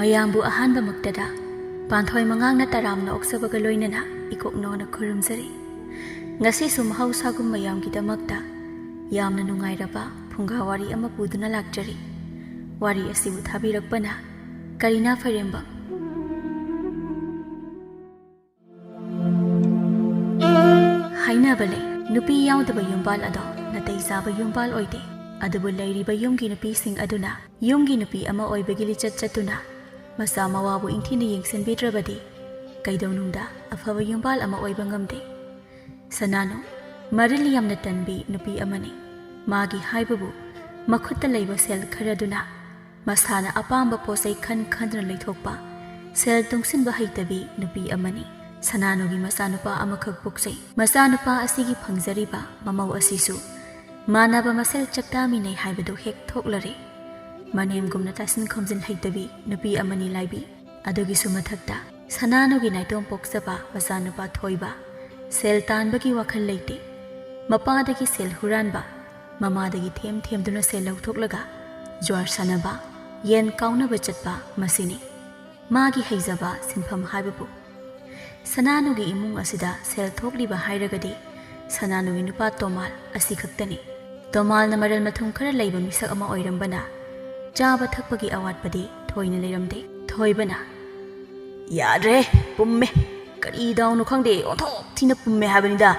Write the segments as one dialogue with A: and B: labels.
A: ꯃꯌꯥꯝꯕꯨ ꯑꯍꯥꯟꯕꯃꯛꯇꯗ ꯄꯥꯟꯊꯣꯏ ꯃꯉꯥꯡꯅ ꯇꯔꯥꯝꯅ ꯑꯣꯛꯆꯕꯒ ꯂꯣꯏꯅꯅ ꯏꯀꯣꯛꯅꯣꯅ ꯈꯨꯔꯨꯝꯖꯔꯤ꯫ ꯉꯁꯤꯁꯨ ꯃꯍꯧꯁꯥꯒꯨꯝ ꯃꯌꯥꯝꯒꯤꯗꯃꯛꯇ ꯌꯥꯝꯅ ꯅꯨꯡꯉꯥꯏꯔꯕ ꯐꯨꯡꯒꯥ ꯋꯥꯔꯤ ꯑꯃ ꯄꯨꯗꯨꯅ ꯂꯥꯛꯆꯔꯤ꯫ ꯋꯥꯔꯤ ꯑꯁꯤꯕꯨ ꯊꯥꯕꯤꯔꯛꯄꯅ ꯀꯔꯤꯅꯥ ꯐꯩꯔꯦꯝꯕꯝ꯫ ꯍꯥꯏꯅꯕ ꯂꯩ, ꯅꯨꯄꯤ ꯌꯥꯎꯗꯕ ꯌꯨꯝꯕꯥꯜ ꯑꯗꯣ ꯅꯥꯇꯩ ꯆꯥꯕ ꯌꯨꯝꯕꯥꯜ ꯑꯣꯏꯗꯦ꯫ ꯑꯗꯨꯕꯨ ꯂꯩꯔꯤꯕ ꯌꯨꯝꯒꯤ ꯅꯨꯄꯤꯁꯤꯡ ꯑꯗꯨꯅ ꯌꯨꯝꯒꯤ ꯅꯨꯄꯤ ꯑꯃ ꯑꯣꯏꯕꯒꯤ ꯂꯤꯆꯠ ꯆꯠꯇꯨꯅ ꯃꯆꯥ ꯃꯋꯥꯕꯨ ꯏꯪꯊꯤꯅ ꯌꯦꯡꯁꯤꯟꯕꯤꯗ꯭ꯔꯕꯗꯤ ꯀꯩꯗꯧꯅꯨꯡꯗ ꯑꯐꯕ ꯌꯨꯝꯕꯥꯜ ꯑꯃ ꯑꯣꯏꯕ ꯉꯝꯗꯦ꯫ ꯁꯅꯥꯅꯨ ꯃꯔꯤꯜ ꯌꯥꯝꯅ ꯇꯟꯕꯤ ꯅꯨꯄꯤ ꯑꯃꯅꯤ꯫ ꯃꯥꯒꯤ ꯍꯥꯏꯕꯕꯨ ꯃꯈꯨꯠꯇ ꯂꯩꯕ ꯁꯦꯜ ꯈꯔꯗꯨꯅ ꯃꯁꯥꯅ ꯑꯄꯥꯝꯕ ꯄꯣꯠꯆꯩ ꯈꯟꯗꯨꯅ ꯂꯩꯊꯣꯛꯄ ꯁꯦꯜ ꯇꯨꯡꯁꯤꯟꯕ ꯍꯩꯇꯕꯤ ꯅꯨꯄꯤ ꯑꯃꯅꯤ꯫ ꯁꯅꯥꯅꯨꯒꯤ ꯃꯆꯥꯅꯨꯄꯥ ꯑꯃꯈꯛ ꯄꯣꯛꯆꯩ꯫ ꯃꯆꯥꯅꯨꯄꯥ ꯑꯁꯤꯒꯤ ꯐꯪꯖꯔꯤꯕ ꯃꯃꯧ ꯑꯁꯤꯁꯨ ꯃꯥꯟꯅꯕ ꯃꯁꯦꯜ ꯆꯥꯛꯇꯥꯃꯤꯟꯅꯩ ꯍꯥꯏꯕꯗꯨ ꯍꯦꯛ ꯊꯣꯛꯂꯔꯦ꯫ ꯃꯅꯦꯝꯒꯨꯝꯅ ꯇꯥꯁꯤꯟ ꯈꯣꯝꯖꯤꯟ ꯍꯩꯇꯕꯤ ꯅꯨꯄꯤ ꯑꯃꯅꯤ ꯂꯥꯏꯕꯤ꯫ ꯑꯗꯨꯒꯤꯁꯨ ꯃꯊꯛꯇ ꯁꯅꯥꯅꯨꯒꯤ ꯅꯥꯏꯇꯣꯝ ꯄꯣꯛꯆꯕ ꯃꯆꯥꯅꯨꯄꯥ ꯊꯣꯏꯕ ꯁꯦꯜ ꯇꯥꯟꯕꯒꯤ ꯋꯥꯈꯜ ꯂꯩꯇꯦ꯫ ꯃꯄꯥꯗꯒꯤ ꯁꯦꯜ ಹುꯔꯥꯟꯕ, ꯃꯃꯥꯗꯒꯤ ꯊꯦꯝꯗꯨꯅ ꯁꯦꯜ ꯂꯧꯊꯣꯛꯂꯒ ꯖ꯭ꯋꯥꯔ ꯁꯥꯟꯅꯕ, ꯌꯦꯟ ꯀꯥꯎꯅꯕ ꯆꯠꯄ ꯃꯁꯤꯅꯤ ꯃꯥꯒꯤ ꯍꯩꯖꯕ ꯁꯤꯟꯐꯝ ꯍꯥꯏꯕꯕꯨ꯫ ꯁꯅꯥꯅꯨꯒꯤ ꯏꯃꯨꯡ ꯑꯁꯤꯗ ꯁꯦꯜ ꯊꯣꯛꯂꯤꯕ ꯍꯥꯏꯔꯒꯗꯤ ꯁꯅꯥꯅꯨꯒꯤ ꯅꯨꯄꯥ ꯇꯣꯃꯥꯜ ꯑꯁꯤ ꯈꯛꯇꯅꯤ꯫ ꯇꯣꯃꯥꯜꯅ ꯃꯔꯜ ꯃꯊꯨꯝ ꯈꯔ ꯂꯩꯕ ꯃꯤꯁꯛ ꯑꯃ ꯑꯣꯏꯔꯝꯕꯅ ꯆꯥꯕ ꯊꯛꯄꯒꯤ ꯑꯋꯥꯠꯄꯗꯤ ꯊꯣꯏꯅ ꯂꯩꯔꯝꯗꯦ꯫ ꯊꯣꯏꯕꯅ
B: ꯌꯥꯗ꯭ꯔꯦ, ꯄꯨꯝꯃꯦ, ꯀꯔꯤ ꯗꯥꯎꯅꯣ ꯈꯪꯗꯦ, ꯑꯣꯟꯊꯣꯛ ꯊꯤꯅ ꯄꯨꯝꯃꯦ ꯍꯥꯏꯕꯅꯤꯗ꯫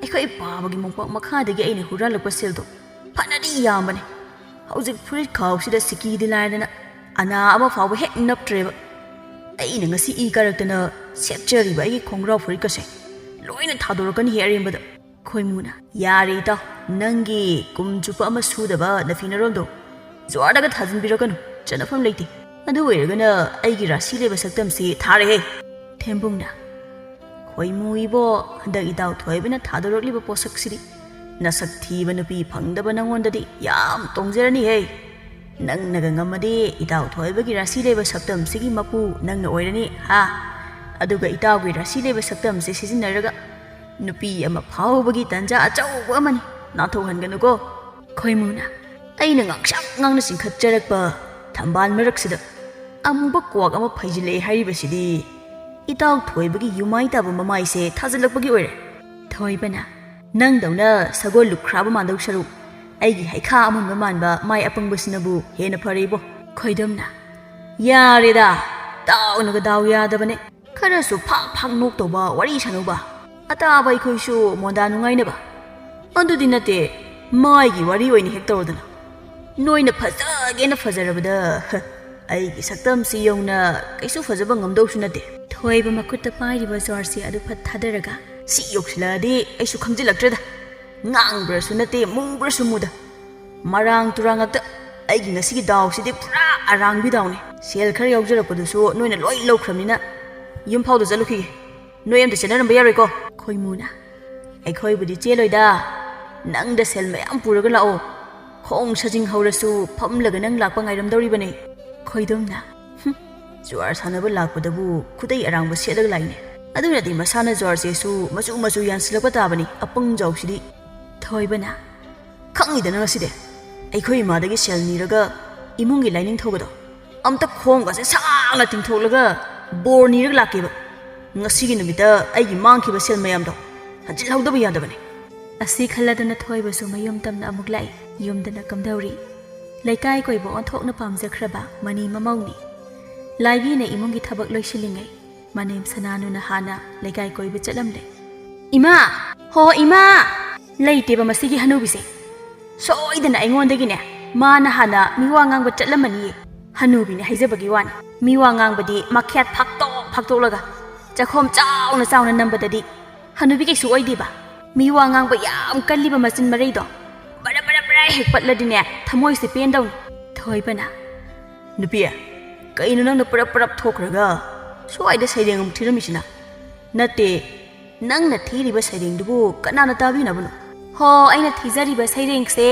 B: ꯑꯩꯈꯣꯏ ꯄꯥꯕꯒꯤ ꯃꯣꯝꯄꯥꯛ ꯃꯈꯥꯗꯒꯤ ꯑꯩꯅ ꯍꯨꯔꯥꯜꯂꯛꯄ ꯁꯦꯜꯗꯣ ꯐꯅꯗꯤ ꯌꯥꯝꯕꯅꯦ꯫ ꯍꯧꯖꯤꯛ ꯐꯨꯔꯤꯠ ꯈꯥꯎꯁꯤꯗ ꯁꯤꯀꯤꯗꯤ ꯂꯥꯏꯔꯗꯅ ꯑꯅꯥ ꯑꯃ ꯐꯥꯎꯕ ꯍꯦꯛ ꯅꯞꯇ꯭ꯔꯦꯕ꯫ ꯑꯩꯅ ꯉꯁꯤ ꯏ ꯀꯥꯔꯛꯇꯅ ꯁꯦꯠꯆꯔꯤꯕ ꯑꯩꯒꯤ ꯈꯣꯡꯒ꯭ꯔꯥꯎ ꯐꯨꯔꯤꯠꯀꯁꯦ ꯂꯣꯏꯅ ꯊꯥꯗꯣꯔꯛꯀꯅꯤ ꯍꯦ ꯑꯔꯦꯝꯕꯗ꯫
A: ꯈꯣꯏꯃꯨꯅ
B: ꯌꯥꯔꯦ ꯏꯇꯥꯎ, ꯅꯪꯒꯤ ꯀꯨꯝ ꯆꯨꯞꯄ ꯑꯃ ꯁꯨꯗꯕ ꯅꯐꯤꯅꯔꯣꯜꯗꯣ ꯖ꯭ꯋꯥꯔꯗꯒ ꯊꯥꯖꯤꯟꯕꯤꯔꯛꯀꯅꯨ, ꯆꯟꯅꯐꯝ ꯂꯩꯇꯦ꯫ ꯑꯗꯨ ꯑꯣꯏꯔꯒꯅ ꯑꯩꯒꯤ ꯔꯥꯁꯤ ꯂꯩꯕ ꯁꯛꯇꯝꯁꯤ ꯊꯥꯔꯦꯍꯦ꯫
A: ꯊꯦꯝꯕꯨꯡꯅ
B: ꯈꯣꯏꯃꯨ ꯏꯕꯣ, ꯍꯟꯗꯛ ꯏꯇꯥꯎ ꯊꯣꯏꯕꯅ ꯊꯥꯗꯣꯔꯛꯂꯤꯕ ꯄꯣꯠꯁꯛꯁꯤꯗꯤ ꯅꯁꯛ ꯊꯤꯕ ꯅꯨꯄꯤ ꯐꯪꯗꯕ ꯅꯪꯉꯣꯟꯗꯗꯤ ꯌꯥꯝ ꯇꯣꯡꯖꯔꯅꯤꯍꯦ꯫ ꯅꯪꯅꯒ ꯉꯝꯃꯗꯤ ꯏꯇꯥꯎ ꯊꯣꯏꯕꯒꯤ ꯔꯥꯁꯤ ꯂꯩꯕ ꯁꯛꯇꯝꯁꯤꯒꯤ ꯃꯄꯨ ꯅꯪꯅ ꯑꯣꯏꯔꯅꯤ ꯍꯥ꯫ ꯑꯗꯨꯒ ꯏꯇꯥꯎꯒꯤ ꯔꯥꯁꯤ ꯂꯩꯕ ꯁꯛꯇꯝꯁꯤ ꯁꯤꯖꯤꯟꯅꯔꯒ ꯅꯨꯄꯤ ꯑꯃ ꯐꯥꯎꯕꯒꯤ ꯇꯟꯖꯥ ꯑꯆꯧꯕ ꯑꯃꯅꯤ, ꯅꯥꯟꯊꯣꯛꯍꯟꯒꯅꯨꯀꯣ꯫
A: ꯈꯣꯏꯃꯨꯅ
B: ꯑꯩꯅ ꯉꯥꯡꯁꯪ ꯉꯥꯡꯅ ꯆꯤꯡꯈꯠꯆꯔꯛꯄ ꯊꯝꯕꯥꯜ ꯃꯔꯛꯁꯤꯗ ꯑꯃꯨꯕ ꯀ꯭ꯋꯥꯛ ꯑꯃ ꯐꯩꯖꯤꯜꯂꯛꯑꯦ ꯍꯥꯏꯔꯤꯕꯁꯤꯗꯤ ꯏꯇꯥꯎ ꯊꯣꯏꯕꯒꯤ ꯌꯨꯃꯥꯏ ꯇꯥꯕ ꯃꯃꯥꯏꯁꯦ ꯊꯥꯖꯤꯜꯂꯛꯄꯒꯤ ꯑꯣꯏꯔꯦ꯫
A: ꯊꯣꯏꯕꯅ
B: ꯅꯪꯗꯧꯅ ꯁꯒꯣꯜ ꯂꯨꯈ꯭ꯔꯥꯕ ꯃꯥꯟꯗꯧ ꯁꯔꯨꯛ ꯑꯩꯒꯤ ꯍꯩꯈꯥ ꯑꯃꯨꯟꯕ ꯃꯥꯟꯕ ꯃꯥꯏ ꯑꯄꯪꯕꯁꯤꯅꯕꯨ ꯍꯦꯟꯅ ꯐꯔꯦꯕꯣ꯫
A: ꯈꯣꯏꯗꯨꯝꯅ
B: ꯌꯥꯔꯦꯗ, ꯗꯥꯎꯅꯒ ꯗꯥꯎ ꯌꯥꯗꯕꯅꯦ꯫ ꯈꯔꯁꯨ ꯐꯥꯛ ꯅꯣꯛꯇꯧꯕ ꯋꯥꯔꯤ ꯁꯥꯟꯅꯧꯕ, ꯑꯇꯥꯕ ꯑꯩꯈꯣꯏꯁꯨ ꯃꯣꯟꯗꯥ ꯅꯨꯡꯉꯥꯏꯅꯕ꯫ ꯑꯗꯨꯗꯤ ꯅꯠꯇꯦ, ꯃꯥꯏꯒꯤ ꯋꯥꯔꯤ ꯑꯣꯏꯅ ꯍꯦꯛ ꯇꯧꯔꯗꯅ꯫ ꯅꯣꯏꯅ ꯐꯖꯒꯦꯅ ꯐꯖꯔꯕꯗ ꯑꯩꯒꯤ ꯁꯛꯇꯝꯁꯤ ꯌꯧꯅ ꯀꯩꯁꯨ ꯐꯖꯕ ꯉꯝꯗꯧꯁꯨ ꯅꯠꯇꯦ꯫
A: ꯊꯣꯏꯕ ꯃꯈꯨꯠꯇ ꯄꯥꯏꯔꯤꯕ ꯖ꯭ꯋꯥꯔꯁꯤ ꯑꯗꯨ ꯐꯠ ꯊꯥꯗꯔꯒ
B: ꯁꯤ ꯌꯧꯁꯤꯜꯂꯛꯑꯗꯤ ꯑꯩꯁꯨ ꯈꯪꯖꯤꯜꯂꯛꯇ꯭ꯔꯦꯗ꯫ ꯉꯥꯡꯕ꯭ꯔꯁꯨ ꯅꯠꯇꯦ, ꯃꯨꯕ꯭ꯔꯁꯨ ꯃꯨꯗ ꯃꯔꯥꯡ ꯇꯨꯔꯥꯡ ꯉꯥꯛꯇ꯫ ꯑꯩꯒꯤ ꯉꯁꯤꯒꯤ ꯗꯥꯎꯁꯤꯗꯤ ꯄꯨꯔꯥ ꯑꯔꯥꯡꯕꯤ ꯗꯥꯎꯅꯤ꯫ ꯁꯦꯜ ꯈꯔ ꯌꯥꯎꯖꯔꯛꯄꯗꯨꯁꯨ ꯅꯣꯏꯅ ꯂꯣꯏ ꯂꯧꯈ꯭ꯔꯕꯅꯤꯅ ꯌꯨꯝꯐꯥꯎꯗ ꯆꯠꯂꯨꯈꯤꯒꯦ꯫ ꯅꯣꯏ ꯑꯝꯇ ꯆꯦꯟꯅꯔꯝꯕ ꯌꯥꯔꯣꯏꯀꯣ꯫
A: ꯈꯣꯏꯃꯨꯅ
B: ꯑꯩꯈꯣꯏꯕꯨꯗꯤ ꯆꯦꯜꯂꯣꯏꯗ, ꯅꯪꯗ ꯁꯦꯜ ꯃꯌꯥꯝ ꯄꯨꯔꯒ ꯂꯥꯛꯑꯣ꯫ ꯈꯣꯡ ꯁꯥꯖꯤꯡ ꯍꯧꯔꯁꯨ ꯐꯝꯂꯒ ꯅꯪ ꯂꯥꯛꯄ ꯉꯥꯏꯔꯝꯗꯧꯔꯤꯕꯅꯦ꯫
A: ꯈꯣꯏꯗꯨꯝꯅ
B: ꯖ꯭ꯋꯥꯔ ꯁꯥꯟꯅꯕ ꯂꯥꯛꯄꯗꯕꯨ ꯈꯨꯗꯩ ꯑꯔꯥꯡꯕ ꯁꯦꯠꯂꯒ ꯂꯥꯛꯏꯅꯦ꯫ ꯑꯗꯨꯅꯗꯤ ꯃꯁꯥꯅ ꯖ꯭ꯋꯥꯔꯁꯦꯁꯨ ꯃꯆꯨ ꯌꯥꯟꯁꯤꯜꯂꯛꯄ ꯇꯥꯕꯅꯤ, ꯑꯄꯪ ꯖꯥꯎꯁꯤꯗꯤ꯫
A: ꯊꯣꯏꯕꯅ
B: ꯈꯪꯉꯤꯗꯅ ꯉꯁꯤꯗꯤ ꯑꯩꯈꯣꯏ ꯏꯃꯥꯗꯒꯤ ꯁꯦꯜ ꯅꯤꯔꯒ ꯏꯃꯨꯡꯒꯤ ꯂꯥꯏꯅꯤꯡꯊꯧꯒꯗꯣ ꯑꯝꯇ ꯈꯣꯡꯒꯁꯦ ꯁꯥꯡꯅ ꯇꯤꯡꯊꯣꯛꯂꯒ ꯕꯣꯔ ꯅꯤꯔꯒ ꯂꯥꯛꯀꯦꯕ꯫ ꯉꯁꯤꯒꯤ ꯅꯨꯃꯤꯠꯇ ꯑꯩꯒꯤ ꯃꯥꯡꯈꯤꯕ ꯁꯦꯜ ꯃꯌꯥꯝꯗꯣ ꯍꯟꯖꯤꯜꯍꯧꯗꯕ ꯌꯥꯗꯕꯅꯤ꯫
A: ꯑꯁꯤ ꯈꯜꯂꯗꯨꯅ ꯊꯣꯏꯕꯁꯨ ꯃꯌꯨꯝ ꯇꯝꯅ ꯑꯃꯨꯛ ꯂꯥꯛꯏ꯫ ꯌꯨꯝꯗꯅ ꯀꯝꯗꯧꯔꯤ? ꯂꯩꯀꯥꯏ ꯀꯣꯏꯕ ꯑꯣꯟꯊꯣꯛꯅ ꯄꯥꯝꯖꯈ꯭ꯔꯕ ꯃꯅꯤ ꯃꯃꯧꯅꯤ꯫ ꯂꯥꯏꯕꯤꯅ ꯏꯃꯨꯡꯒꯤ ꯊꯕꯛ ꯂꯣꯏꯁꯤꯜꯂꯤꯉꯩ ꯃꯅꯦꯝ ꯁꯅꯥꯅꯨꯅ ꯍꯥꯟꯅ ꯂꯩꯀꯥꯏ ꯀꯣꯏꯕ ꯆꯠꯂꯝꯂꯦ꯫
B: ꯏꯃꯥ, ꯍꯣ ꯏꯃꯥ!
A: ꯂꯩꯇꯦꯕ ꯃꯁꯤꯒꯤ ꯍꯅꯨꯕꯤꯁꯦ꯫
B: ꯁꯣꯏꯗꯅ ꯑꯩꯉꯣꯟꯗꯒꯤꯅꯦ ꯃꯥꯅ ꯍꯥꯟꯅ ꯃꯤꯋꯥ ꯉꯥꯡꯕ ꯆꯠꯂꯝꯃꯅꯤꯌꯦ꯫
A: ꯍꯅꯨꯕꯤꯅ ꯍꯩꯖꯕꯒꯤ ꯋꯥꯅꯤ꯫
B: ꯃꯤꯋꯥ ꯉꯥꯡꯕꯗꯤ ꯃꯈꯦꯠ ꯐꯥꯛꯇꯣꯛꯂꯒ ꯆꯈꯣꯝ ꯆꯥꯎꯅ ꯅꯝꯕꯗꯗꯤ ꯍꯅꯨꯕꯤ ꯀꯩꯁꯨ ꯑꯣꯏꯗꯦꯕ꯫ ꯃꯤꯋꯥ ꯉꯥꯡꯕ ꯌꯥꯝ ꯀꯜꯂꯤꯕ ꯃꯆꯤꯟ ꯃꯔꯩꯗꯣ ꯕꯔ ꯍꯦꯛ ꯄꯠꯂꯗꯤꯅꯦ ꯊꯃꯣꯏꯁꯦ ꯄꯦꯟꯗꯧꯅꯤ꯫
A: ꯊꯣꯏꯕꯅ
B: ꯅꯨꯄꯤ, ꯀꯩꯅꯣ ꯅꯪꯅ ꯄꯨꯔꯞ ꯊꯣꯛꯈ꯭ꯔꯒ ꯁ꯭ꯋꯥꯏꯗ ꯁꯩꯔꯦꯡ ꯑꯃꯨꯛ ꯊꯤꯔꯝꯃꯤꯁꯤꯅ? ꯅꯠꯇꯦ, ꯅꯪꯅ ꯊꯤꯔꯤꯕ ꯁꯩꯔꯦꯡꯗꯨꯕꯨ ꯀꯅꯥꯅ తాబꯤꯅꯕꯅꯣ?
A: ꯍꯣ, ꯑꯩꯅ ꯊꯤꯖꯔꯤꯕ ꯁꯩꯔꯦꯡꯁꯦ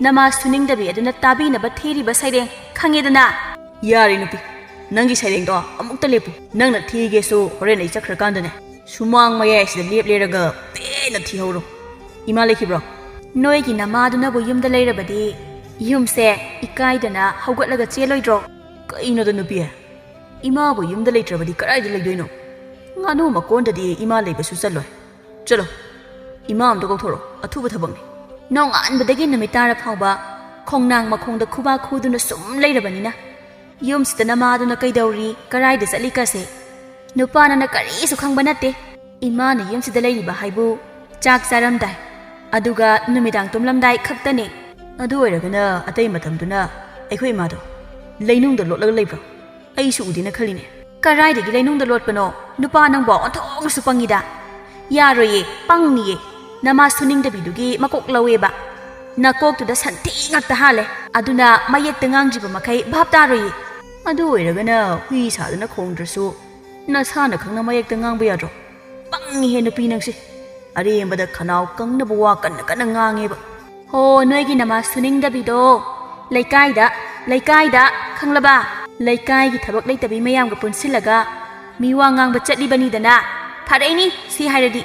A: ꯅꯃꯥꯖ ꯁꯨꯅꯤꯡꯗꯕꯤ ꯑꯗꯨꯅ ꯇꯥꯕꯤꯅꯕ ꯊꯤꯔꯤꯕ ꯁꯩꯔꯦꯡ, ꯈꯪꯉꯦꯗꯅ?
B: ꯌꯥꯔꯦ ꯅꯨꯄꯤ, ꯅꯪꯒꯤ ꯁꯩꯔꯦꯡꯗꯣ ꯑꯃꯨꯛꯇ ꯂꯦꯞꯄꯨ꯫ ꯅꯪꯅ ꯊꯤꯒꯦꯁꯨ ꯍꯣꯔꯦꯟ ꯑꯩ ꯆꯠꯈ꯭ꯔꯀꯥꯟꯗꯅꯦ ꯁꯨꯃꯥꯡ ꯃꯌꯥꯏꯁꯤꯗ ꯂꯦꯞꯂꯦꯔꯒ ꯄꯦꯟꯅ ꯊꯤꯍꯧꯔꯣ꯫ ꯏꯃꯥ ꯂꯩꯈꯤꯕ꯭ꯔꯣ?
A: ꯅꯣꯏꯒꯤ ꯅꯃꯥꯗꯨꯅꯕꯨ ꯌꯨꯝꯗ ꯂꯩꯔꯕꯗꯤ ꯌꯨꯝꯁꯦ ꯏꯀꯥꯏꯗꯅ ꯍꯧꯒꯠꯂꯒ ꯆꯦꯜꯂꯣꯏꯗ꯭ꯔꯣ?
B: ꯀꯩꯅꯣꯗ ꯅꯨꯄꯤ, ꯏꯃꯥꯕꯨ ꯌꯨꯝꯗ ꯂꯩꯇ꯭ꯔꯕꯗꯤ ꯀꯔꯥꯏꯗ ꯂꯩꯗꯣꯏꯅꯣ ꯉꯥꯅꯨ ꯃꯀꯣꯟꯗꯗꯤ ꯏꯃꯥ ꯂꯩꯕꯁꯨ ꯆꯠꯂꯣꯏ ꯆꯠꯂꯣ ꯏꯃꯥ ꯑꯝꯇ ꯀꯧꯊꯣꯔꯛꯑꯣ ꯑꯊꯨꯕ ꯊꯕꯛꯅꯤ
A: ꯅꯣꯡꯉꯥꯟꯕꯗꯒꯤ ꯅꯨꯃꯤꯠ ꯇꯥꯔ ꯐꯥꯎꯕ ꯈꯣꯡꯅꯥꯡ ꯃꯈꯣꯡꯗ ꯈꯨꯕꯥꯛ ꯈꯨꯗꯨꯅ ꯁꯨꯝ ꯂꯩꯔꯕꯅꯤꯅ ꯌꯨꯝꯁꯤꯗ ꯅꯃꯥꯗꯨꯅ ꯀꯩꯗꯧꯔꯤ ꯀꯔꯥꯏꯗ ꯆꯠꯂꯤꯀꯁꯦ ꯅꯨꯄꯥꯅ ꯀꯔꯤꯁꯨ ꯈꯪꯕ ꯅꯠꯇꯦ ꯏꯃꯥꯅ ꯌꯨꯝꯁꯤꯗ ꯂꯩꯔꯤꯕ ꯍꯥꯏꯕꯨ ꯆꯥꯛ ꯆꯥꯔꯝꯗꯥꯏ ꯑꯗꯨꯒ ꯅꯨꯃꯤꯗꯥꯡ ꯇꯨꯝꯂꯝꯗꯥꯏ ꯈꯛꯇꯅꯦ ꯑꯗꯨ ꯑꯣꯏꯔꯒꯅ ꯑꯇꯩ ꯃꯇꯝꯗꯨꯅ ꯑꯩꯈꯣꯏ ꯏꯃꯥꯗꯣ ꯂꯩꯅꯨꯡꯗ ꯂꯣꯠꯂꯒ ꯂꯩꯕ꯭ꯔꯣ ꯑꯩꯁꯨ ꯎꯗꯦꯅ ꯈꯜꯂꯤꯅꯦ ꯀꯔꯥꯏꯗꯒꯤ ꯂꯩꯅꯨꯡꯗ ꯂꯣꯠꯄꯅꯣ ꯅꯨꯄꯥ ꯅꯪꯕꯣ ꯑꯣꯟꯊꯣꯛꯅꯁꯨ ꯄꯪꯉꯤꯗ ꯌꯥꯔꯣꯏꯌꯦ ꯄꯪꯅꯤꯌꯦ ꯅꯃꯥ ꯁꯨꯅꯤꯡꯗꯕꯤꯗꯨꯒꯤ ꯃꯀꯣꯛ ꯂꯧꯋꯦꯕ ꯅꯀꯣꯛꯇꯨꯗ ꯁꯟꯊꯤ ꯉꯥꯛꯇ ꯍꯥꯜꯂꯦ ꯑꯗꯨꯅ ꯃꯌꯦꯛꯇ ꯉꯥꯡꯗ꯭ꯔꯤꯕ ꯃꯈꯩ ꯚꯥꯞ ꯇꯥꯔꯣꯏꯌꯦ
B: ꯑꯗꯨ ꯑꯣꯏꯔꯒꯅ ꯍꯨꯏ ꯁꯥꯗꯅ ꯈꯣꯡꯗ꯭ꯔꯁꯨ ꯅꯁꯥꯅ ꯈꯪꯅ ꯃꯌꯦꯛꯇ ꯉꯥꯡꯕ ꯌꯥꯗ꯭ꯔꯣ ꯄꯪꯉꯤꯍꯦ ꯅꯨꯄꯤ ꯅꯪꯁꯦ ꯑꯔꯦꯝꯕꯗ ꯈꯅꯥꯎ ꯀꯪꯅꯕ ꯋꯥ ꯀꯟꯅ ꯀꯟꯅ ꯉꯥꯡꯉꯦꯕ
A: ꯍꯣ ꯅꯣꯏꯒꯤ ꯅꯃꯥ ꯁꯨꯅꯤꯡꯗꯕꯤꯗꯣ ꯂꯩꯀꯥꯏꯗ ꯈꯪꯂꯕ ꯂꯩꯀꯥꯏꯒꯤ ꯊꯕꯛ ꯂꯩꯇꯕꯤ ꯃꯌꯥꯝꯒ ꯄꯨꯟꯁꯤꯜꯂꯒ ꯃꯤꯋꯥ ꯉꯥꯡꯕ ꯆꯠꯂꯤꯕꯅꯤꯗꯅ ꯐꯔꯛꯏꯅꯤ ꯁꯤ ꯍꯥꯏꯔꯗꯤ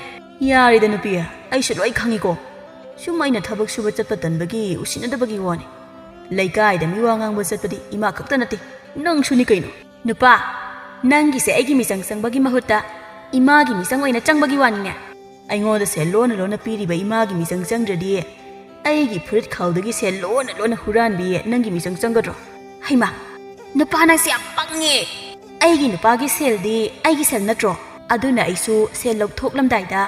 B: ꯌꯥꯔꯦꯗ ꯅꯨꯄꯤ ꯑꯩꯁꯨ ꯂꯣꯏ ꯈꯪꯉꯤꯀꯣ ꯁꯨꯝ ꯑꯩꯅ ꯊꯕꯛ ꯁꯨꯕ ꯆꯠꯄ ꯇꯟꯕꯒꯤ ꯎꯁꯤꯟꯅꯗꯕꯒꯤ ꯋꯥꯅꯤ ꯂꯩꯀꯥꯏꯗ ꯃꯤꯋꯥ ꯉꯥꯡꯕ ꯆꯠꯄꯗꯤ ꯏꯃꯥ ꯈꯛꯇ ꯅꯠꯇꯦ ꯅꯪꯁꯨꯅꯤ ꯀꯩꯅꯣ
A: ꯅꯨꯄꯥ ꯅꯪꯒꯤꯁꯦ ꯑꯩꯒꯤ ꯃꯤꯆꯪ ꯆꯪꯕꯒꯤ ꯃꯍꯨꯠꯇ ꯏꯃꯥꯒꯤ ꯃꯤꯆꯪ ꯑꯣꯏꯅ ꯆꯪꯕꯒꯤ ꯋꯥꯅꯤꯅꯦ
B: ꯑꯩꯉꯣꯟꯗ ꯁꯦꯜ ꯂꯣꯟꯅ ꯂꯣꯟꯅ ꯄꯤꯔꯤꯕ ꯏꯃꯥꯒꯤ ꯃꯤꯆꯪ ꯆꯪꯗ꯭ꯔꯗꯤ ꯑꯩꯒꯤ ꯐꯨꯔꯤꯠ ꯈꯥꯎꯗꯒꯤ ꯁꯦꯜ ꯂꯣꯟꯅ ꯂꯣꯟꯅ ꯍꯨꯔꯥꯟꯕꯤ ꯅꯪꯒꯤ ꯃꯤꯆꯪ ꯆꯪꯒꯗ꯭ꯔꯣ
A: ꯍꯩꯃꯥ ꯅꯨꯄꯥ ꯅꯪꯁꯦ ꯌꯥꯝ ꯄꯪꯉꯦ ꯑꯩꯒꯤ ꯅꯨꯄꯥꯒꯤ ꯁꯦꯜꯗꯤ ꯑꯩꯒꯤ ꯁꯦꯜ ꯅꯠꯇ꯭ꯔꯣ ꯑꯗꯨꯅ ꯑꯩꯁꯨ ꯁꯦꯜ ꯂꯧꯊꯣꯛꯂꯝꯗꯥꯏꯗ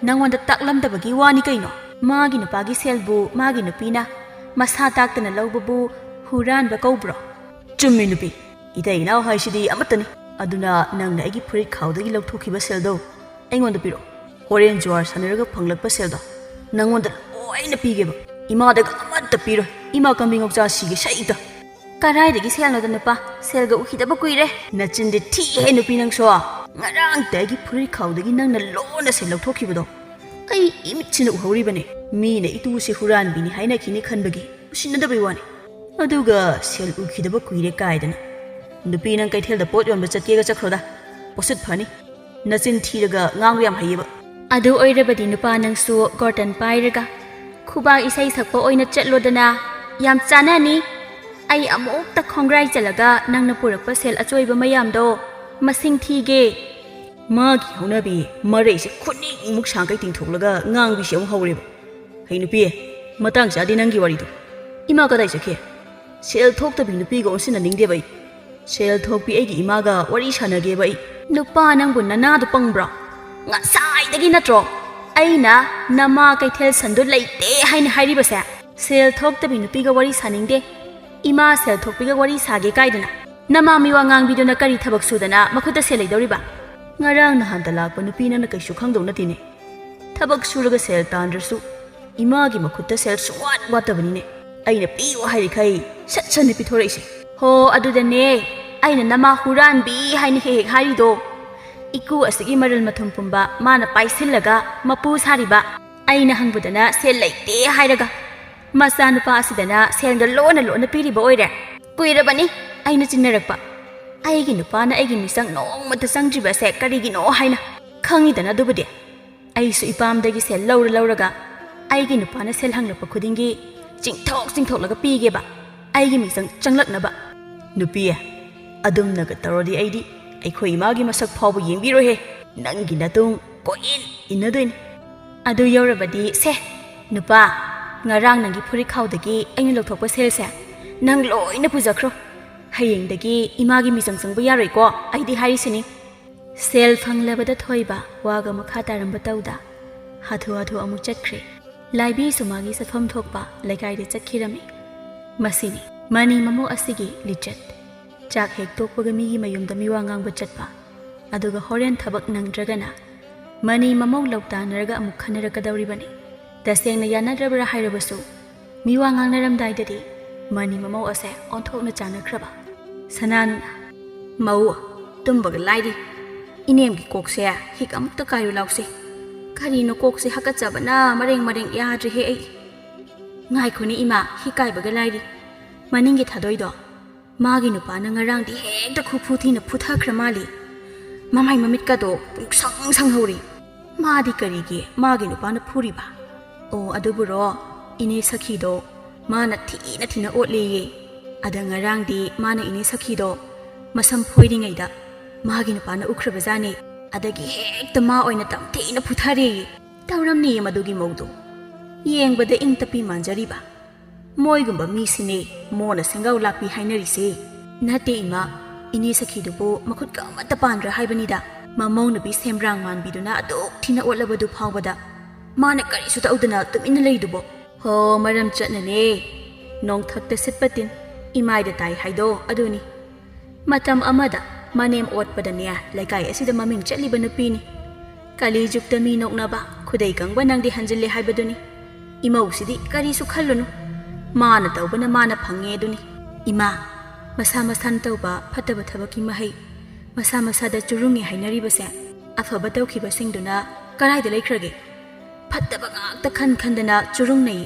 A: ꯅꯪꯉꯣꯟꯗ ꯇꯥꯛꯂꯝꯗꯕꯒꯤ ꯋꯥꯅꯤ ꯀꯩꯅꯣ ꯃꯥꯒꯤ ꯅꯨꯄꯥꯒꯤ ꯁꯦꯜꯕꯨ ꯃꯥꯒꯤ ꯅꯨꯄꯤꯅ ꯃꯁꯥ ꯇꯥꯛꯇꯅ ꯂꯧꯕꯕꯨ ꯍꯨꯔꯥꯟꯕ ꯀꯧꯕ꯭ꯔꯣ
B: ꯆꯨꯝꯃꯤ ꯅꯨꯄꯤ ꯏꯇꯩ ꯏꯅꯥꯎ ꯍꯥꯏꯁꯤꯗꯤ ꯑꯃꯠꯇꯅꯤ ꯑꯗꯨꯅ ꯅꯪꯅ ꯑꯩꯒꯤ ꯐꯨꯔꯤꯠ ꯈꯥꯎꯗꯒꯤ ꯂꯧꯊꯣꯛꯈꯤꯕ ꯁꯦꯜꯗꯣ ꯑꯩꯉꯣꯟꯗ ꯄꯤꯔꯛꯑꯣ ꯍꯣꯔꯦꯟ ꯖꯨꯋꯥꯔ ꯁꯥꯟꯅꯔꯒ ꯐꯪꯂꯛꯄ ꯁꯦꯜꯗꯣ ꯅꯪꯉꯣꯟꯗ ꯂꯣꯏꯅ ꯄꯤꯒꯦꯕ ꯏꯃꯥꯗꯒ ꯑꯃꯠꯇ ꯄꯤꯔꯣꯏ ꯏꯃꯥ ꯀꯝꯕꯤ ꯁꯤꯒꯦ ꯁꯩꯇ
A: ꯀꯔꯥꯏꯗꯒꯤ ꯁꯦꯜꯅꯣꯗ ꯅꯨꯄꯥ ꯁꯦꯜꯒ ꯎꯈꯤꯗꯕ ꯀꯨꯏꯔꯦ
B: ꯅꯆꯤꯟꯗꯤ ꯊꯤꯍꯦ ꯅꯨꯄꯤ ꯅꯪꯁꯨ ꯉꯔꯥꯡꯇ ꯑꯩꯒꯤ ꯐꯨꯔꯤꯠ ꯈꯥꯎꯗꯒꯤ ꯅꯪꯅ ꯂꯣꯟꯅ ꯁꯦꯜ ꯂꯧꯊꯣꯛꯈꯤꯕꯗꯣ ꯑꯩ ꯏꯃꯤꯠꯁꯤꯅ ꯎꯍꯧꯔꯤꯕꯅꯦ ꯃꯤꯅ ꯏꯇꯨꯁꯦ ꯍꯨꯔꯥꯟꯕꯤꯅꯤ ꯍꯥꯏꯅꯈꯤꯅꯤ ꯈꯟꯕꯒꯤ ꯎꯁꯤꯟꯅꯗꯕꯩ ꯋꯥꯅꯤ ꯑꯗꯨꯒ ꯁꯦꯜ ꯎꯈꯤꯗꯕ ꯀꯨꯏꯔꯦ ꯀꯥꯏꯗꯅ ꯅꯨꯄꯤ ꯅꯪ ꯀꯩꯊꯦꯜꯗ ꯄꯣꯠ ꯌꯣꯟꯕ ꯆꯠꯀꯦꯒ ꯆꯠꯈ꯭ꯔꯣꯗ ꯄꯣꯠꯁꯤꯠ ꯐꯅꯤ ꯅꯆꯤꯟ ꯊꯤꯔꯒ ꯉꯥꯡꯕ ꯌꯥꯝ ꯍꯩꯌꯦꯕ
A: ꯑꯗꯨ ꯑꯣꯏꯔꯕꯗꯤ ꯅꯨꯄꯥ ꯅꯪꯁꯨ ꯒꯣꯔꯇꯟ ꯄꯥꯏꯔꯒ ꯈꯨꯕꯥꯛ ꯏꯁꯩ ꯁꯛꯄ ꯑꯣꯏꯅ ꯆꯠꯂꯣꯗꯅ ꯌꯥꯝ ꯆꯥꯅꯅꯤ ꯑꯩ ꯑꯃꯨꯛꯇ ꯈꯣꯡꯒ꯭ꯔꯥꯏ ꯆꯠꯂꯒ ꯅꯪꯅ ꯄꯨꯔꯛꯄ ꯁꯦꯜ ꯑꯆꯣꯏꯕ ꯃꯌꯥꯝꯗꯣ ꯃꯁꯤꯡ ꯊꯤꯒꯦ
B: ꯃꯥꯒꯤ ꯍꯧꯅꯕꯤ ꯃꯔꯩꯁꯦ ꯈꯨꯅꯤꯡꯃꯨꯛ ꯁꯥꯡꯈꯩ ꯇꯤꯡꯊꯣꯛꯂꯒ ꯉꯥꯡꯕꯤꯁꯦ ꯑꯃꯨꯛ ꯍꯧꯔꯦꯕ ꯍꯩ ꯅꯨꯄꯤ ꯃꯇꯥꯡ ꯆꯥꯗꯦ ꯅꯪꯒꯤ ꯋꯥꯔꯤꯗꯣ ꯏꯃꯥ ꯀꯗꯥꯏ ꯆꯠꯈꯤ ꯁꯦꯜ ꯊꯣꯛꯇꯕꯤ ꯅꯨꯄꯤꯒ ꯑꯣꯟꯁꯤꯟꯅꯅꯤꯡꯗꯦꯕ ꯑꯩ ꯁꯦꯜ ꯊꯣꯛꯄꯤ ꯑꯩꯒꯤ ꯏꯃꯥꯒ ꯋꯥꯔꯤ ꯁꯥꯟꯅꯒꯦꯕ ꯑꯩ
A: ꯅꯨꯄꯥ ꯅꯪꯕꯨ ꯅꯅꯥꯗꯨ ꯄꯪꯕ꯭ꯔꯣ ꯉꯁꯥꯏꯗꯒꯤ ꯅꯠꯇ꯭ꯔꯣ ꯑꯩꯅ ꯅꯃꯥ ꯀꯩꯊꯦꯜ ꯁꯟꯗꯣ ꯂꯩꯇꯦ ꯍꯥꯏꯅ ꯍꯥꯏꯔꯤꯕꯁꯦ ꯁꯦꯜ ꯊꯣꯛꯇꯕꯤ ꯅꯨꯄꯤꯒ ꯋꯥꯔꯤ ꯁꯥꯅꯤꯡꯗꯦ ꯏꯃꯥ ꯁꯦꯜ ꯊꯣꯛꯄꯤꯒ ꯋꯥꯔꯤ ꯁꯥꯒꯦ ꯀꯥꯏꯗꯅ ꯅꯃꯥ ꯃꯤꯋꯥ ꯉꯥꯡꯕꯤꯗꯨꯅ ꯀꯔꯤ ꯊꯕꯛ ꯁꯨꯗꯅ ꯃꯈꯨꯠꯇ ꯁꯦꯜ ꯂꯩꯗꯧꯔꯤꯕ
B: ꯉꯔꯥꯡ ꯅꯍꯥꯟꯗ ꯂꯥꯛꯄ ꯅꯨꯄꯤ ꯅꯪꯅ ꯀꯩꯁꯨ ꯈꯪꯗꯧ ꯅꯠꯇꯦꯅꯦ ꯊꯕꯛ ꯁꯨꯔꯒ ꯁꯦꯜ ꯇꯥꯟꯗ꯭ꯔꯁꯨ ꯏꯃꯥꯒꯤ ꯃꯈꯨꯠꯇ ꯁꯦꯜ ꯁꯨꯡꯋꯥꯠ ꯋꯥꯠꯇꯕꯅꯤꯅꯦ ꯑꯩꯅ ꯄꯤꯌꯨ ꯍꯥꯏꯔꯤꯈꯩ ꯁꯠ ꯁꯠꯅ ꯄꯤꯊꯣꯔꯛꯏꯁꯦ
A: ꯍꯣ ꯑꯗꯨꯗꯅꯦ ꯑꯩꯅ ꯅꯃꯥ ꯍꯨꯔꯥꯟꯕꯤ ꯍꯥꯏꯅ ꯍꯦꯛ ꯍꯦꯛ ꯍꯥꯏꯔꯤꯗꯣ ꯏꯀꯨ ꯑꯁꯤꯒꯤ ꯃꯔꯜ ꯃꯊꯨꯝ ꯄꯨꯝꯕ ꯃꯥꯅ ꯄꯥꯏꯁꯤꯜꯂꯒ ꯃꯄꯨ ꯁꯥꯔꯤꯕ ꯑꯩꯅ ꯍꯪꯕꯗꯅ ꯁꯦꯜ ꯂꯩꯇꯦ ꯍꯥꯏꯔꯒ ꯃꯆꯥꯅꯨꯄꯥ ꯑꯁꯤꯗꯅ ꯁꯦꯜꯒ ꯂꯣꯟꯅ ꯂꯣꯟꯅ ꯄꯤꯔꯤꯕ ꯑꯣꯏꯔꯦ ꯀꯨꯏꯔꯕꯅꯤ ꯑꯩꯅ ꯆꯤꯡꯅꯔꯛꯄ ꯑꯩꯒꯤ ꯅꯨꯄꯥꯅ ꯑꯩꯒꯤ ꯃꯤꯆꯪ ꯅꯣꯡꯃꯇ ꯆꯪꯗ꯭ꯔꯤꯕꯁꯦ ꯀꯔꯤꯒꯤꯅꯣ ꯍꯥꯏꯅ ꯈꯪꯉꯤꯗꯅ ꯑꯗꯨꯕꯨꯗꯤ ꯑꯩꯁꯨ ꯏꯄꯥꯝꯗꯒꯤ ꯁꯦꯜ ꯂꯧꯔꯒ ꯑꯩꯒꯤ ꯅꯨꯄꯥꯅ ꯁꯦꯜ ꯍꯪꯂꯛꯄ ꯈꯨꯗꯤꯡꯒꯤ ꯆꯤꯡꯊꯣꯛꯂꯒ ꯄꯤꯒꯦꯕ ꯑꯩꯒꯤ ꯃꯤꯆꯪ ꯆꯪꯂꯛꯅꯕ ꯅꯨꯄꯤ ꯑꯗꯨꯝꯅꯒ ꯇꯧꯔꯗꯤ ꯑꯩꯗꯤ ꯑꯩꯈꯣꯏ ꯏꯃꯥꯒꯤ ꯃꯁꯛ ꯐꯥꯎꯕ ꯌꯦꯡꯕꯤꯔꯣꯏꯍꯦ ꯅꯪꯒꯤ ꯅꯇꯨꯡ ꯀꯣꯏꯟ ꯏꯟꯅꯗꯣꯏꯅꯤ ꯑꯗꯨ ꯌꯧꯔꯕꯗꯤ ꯁꯦ ꯅꯨꯄꯥ ꯉꯔꯥꯡ ꯅꯪꯒꯤ ꯐꯨꯔꯤꯠ ꯈꯥꯎꯗꯒꯤ ꯑꯩꯅ ꯂꯧꯊꯣꯛꯄ ꯁꯦꯜꯁꯦ ꯅꯪ ꯂꯣꯏꯅ ꯄꯨꯖꯈ꯭ꯔꯣ ꯍꯌꯦꯡꯗꯒꯤ ꯏꯃꯥꯒꯤ ꯃꯤꯆꯪ ꯆꯪꯕ ꯌꯥꯔꯣꯏꯀꯣ ꯑꯩꯗꯤ ꯍꯥꯏꯔꯤꯁꯤꯅꯤ ꯁꯦꯜ ꯐꯪꯂꯕꯗ ꯊꯣꯏꯕ ꯋꯥꯒ ꯃꯈꯥ ꯇꯥꯔꯝꯕ ꯇꯧꯗ ꯍꯥꯊꯨ ꯑꯃꯨꯛ ꯆꯠꯈ꯭ꯔꯦ ꯂꯥꯏꯕꯤꯁꯨ ꯃꯥꯒꯤ ꯆꯠꯐꯝ ꯊꯣꯛꯄ ꯂꯩꯀꯥꯏꯗ ꯆꯠꯈꯤꯔꯝꯃꯤ ꯃꯁꯤꯅꯤ ꯃꯅꯤ ꯃꯃꯧ ꯑꯁꯤꯒꯤ ꯂꯤꯆꯠ ꯆꯥꯛ ꯍꯦꯛ ꯇꯣꯛꯄꯒ ꯃꯤꯒꯤ ꯃꯌꯨꯝꯗ ꯃꯤꯋꯥ ꯉꯥꯡꯕ ꯆꯠꯄ ꯑꯗꯨꯒ ꯍꯣꯔꯦꯟ ꯊꯕꯛ ꯅꯪꯗ꯭ꯔꯒꯅ ꯃꯅꯤ ꯃꯃꯧ ꯂꯧꯇꯥꯟꯅꯔꯒ ꯑꯃꯨꯛ ꯈꯟꯅꯔꯛꯀꯗꯧꯔꯤꯕꯅꯤ ꯇꯁꯦꯡꯅ ꯌꯥꯅꯗ꯭ꯔꯕ꯭ꯔꯥ ꯍꯥꯏꯔꯕꯁꯨ ꯃꯤꯋꯥ ꯉꯥꯡꯅꯔꯝꯗꯥꯏꯗꯗꯤ ꯃꯅꯤ ꯃꯃꯧ ꯑꯁꯦ ꯑꯣꯟꯊꯣꯛꯅ ꯆꯥꯟꯅꯈ꯭ꯔꯕ ꯁꯅꯥꯅ ꯃꯧ ꯇꯨꯝꯕꯒ ꯂꯥꯏꯔꯤ ꯏꯅꯦꯝꯒꯤ ꯀꯣꯛꯁꯦ ꯍꯤꯛ ꯑꯃꯨꯛꯇ ꯀꯥꯏꯔꯨ ꯂꯥꯎꯁꯦ ꯀꯔꯤꯅꯣ ꯀꯣꯛꯁꯦ ꯍꯥꯀꯠꯆꯕꯅ ꯃꯔꯦꯡ ꯌꯥꯗ꯭ꯔꯦꯍꯦ ꯑꯩ ꯉꯥꯏꯈꯣꯅꯤ ꯏꯃꯥ ꯍꯤꯛ ꯀꯥꯏꯕꯒ ꯂꯥꯏꯔꯤ ꯃꯅꯤꯡꯒꯤ ꯊꯥꯗꯣꯏꯗꯣ ꯃꯥꯒꯤ ꯅꯨꯄꯥꯅ ꯉꯔꯥꯡꯗꯤ ꯍꯦꯛꯇ ꯈꯨꯐꯨ ꯊꯤꯅ ꯐꯨꯊꯈ꯭ꯔ ꯃꯥꯜꯂꯤ ꯃꯃꯥꯏ ꯃꯃꯤꯠꯀꯗꯣ ꯄꯨꯡꯁꯪ ꯁꯪꯍꯧꯔꯤ ꯃꯥꯗꯤ ꯀꯔꯤꯒꯤ ꯃꯥꯒꯤ ꯅꯨꯄꯥꯅ ꯐꯨꯔꯤꯕ ꯑꯣ ꯑꯗꯨꯕꯨꯔꯣ ꯏꯅꯦ ꯁꯈꯤꯗꯣ ꯃꯥꯅ ꯊꯤꯅ ꯑꯣꯠꯂꯦꯌꯦ ꯑꯗ ꯉꯔꯥꯡꯗꯤ ꯃꯥꯅ ꯏꯅꯦ ꯁꯈꯤꯗꯣ masam phoidingayda magi nupana ukhrabajani adagi hekta ma oina tamthina phuthari tawramni madugi maudu yengbada ingtapi manjariba moigumba misine mona singau lakpi hainarise nate ima ini sakhidubo makhut ka amata pandra haibanida mamau nabi semrang manbiduna adok thina olabadu phawbada mana karisu taudana tumina leidubo ho maram chatnane nong thakta sitpatin imaida tai haido aduni matam amada manem otpadania laikai asida maming chatliba nupini kali jukta mi noknaba khudai kangba nangdi hanjille haibaduni imau sidi karisu khallunu mana tawbana mana phange duni ima masa masan tawba phataba thabaki mahai masa masada churungi hainari base afaba tawkhiba singduna karaida laikhrage phataba ngakta khandana churung nei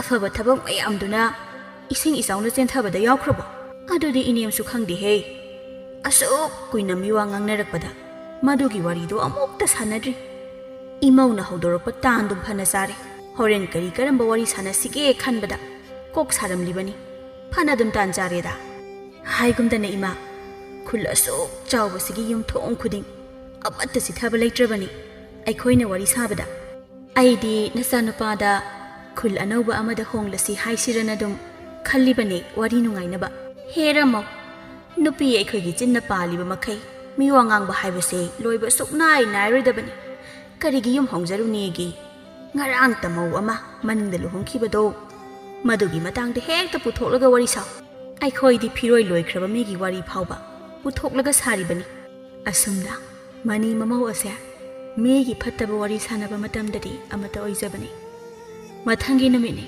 A: afaba thabak mayamduna ising isauna chenthaba da yawkhrabo adudi inem su khangdi he asuk kuina miwa ngangnarakpada madugi warido amukta sanadri imauna hodorokpa tandum phana sare horen kari karamba wari sanasige khanbada kok saramlibani phanadum tan jareda haigumdana ima khul asuk chawbasigi yumthong khuding abatta sithaba leitrabani aikhoina wari sabada aidi nasanupada khul anauba amada honglasi haisiranadum khallibani wari nungainaba heramo nupi aikhoigi chinna paliba makai miwa ngangba haibase loiba suknai nairodabani karigi yum hongjarunegi ngarang tamau ama maningda luhongkhibado madugi matangde hekta putholaga wari saw aikhoidi phiroi loikraba megi wari phawba putholaga saribani asumna mani mamau ase megi phattaba wari sanaba matamdadi amata oijabani mathangi namini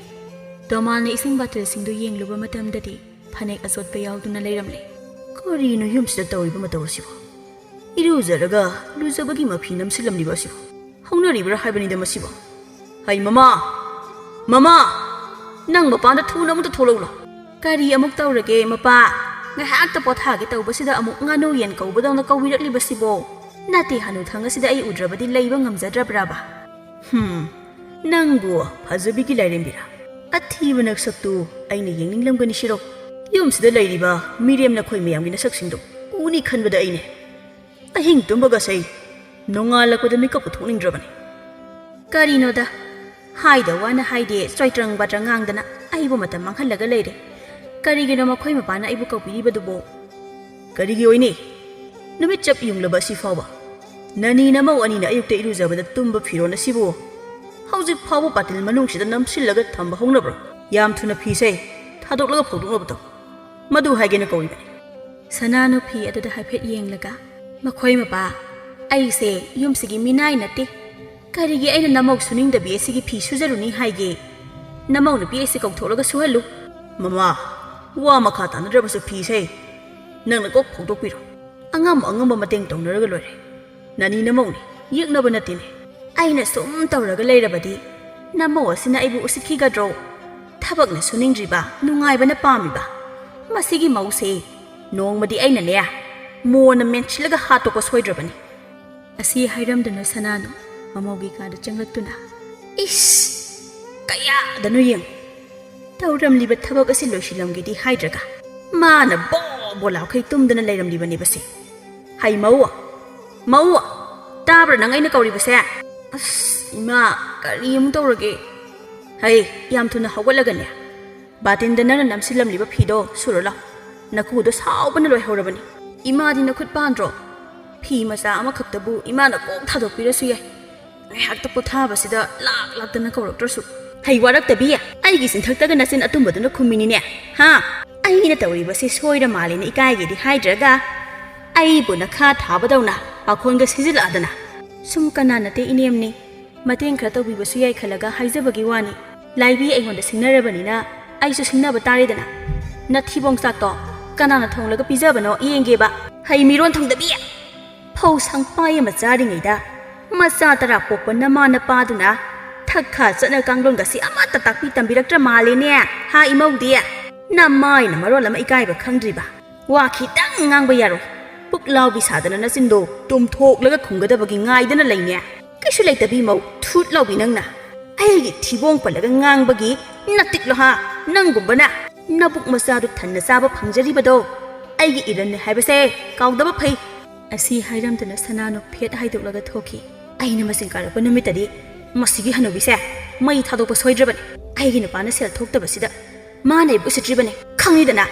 A: domalne ising batel singdu yengluba matamdadi phanek azotba yauduna leiramle korino yumsida tawiba matawasibo iruzaraga luzabagi mafi namsilamliba sibo hongnaribra haibani masibo hai mama mama nang mapanda thuna amuk tholawla kari amuk tawrage mapa ngahakta pothage tawbasida amuk nganu yen kawbadawna kawiraklibasibo nati hanu thangasida ai udrabadi leiba ngamjadrabraba nangbu phajabigi lairembira athiba naksaktu aina yengninglamgani siro yumsida leiriba miriam na khoi meyamgi nasak singdo uni khanbada aine ahing tumbaga sai nongalakpada mikap thoningdrabani karinoda haida wana haide soitrang batrang ngangdana aibu mata manghallaga leire karigino makhoi mapana aibu kawpiribadubo karigi oini numit chap yunglaba sifawa nani namau ani na ayukta iruzabada tumba phirona sibo hauzik phawu patil manungsida namsillaga thamba hongnabro yam thuna phise thadoklaga phawdoknabdo madu haigena kawribani sananu phi aduda haiphet yenglaga makhoi mapa aise yumsigi minai nate karigi aina namau suningdabi asigi phi sujaruni haige namau nupi ase kawtholaga suhallu mama wa makha tanadrabasu phi sei nangna kok phawdokpiro angamba mateng tawnaraga loire nani namau ni yeknaba natine aina sum tawraga leirabadi namau asina aibu usikhigadro thabakna suningdriba nungaibana pamiba masigi mause nongmadi aina ne mona menchilaga hatoko soidrabani asi hairamdana sananu mamaugi kada changlaktuna is kaya danu yeng tawramliba thabak asi loisilamgidi haidraga mana bo laukhai tumdana leiramlibani base hai mawa tabra nang aina kawribase as ima kariyum tawrage hai yam thuna hawalagane batindana namsilamliba phido surala nakudo saubana loi horabani imadi nakhut pandro phi masa ama khaktabu imana kok thadokpirasu yai ngahakta pothabasida laktana kawraktrasu hai waraktabi aigi sinthaktaga nasin atumbaduna khumini ha aina tawribase soira malina ikaigidi haidraga aibu nakha thabadawna pakhonga sijil adana sum kananate inemni mateng khra tawbibasu yai khalaga haijabagi wani laibi aigonda singnarabanina aisu singnaba taredana nathibong sakto kanana thonglaga pijabano yengeba hai miron thongdabi phau sangpai ama charingaida macha tara pokpa namana paduna thakha chana kanglon gasi amata takpi tambiraktra malene ha imaudi namai na marol ama ikaiba khangdriba wa khitang ngangba yaro puklaw bisadana na sindo tumthoklaga khungadabagi ngaidana leine kaisu leitabi mau thut lawbi nangna aigi thibong palaga ngangbagi natiklo ha nangumbana nabuk masadu thanna saba phangjari bado
B: ꯑꯩꯒꯤ ꯏꯔꯟꯅꯦ ꯍꯥꯏꯕꯁꯦ ꯀꯥꯎꯗꯕ ꯐꯩ ꯑꯁꯤ ꯍꯥꯏꯔꯝꯗꯅ ꯁꯅꯥꯅꯨ fat ꯍꯥꯏꯗꯣꯛꯂꯒ ꯊꯣꯛꯈꯤ ꯑꯩꯅ ꯃꯁꯤꯡ ꯀꯥꯔꯛꯄ ꯅꯨꯃꯤꯠꯇꯗꯤ ꯃꯁꯤꯒꯤ ꯍꯅꯨꯕꯤꯁꯦ ꯃꯩ ꯊꯥꯗꯣꯛꯄ ꯁꯣꯏꯗ꯭ꯔꯕꯅꯤ ꯑꯩꯒꯤ ꯅꯨꯄꯥꯅ ꯁꯦꯜ ꯊꯣꯛꯇꯕꯁꯤꯗ ꯃꯥꯅ ꯑꯩꯕꯨ ꯎꯁꯤꯠꯇ꯭ꯔꯤꯕꯅꯤ ꯈꯪꯉꯤꯗꯅ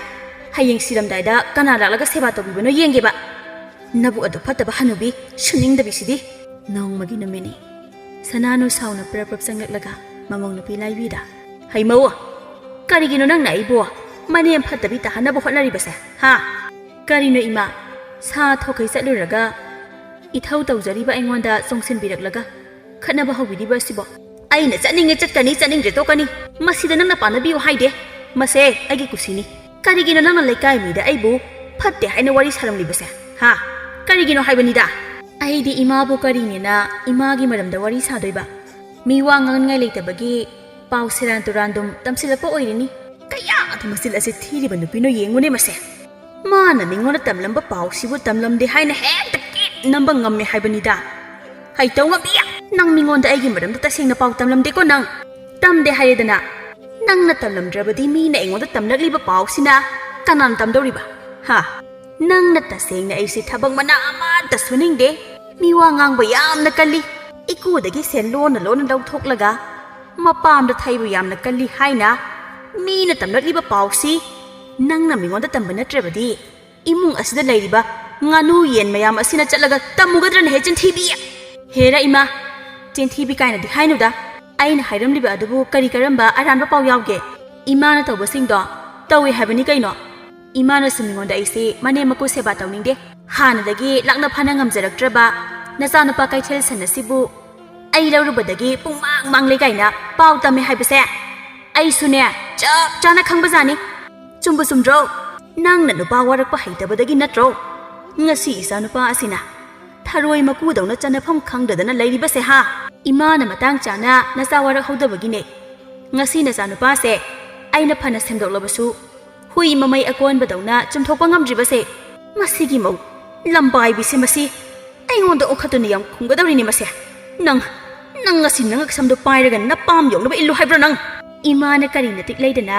B: ꯍꯌꯦꯡ ꯁꯤꯔꯝꯗꯥꯏꯗ ꯀꯅꯥ ꯂꯥꯛꯂꯒ ꯁꯦꯕꯥ ꯇꯧꯕꯤꯕꯅꯣ ꯌꯦꯡꯒꯦꯕ ꯅꯕꯨ ꯑꯗꯨ ꯐꯠꯇꯕ ꯍꯅꯨꯕꯤ ꯁꯨꯅꯤꯡꯗꯕꯤꯁꯤꯗꯤ ꯅꯣꯡꯃꯒꯤ ꯅꯨꯃꯤꯠꯅꯤ ꯁꯅꯥꯅꯨ ꯁꯥꯎꯅ ꯄ꯭ꯔꯞ ꯆꯪꯂꯛꯂꯒ ꯃꯃꯧ ꯅꯨꯄꯤ ꯂꯥꯏꯕꯤꯗ ꯍꯩꯃꯧ ꯀꯔꯤꯒꯤꯅꯣ ꯅꯪꯅ ꯑꯩꯕꯨ ꯃꯅꯦꯝ ꯐꯠꯇꯕꯤ ꯇꯥꯍꯟꯅꯕ ꯍꯣꯠꯅꯔꯤꯕꯁꯦ ꯍꯥ ꯀꯔꯤꯅꯣ ꯏꯃꯥ ꯁꯥ ꯊꯣꯛꯈꯩ ꯆꯠꯂꯨꯔꯒ ꯏꯊꯧ ꯇꯧꯖꯔꯤꯕ ꯑꯩꯉꯣꯟꯗ ꯆꯣꯡꯁꯤꯟꯕꯤꯔꯛꯂꯒ ꯈꯠꯅꯕ ꯍꯧꯕꯤꯔꯤꯕ ꯑꯁꯤꯕꯣ ꯑꯩꯅ ꯆꯠꯅꯤꯡꯉꯦ ꯆꯠꯀꯅꯤ ꯆꯠꯅꯤꯡꯗ꯭ꯔꯦ ꯇꯣꯛꯀꯅꯤ ꯃꯁꯤꯗ ꯅꯪꯅ ꯄꯥꯟꯅꯕꯤꯌꯨ ꯍꯥꯏꯗꯦ ꯃꯁꯦ ꯑꯩꯒꯤ ꯀꯨꯁꯤꯅꯤ ꯀꯔꯤꯒꯤꯅꯣ ꯅꯪꯅ ꯂꯩꯀꯥꯏ ꯃꯤꯗ ꯑꯩꯕꯨ ꯐꯠꯇꯦ ꯍꯥꯏꯅ ꯋꯥꯔꯤ ꯁꯥꯔꯝꯂꯤꯕꯁꯦ ꯍꯥ ꯀꯔꯤꯒꯤꯅꯣ ꯍꯥꯏꯕꯅꯤꯗ ꯑꯩꯗꯤ ꯏꯃꯥꯕꯨ ꯀꯔꯤꯅꯦꯅ ꯏꯃꯥꯒꯤ ꯃꯔꯝꯗ ꯋꯥꯔꯤ ꯁꯥꯗꯣꯏꯕ ꯃꯤ ꯋꯥ ꯉꯥꯡꯅꯤꯡꯉꯥꯏ ꯂꯩꯇꯕꯒꯤ ꯄꯥꯎ ꯁꯦꯔꯥꯟ ꯇꯨꯔꯥꯟꯗꯨꯝ ꯇꯝꯁꯤꯜꯂꯛꯄ ꯑꯣꯏꯔꯤꯅꯤ ꯀꯌꯥꯗ ꯃꯆꯤꯜ ꯑꯁꯤ ꯊꯤꯔꯤꯕ ꯅꯨꯄꯤꯅꯣ ꯌꯦꯡꯉꯨꯅꯦ ꯃꯁꯦ ꯃꯥꯅ ꯃꯤꯉꯣꯟꯗ ꯇꯝꯂꯝꯕ ꯄꯥꯎꯁꯤꯕꯨ ꯇꯝꯂꯝꯗꯦ ꯍꯥꯏꯅ ꯍꯦꯛꯇ ꯀꯤꯠ ꯅꯝꯕ ꯉꯝꯃꯦ ꯍꯥꯏꯕꯅꯤꯗ ꯍꯩꯇꯧ ꯉꯝꯕꯤ ꯅꯪ ꯃꯤꯉꯣꯟꯗ ꯑꯩꯒꯤ ꯃꯔꯝꯗ ꯇꯁꯦꯡꯅ ꯄꯥꯎ ꯇꯝꯂꯝꯗꯦꯀꯣ ꯅꯪ ꯇꯝꯗꯦ ꯍꯥꯏꯔꯦꯗꯅ ꯅꯪꯅ ꯇꯝꯂꯝꯗ꯭ꯔꯕꯗꯤ ꯃꯤꯅ ꯑꯩꯉꯣꯟꯗ ꯇꯝꯂꯛꯂꯤꯕ ꯄꯥꯎꯁꯤꯅ ꯀꯅꯥꯅ ꯇꯝꯗꯧꯔꯤꯕ ꯍꯥ ꯅꯪꯅ ꯇꯁꯦꯡꯅ ꯑꯩꯁꯦ ꯊꯕꯛ ꯃꯅꯥ ꯑꯃꯠꯇ ꯁꯨꯅꯤꯡꯗꯦ ꯃꯤ ꯋꯥ ꯉꯥꯡꯕ ꯌꯥꯝꯅ ꯀꯜꯂꯤ ꯏꯀꯨꯗꯒꯤ ꯁꯦꯟ ꯂꯣꯟꯅ ꯂꯧꯊꯣꯛꯂꯒ ꯃꯄꯥꯝꯗ ꯊꯩꯕ ꯌꯥꯝꯅ ꯀꯜꯂꯤ ꯍꯥꯏꯅ ꯃꯤꯅ ꯇꯝꯂꯛꯂꯤꯕ ꯄꯥꯎꯁꯤ ꯅꯪꯅ ꯃꯤꯉꯣꯟꯗ ꯇꯝꯕ ꯅꯠꯇ꯭ꯔꯕꯗꯤ ꯏꯃꯨꯡ ꯑꯁꯤꯗ ꯂꯩꯔꯤꯕ ꯉꯥꯅꯨ ꯌꯦꯟ ꯃꯌꯥꯝ ꯑꯁꯤꯅ ꯆꯠꯂꯒ ꯇꯝꯃꯨꯒꯗ꯭ꯔꯅ ꯍꯦ ꯆꯤꯟꯊꯤꯕꯤ ꯍꯦꯔ ꯏꯃꯥ ꯆꯤꯟꯊꯤꯕꯤ ꯀꯥꯏꯅꯗꯤ ꯍꯥꯏꯅꯨꯗ ꯑꯩꯅ ꯍꯥꯏꯔꯝꯂꯤꯕ ꯑꯗꯨꯕꯨ ꯀꯔꯤ ꯀꯔꯝꯕ ꯑꯔꯥꯟꯕ ꯄꯥꯎ ꯌꯥꯎꯒꯦ ꯏꯃꯥꯅ ꯇꯧꯕꯁꯤꯡꯗꯣ ꯇꯧꯏ ꯍꯥꯏꯕꯅꯤ ꯀꯩꯅꯣ ꯏꯃꯥꯅꯁꯨ ꯃꯤꯉꯣꯟꯗ ꯑꯩꯁꯦ ꯃꯅꯦꯝ ꯃꯀꯨ ꯁꯦꯕꯥ ꯇꯧꯅꯤꯡꯗꯦ ꯍꯥꯟꯅꯗꯒꯤ ꯂꯥꯛꯅ ꯐꯥꯅ ꯉꯝꯖꯔꯛꯇ꯭ꯔꯕ ꯅꯆꯥꯅꯨꯄꯥ ꯀꯩꯊꯦꯜ ꯁꯟ ꯑꯁꯤꯕꯨ ꯑꯩ ꯂꯧꯔꯨꯕꯗꯒꯤ ꯄꯨꯡꯃꯥꯡ ꯃꯥꯡꯂꯦ ꯀꯥꯏꯅ ꯄꯥꯎ ꯇꯝꯃꯦ ꯍꯥꯏꯕꯁꯦ ꯑꯩꯁꯨꯅꯦ ꯆꯞ ꯆꯥꯅ ꯈꯪꯕꯖꯥꯅꯤ ꯆꯨꯝꯕꯨ ꯆꯨꯝꯗ꯭ꯔꯣ ꯅꯪꯅ ꯅꯨꯄꯥ ꯋꯥꯔꯛꯄ ꯍꯩꯇꯕꯗꯒꯤ ꯅꯠꯇ꯭ꯔꯣ ꯉꯁꯤ ꯏꯆꯥꯅꯨꯄꯥ ꯑꯁꯤꯅ ꯊꯔꯣꯏ ꯃꯀꯨꯗꯧꯅ ꯆꯟꯅꯐꯝ ꯈꯪꯗꯗꯅ ꯂꯩꯔꯤꯕꯁꯦ ꯍꯥ ꯏꯃꯥꯅ ꯃꯇꯥꯡ ꯆꯥꯅ ꯅꯆꯥ ꯋꯥꯔꯛꯍꯧꯗꯕꯒꯤꯅꯦ ꯉꯁꯤ ꯅꯆꯥꯅꯨꯄꯥꯁꯦ ꯑꯩꯅ ꯐꯅ ꯁꯦꯝꯗꯣꯛꯂꯕꯁꯨ ꯍꯨꯏ ꯃꯃꯩ ꯑꯀꯣꯟꯕꯗꯧꯅ ꯆꯨꯝꯊꯣꯛꯄ ꯉꯝꯗ꯭ꯔꯤꯕꯁꯦ ꯃꯁꯤꯒꯤ ꯃꯧ ꯂꯝꯕꯥꯏꯕꯤꯁꯦ ꯃꯁꯤ ꯑꯩꯉꯣꯟꯗ ꯑꯣꯟꯈꯠꯇꯨꯅ ꯌꯥꯝ ꯈꯨꯝꯒꯗꯧꯔꯤꯅꯦ ꯃꯁꯦ ꯅꯪ ꯉꯁꯤ ꯅꯉꯛ ꯁꯝꯗꯣ ꯄꯥꯏꯔꯒ ꯅꯄꯥꯝ ꯌꯧꯅꯕ ꯏꯜꯂꯨ ꯍꯥꯏꯕ꯭ꯔꯣ ꯅꯪ ꯏꯃꯥꯅ ꯀꯔꯤ ꯅꯇꯤꯛ ꯂꯩꯗꯅ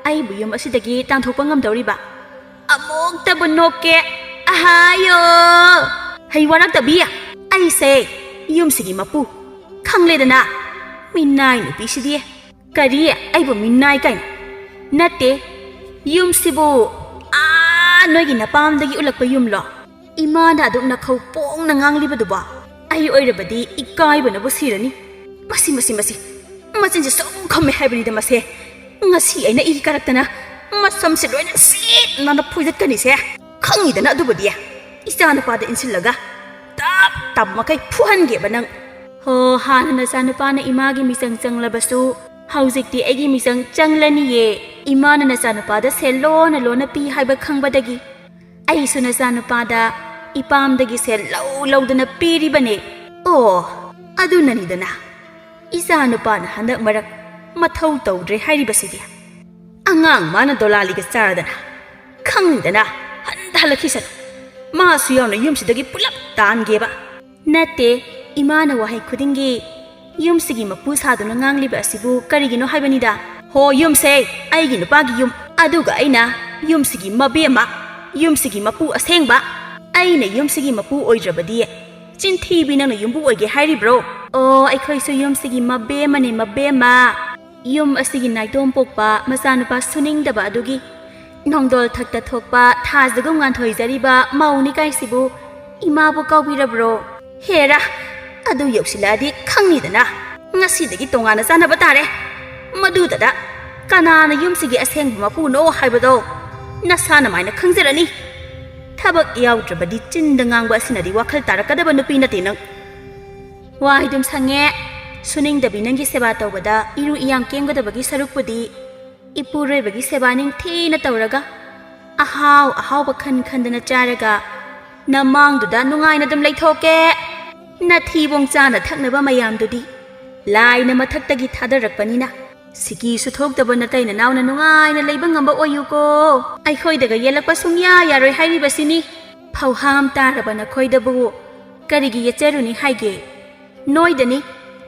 B: ꯑꯩꯕꯨ ꯌꯨꯝ ꯑꯁꯤꯗꯒꯤ ꯇꯥꯟꯊꯣꯛꯄ ꯉꯝꯗꯧꯔꯤꯕ ꯑꯃꯨꯛꯇꯕꯨ ꯅꯣꯛꯀꯦ ꯑꯍꯥꯌꯣ ꯍꯩ ꯋꯥꯔꯛꯇꯕꯤ ꯑꯩꯁꯦ ꯌꯨꯝꯁꯤꯒꯤ ꯃꯄꯨ ꯈꯪꯂꯦꯗꯅ ꯃꯤꯅꯥꯏ ꯅꯨꯄꯤꯁꯤꯗꯤ ꯀꯔꯤ ꯑꯩꯕꯨ ꯃꯤꯅꯥꯏ ꯀꯥꯏꯅ ꯅꯠꯇꯦ ꯌꯨꯝꯁꯤꯕꯨ ꯅꯣꯏꯒꯤ ꯅꯄꯥꯝꯗꯒꯤ ꯎꯠꯂꯛꯄ ꯌꯨꯝꯂꯣ ꯏꯃꯥꯅ ꯑꯗꯨꯛ ꯅꯈꯧ ꯄꯣꯡꯅ ꯉꯥꯡꯂꯤꯕꯗꯨꯕꯣ ꯑꯩ ꯑꯣꯏꯔꯕꯗꯤ ꯏꯀꯥꯏꯕꯅꯕꯨ ꯁꯤꯔꯅꯤ ꯃꯁꯤ ꯃꯆꯤꯟꯁꯦ ꯁꯨꯝ ꯈꯝꯃꯦ ꯍꯥꯏꯕꯅꯤꯗ ꯃꯁꯦ ꯉꯁꯤ ꯑꯩꯅ ꯏ ꯀꯥꯔꯛꯇꯅ ꯃꯁꯝꯁꯦ ꯂꯣꯏꯅ ꯁꯤꯠ ꯅꯥꯟꯅ ꯐꯣꯏꯗꯠꯀꯅꯤꯁꯦ ꯈꯪꯉꯤꯗꯅ ꯑꯗꯨꯕꯨꯗꯤ ꯏꯆꯥꯅꯨꯄꯥꯗ ꯏꯟꯁꯤꯜꯂꯒ ꯇꯞ ꯃꯈꯩ ꯐꯨꯍꯟꯒꯦꯕ ꯅꯪ ꯍꯣ ꯍꯥꯟꯅ ꯅꯆꯥꯅꯨꯄꯥꯅ ꯏꯃꯥꯒꯤ ꯃꯤꯆꯪ ꯆꯪꯂꯕꯁꯨ ꯍꯧꯖꯤꯛꯇꯤ ꯑꯩꯒꯤ ꯃꯤꯆꯪ ꯆꯪꯂꯅꯤꯌꯦ ꯏꯃꯥꯅ ꯅꯆꯥꯅꯨꯄꯥꯗ ꯁꯦꯜ ꯂꯣꯟꯅ ꯄꯤ ꯍꯥꯏꯕ ꯈꯪꯕꯗꯒꯤ ꯑꯩꯁꯨ ꯅꯆꯥꯅꯨꯄꯥꯗ ꯏꯄꯥꯝꯗꯒꯤ ꯁꯦꯜ ꯂꯧꯗꯅ ꯄꯤꯔꯤꯕꯅꯦ ꯑꯣ ꯑꯗꯨꯅꯅꯤꯗꯅ ꯏꯆꯥꯅꯨꯄꯥꯅ ꯍꯟꯗꯛ ꯃꯔꯛ ꯃꯊꯧ ꯇꯧꯗ꯭ꯔꯦ ꯍꯥꯏꯔꯤꯕꯁꯤꯗꯤ ꯑꯉꯥꯡ ꯃꯥꯅ ꯗꯣꯂꯥꯂꯤꯒ ꯆꯥꯔꯗꯅ ꯈꯪꯗꯅ ꯍꯜꯂꯛꯈꯤꯁꯅꯨ ꯃꯥꯁꯨ ꯌꯥꯎꯅ ꯌꯨꯝꯁꯤꯗꯒꯤ ꯄꯨꯂꯞ ꯇꯥꯟꯒꯦꯕ ꯅꯠꯇꯦ ꯏꯃꯥꯅ ꯋꯥꯍꯩ ꯈꯨꯗꯤꯡꯒꯤ ꯌꯨꯝꯁꯤꯒꯤ ꯃꯄꯨ ꯁꯥꯗꯨꯅ ꯉꯥꯡꯂꯤꯕ ꯑꯁꯤꯕꯨ ꯀꯔꯤꯒꯤꯅೋ ꯍꯥꯏꯕꯅꯤꯗ ꯍꯣ ꯌꯨꯝꯁꯦ ꯑꯩꯒꯤ ꯅꯨꯄꯥꯒꯤ ꯌꯨꯝ ꯑꯗꯨꯒ ꯑꯩꯅ ꯌꯨꯝꯁꯤꯒꯤ ꯃꯕꯦꯝꯃ ꯌꯨꯝꯁꯤꯒꯤ ꯃꯄꯨ ꯑꯁꯦꯡꯕ ꯑꯩꯅ ꯌꯨꯝꯁꯤꯒꯤ ꯃꯄꯨ ꯑꯣꯏꯗ꯭ꯔꯕꯗꯤ ꯆꯤꯟꯊꯤꯕꯤ ꯅꯪꯅ ꯌꯨꯝꯕꯨ ꯑꯣꯏꯒꯦ ꯍꯥꯏꯔꯤꯕ꯭ꯔꯣ ꯑꯣ ꯑꯩꯈꯣꯏꯁꯨ ꯌꯨꯝꯁꯤꯒꯤ ꯃꯕꯦꯝꯃꯅꯦ ꯃꯕꯦꯝꯃ ꯌꯨꯝ ꯑꯁꯤꯒꯤ ꯅꯥꯏꯇꯣꯝ ꯄꯣꯛꯄ ꯃꯆꯥꯅꯨꯄꯥ ꯁꯨꯅꯤꯡꯗꯕ ꯑꯗꯨꯒꯤ ꯅꯣꯡꯗꯣꯜ ꯊꯛꯇ ꯊꯣꯛꯄ ꯊꯥꯖꯒꯨꯝ ꯉꯥꯟꯊꯣꯏꯖꯔꯤꯕ ꯃꯧꯅꯤ ꯀꯥꯏꯁꯤꯕꯨ ꯏꯃꯥꯕꯨ ꯀꯥꯎꯕꯤꯔꯕ꯭ꯔꯣ ꯍꯦꯔꯥ ꯑꯗꯨ ꯌꯧꯁꯤꯜꯂꯛꯑꯗꯤ ꯈꯪꯅꯤꯗꯅ ꯉꯁꯤꯗꯒꯤ ꯇꯣꯉꯥꯟꯅ ꯆꯥꯅꯕ ꯇꯥꯔꯦ ꯃꯗꯨꯗ ꯀꯅꯥꯅ ꯌꯨꯝꯁꯤꯒꯤ ꯑꯁꯦꯡꯕ ꯃꯄꯨꯅꯣ ꯍꯥꯏꯕꯗꯣ ꯅꯁꯥꯅ ꯃꯥꯏꯅ ꯈꯪꯖꯔꯅꯤ ꯊꯕꯛ ꯌꯥꯎꯗ꯭ꯔꯕꯗꯤ ꯆꯤꯟꯗ ꯉꯥꯡꯕ ꯑꯁꯤꯅꯗꯤ ꯋꯥꯈꯜ ꯇꯥꯔꯛꯀꯗꯕ ꯅꯨꯄꯤ ꯅꯠꯇꯦ ꯅꯪ ꯋꯥꯍꯩꯗꯨꯝ ꯁꯪꯉꯦ ꯁꯨꯅꯤꯡꯗꯕꯤ ꯅꯪꯒꯤ ꯁꯦꯕꯥ ꯇꯧꯕꯗ ꯏꯔꯨ ꯏꯌꯥꯡ ꯀꯦꯝꯒꯗꯕꯒꯤ ꯁꯔꯨꯛꯄꯨꯗꯤ ꯏꯄꯨꯔꯣꯏꯕꯒꯤ ꯁꯦꯕꯥ ꯅꯤꯡꯊꯤꯅ ꯇꯧꯔꯒ ꯑꯍꯥꯎꯕ ꯈꯟꯗꯅ ꯆꯥꯔꯒ ꯅꯃꯥꯡꯗꯨꯗ ꯅꯨꯡꯉꯥꯏꯅ ꯑꯗꯨꯝ ꯂꯩꯊꯣꯛꯀꯦ ꯅꯊꯤꯕꯣꯡ ꯆꯥꯅ ꯊꯛꯅꯕ ꯃꯌꯥꯝꯗꯨꯗꯤ ꯂꯥꯏꯅ ꯃꯊꯛꯇꯒꯤ ꯊꯥꯗꯔꯛꯄꯅꯤꯅ ꯁꯤꯀꯤꯁꯨ ꯊꯣꯛꯇꯕ ꯅꯇꯩ ꯅꯅꯥꯎꯅ ꯅꯨꯡꯉꯥꯏꯅ ꯂꯩꯕ ꯉꯝꯕ ꯑꯣꯏꯌꯨꯀꯣ ꯑꯩꯈꯣꯏꯗꯒ ꯌꯦꯜꯂꯛꯄ ꯁꯨꯡꯌꯥ ꯌꯥꯔꯣꯏ ꯍꯥꯏꯔꯤꯕꯁꯤꯅꯤ ꯐꯧꯍꯥꯝ ꯇꯥꯔꯕ ꯅꯈꯣꯏꯗꯕꯨ ꯀꯔꯤꯒꯤ ꯌꯦꯠꯆꯔꯨꯅꯤ ꯍꯥꯏꯒꯦ ꯅꯣꯏꯗꯅꯤ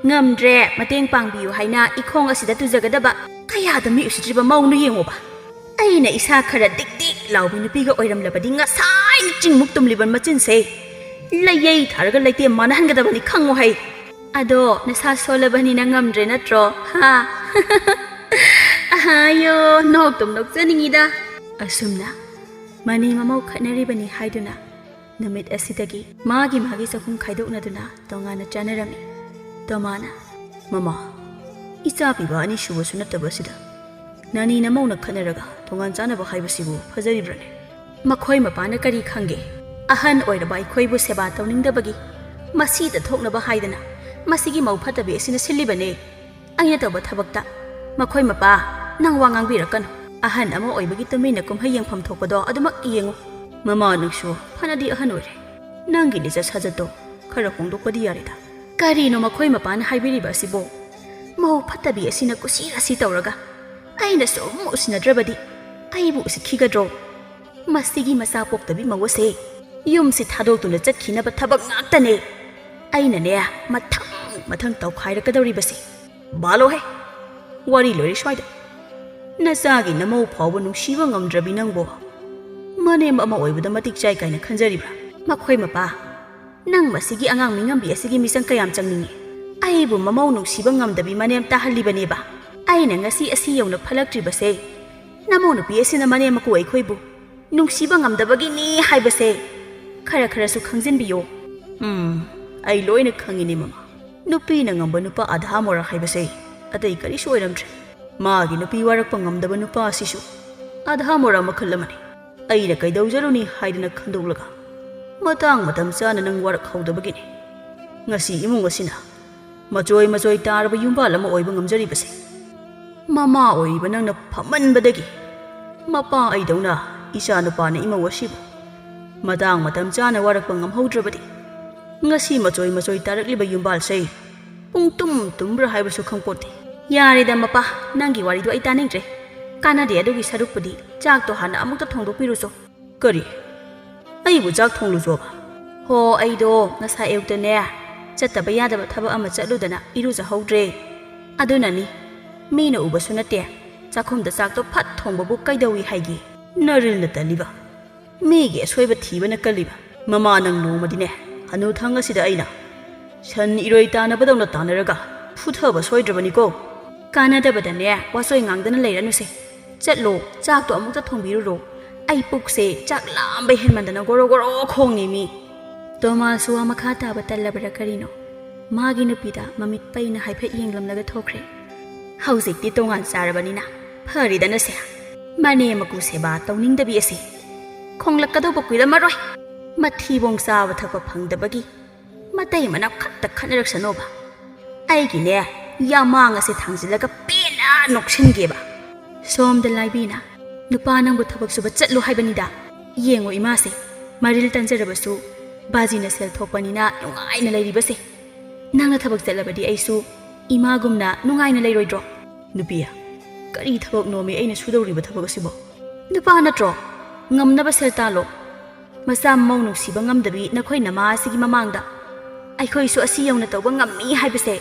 B: ꯉꯝꯗ꯭ꯔꯦ ꯃꯇꯦꯡ ꯄꯥꯡꯕꯤꯌꯨ ꯍꯥꯏꯅ ꯏꯈꯣꯡ ꯑꯁꯤꯗ ꯇꯨꯖꯒꯗꯕ ꯀꯌꯥꯗ ꯃꯤ ꯎꯁꯤꯠꯇ꯭ꯔꯤꯕ ꯃꯧꯅ ꯌꯦꯡꯉꯣꯕ ꯑꯩꯅ ꯏꯁꯥ ꯈꯔ ꯗꯤꯛ ꯗꯤꯛ ꯂꯥꯎꯕꯤ ꯅꯨꯄꯤꯒ ꯑꯣꯏꯔꯝꯂꯕꯗꯤ ꯉꯁꯥꯏꯅ ꯆꯤꯡꯃꯨꯛ ꯇꯨꯝꯂꯤꯕ ꯃꯆꯤꯟꯁꯦ ꯂꯩꯌꯩ ꯊꯥꯔꯒ ꯂꯩꯇꯦꯝ ꯃꯥꯟꯅꯍꯟꯒꯗꯕꯅꯤ ꯈꯪꯉꯣ ꯍꯩ ꯑꯗꯣ ꯅꯁꯥ ꯁꯣꯜꯂꯕꯅꯤꯅ ꯉꯝꯗ꯭ꯔꯦ ꯅꯠꯇ꯭ꯔꯣ ꯍꯥ ꯑꯍꯥꯌꯣ ꯅꯣꯛꯇꯨꯝ ꯅꯣꯛꯆꯅꯤꯡꯉꯤꯗ ꯑꯁꯨꯝꯅ ꯃꯅꯤ ꯃꯃꯧ ꯈꯠꯅꯔꯤꯕꯅꯤ ꯍꯥꯏꯗꯨꯅ ꯅꯨꯃꯤꯠ ꯑꯁꯤꯗꯒꯤ ꯃꯥꯒꯤ ꯆꯥꯛꯈꯨꯝ ꯈꯥꯏꯗꯣꯛꯅꯗꯨꯅ ꯇꯣꯉꯥꯟꯅ ꯆꯥꯅꯔꯝꯃꯤ ꯇꯣꯃꯥꯅ ꯃꯃꯥ ꯏꯆꯥ ꯄꯤꯕ ꯑꯅꯤ ꯁꯨꯕꯁꯨ ꯅꯠꯇꯕꯁꯤꯗ ꯅꯥꯅꯤ ꯅꯃꯧꯅ ꯈꯠꯅꯔꯒ ꯇꯣꯉꯥꯟ ꯆꯥꯅꯕ ꯍꯥꯏꯕꯁꯤꯕꯨ ꯐꯖꯔꯤꯕ꯭ꯔꯅꯦ ꯃꯈꯣꯏ ꯃꯄꯥꯅ ꯀꯔꯤ ꯈꯪꯒꯦ ꯑꯍꯟ ꯑꯣꯏꯔꯕ ꯑꯩꯈꯣꯏꯕꯨ ꯁꯦꯕꯥ ꯇꯧꯅꯤꯡꯗꯕꯒꯤ ꯃꯁꯤꯗ ꯊꯣꯛꯅꯕ ꯍꯥꯏꯗꯅ ꯃꯁꯤꯒꯤ ꯃꯧ ꯐꯠꯇꯕꯤ ꯑꯁꯤꯅ ꯁꯤꯜꯂꯤꯕꯅꯦ ꯑꯩꯅ ꯇꯧꯕ ꯊꯕꯛꯇ ꯃꯈꯣꯏ ꯃꯄꯥ ꯅꯪ ꯋꯥ ꯉꯥꯡꯕꯤꯔꯛꯀꯅꯨ ꯑꯍꯟ ꯑꯃ ꯑꯣꯏꯕꯒꯤ ꯇꯨꯃꯤꯟꯅ ꯀꯨꯝꯍꯩ ꯌꯦꯡꯐꯝ ꯊꯣꯛꯄꯗꯣ ꯑꯗꯨꯃꯛ ꯌꯦꯡꯉꯨ ꯃꯃꯥ ꯅꯪꯁꯨ ꯐꯅꯗꯤ ꯑꯍꯟ ꯑꯣꯏꯔꯦ ꯅꯪꯒꯤ ꯂꯤꯆꯠ ꯁꯥꯖꯠꯇꯣ ꯈꯔ ꯍꯣꯡꯗꯣꯛꯄꯗꯤ ꯌꯥꯔꯦꯗ ꯀꯔꯤꯅꯣ ꯃꯈꯣꯏ ꯃꯄꯥꯅ ꯍꯥꯏꯕꯤꯔꯤꯕ ꯑꯁꯤꯕꯣ ꯃꯧ ꯐꯠꯇꯕꯤ ꯑꯁꯤꯅ ꯀꯨꯁꯤ ꯔꯥꯁꯤ ꯇꯧꯔꯒ ꯑꯩꯅ ꯁꯨꯝ ꯎꯁꯤꯟꯅꯗ꯭ꯔꯕꯗꯤ ꯑꯩꯕꯨ ꯎꯁꯤꯠꯈꯤꯒꯗ꯭ꯔꯣ ꯃꯁꯤꯒꯤ ꯃꯆꯥ ꯄꯣꯛꯇꯕꯤ ꯃꯧ ꯑꯁꯦ ꯌꯨꯝꯁꯤ ꯊꯥꯗꯣꯛꯇꯨꯅ ꯆꯠꯈꯤꯅꯕ ꯊꯕꯛ ꯉꯥꯛꯇꯅꯦ ꯑꯩꯅꯅꯦ ꯃꯊꯪ ꯇꯧꯈꯥꯏꯔꯛꯀꯗꯧꯔꯤꯕꯁꯦ ꯕꯥꯂꯣꯍꯦ ꯋꯥꯔꯤ ꯂꯣꯏꯔꯦ ꯁ꯭ꯋꯥꯏꯗ ꯅꯆꯥꯒꯤ ꯅꯃꯧ ꯐꯥꯎꯕ ꯅꯨꯡꯁꯤꯕ ꯉꯝꯗ꯭ꯔꯕꯤ ꯅꯪꯕꯣ ꯃꯅꯦꯝ ꯑꯃ ꯑꯣꯏꯕꯗ ꯃꯇꯤꯛ ꯆꯥꯏ ꯀꯥꯏꯅ ꯈꯟꯖꯔꯤꯕ꯭ꯔꯥ ꯃꯈꯣꯏ ꯃꯄꯥ ꯅꯪ ꯃꯁꯤꯒꯤ ꯑꯉꯥꯡ ꯃꯤꯉꯝꯕꯤ ꯑꯁꯤꯒꯤ ꯃꯤꯆꯪ ꯀꯌꯥꯝ ꯆꯪꯅꯤꯡꯉꯤ ꯑꯩꯕꯨ ꯃꯃꯧ ꯅꯨꯡꯁꯤꯕ ꯉꯝꯗꯕꯤ ꯃꯅꯦꯝ ꯇꯥꯍꯜꯂꯤꯕꯅꯦꯕ ꯑꯩꯅ ꯉꯁꯤ ꯑꯁꯤ ꯌꯧꯅ ꯐꯠꯂꯛꯇ꯭ꯔꯤꯕꯁꯦ ꯅꯃꯧ ꯅꯨꯄꯤ ꯑꯁꯤꯅ ꯃꯅꯦꯝ ꯃꯀꯨ ꯑꯩꯈꯣꯏꯕꯨ ꯅꯨꯡꯁꯤꯕ ꯉꯝꯗꯕꯒꯤꯅꯤ ꯍꯥꯏꯕꯁꯦ ꯈꯔ ꯈꯔꯁꯨ ꯈꯪꯖꯤꯟꯕꯤꯌꯣ ꯑꯩ ꯂꯣꯏꯅ ꯈꯪꯉꯤꯅꯦ ꯃꯃꯥ ꯅꯨꯄꯤꯅ ꯉꯝꯕ ꯅꯨꯄꯥ ꯑꯙꯥ ꯃꯣꯔꯥ ꯍꯥꯏꯕꯁꯦ ꯑꯇꯩ ꯀꯔꯤꯁꯨ ꯑꯣꯏꯔꯝꯗ꯭ꯔꯦ ꯃꯥꯒꯤ ꯅꯨꯄꯤ ꯋꯥꯔꯛꯄ ꯉꯝꯗꯕ ꯅꯨꯄꯥ ꯑꯁꯤꯁꯨ ꯑꯙꯥ ꯃꯣꯔꯥ ꯃꯈꯜ ꯑꯃꯅꯤ ꯑꯩꯅ ꯀꯩꯗꯧꯖꯔꯨꯅꯤ ꯍꯥꯏꯗꯅ ꯈꯟꯗꯣꯛꯂꯒ ꯃꯇꯝ ꯆꯥꯅ ꯅꯪ ꯋꯥꯔꯛꯍꯧꯗꯕꯒꯤꯅꯤ ꯉꯁꯤ ꯏꯃꯨꯡ ꯑꯁꯤꯅ ꯃꯆꯣꯏ ꯇꯥꯔꯕ ꯌꯨꯝꯕꯥꯜ ꯑꯃ ꯑꯣꯏꯕ ꯉꯝꯖꯔꯤꯕꯁꯦ ꯃꯃꯥ ꯑꯣꯏꯔꯤꯕ ꯅꯪꯅ ꯐꯝꯃꯟꯕꯗꯒꯤ ꯃꯄꯥ ꯑꯩꯗꯧꯅ ꯏꯆꯥ ꯅꯨꯄꯥꯅ ꯏꯃꯧ ꯑꯁꯤꯕꯨ ꯃꯇꯝ ꯆꯥꯅ ꯋꯥꯔꯛꯄ ꯉꯝꯍꯧꯗ꯭ꯔꯕꯗꯤ ngasi macoi tarak liba yumbal sei pung tumbra haibasu khangpote yarida mapa nangi wari do ai taningre kana de adugi sarupudi chak to hana amukta thongdopiruso kari ai bu jak thonglu jo ba ho ai do ngasa eukte ne chattaba yadaba thaba ama chatludana iruja howdre adunani mina ubasu nate chakhumda chak to phat thongbabu kaidawi haigi naril na taliba migi asoiba thibana kaliba mama nang no madine hanu thanga sida aina san iroi tana badawna tanaraga phuthaba soidrabani ko kana dabadane wasoi ngangdana leiranu se chatlo chak to amukta thongbiru ro ai pukse chak lambe henmandana goro khongni mi toma suwa makha ta batallabra karino magi nupida mamit paina haiphet yenglamlaga thokre haujik ti tongan sarabani na phari dana se mane maku seba tawningdabi ase khonglakado bakuira maroi mathi bong sawa thakpa phangdabagi matai manap khatta khanarak sanoba aigi ne yamang ase thangjilaga pena nokshinge ba somda laibina nupa nangbu thabak suba chatlu haibanida yengo imase maril tanjarabasu bajina sel thokpanina nungaina leiribase nangna thabak chalabadi aisu imagumna nungaina leiroidro nupiya kari thabak nomi aina sudawriba thabak asibo nupa natro ngamnaba sel talo masa mau nungsiba ngamdabi nakhoi nama asigi mamangda aikhoi su asi yauna tawba ngammi haibase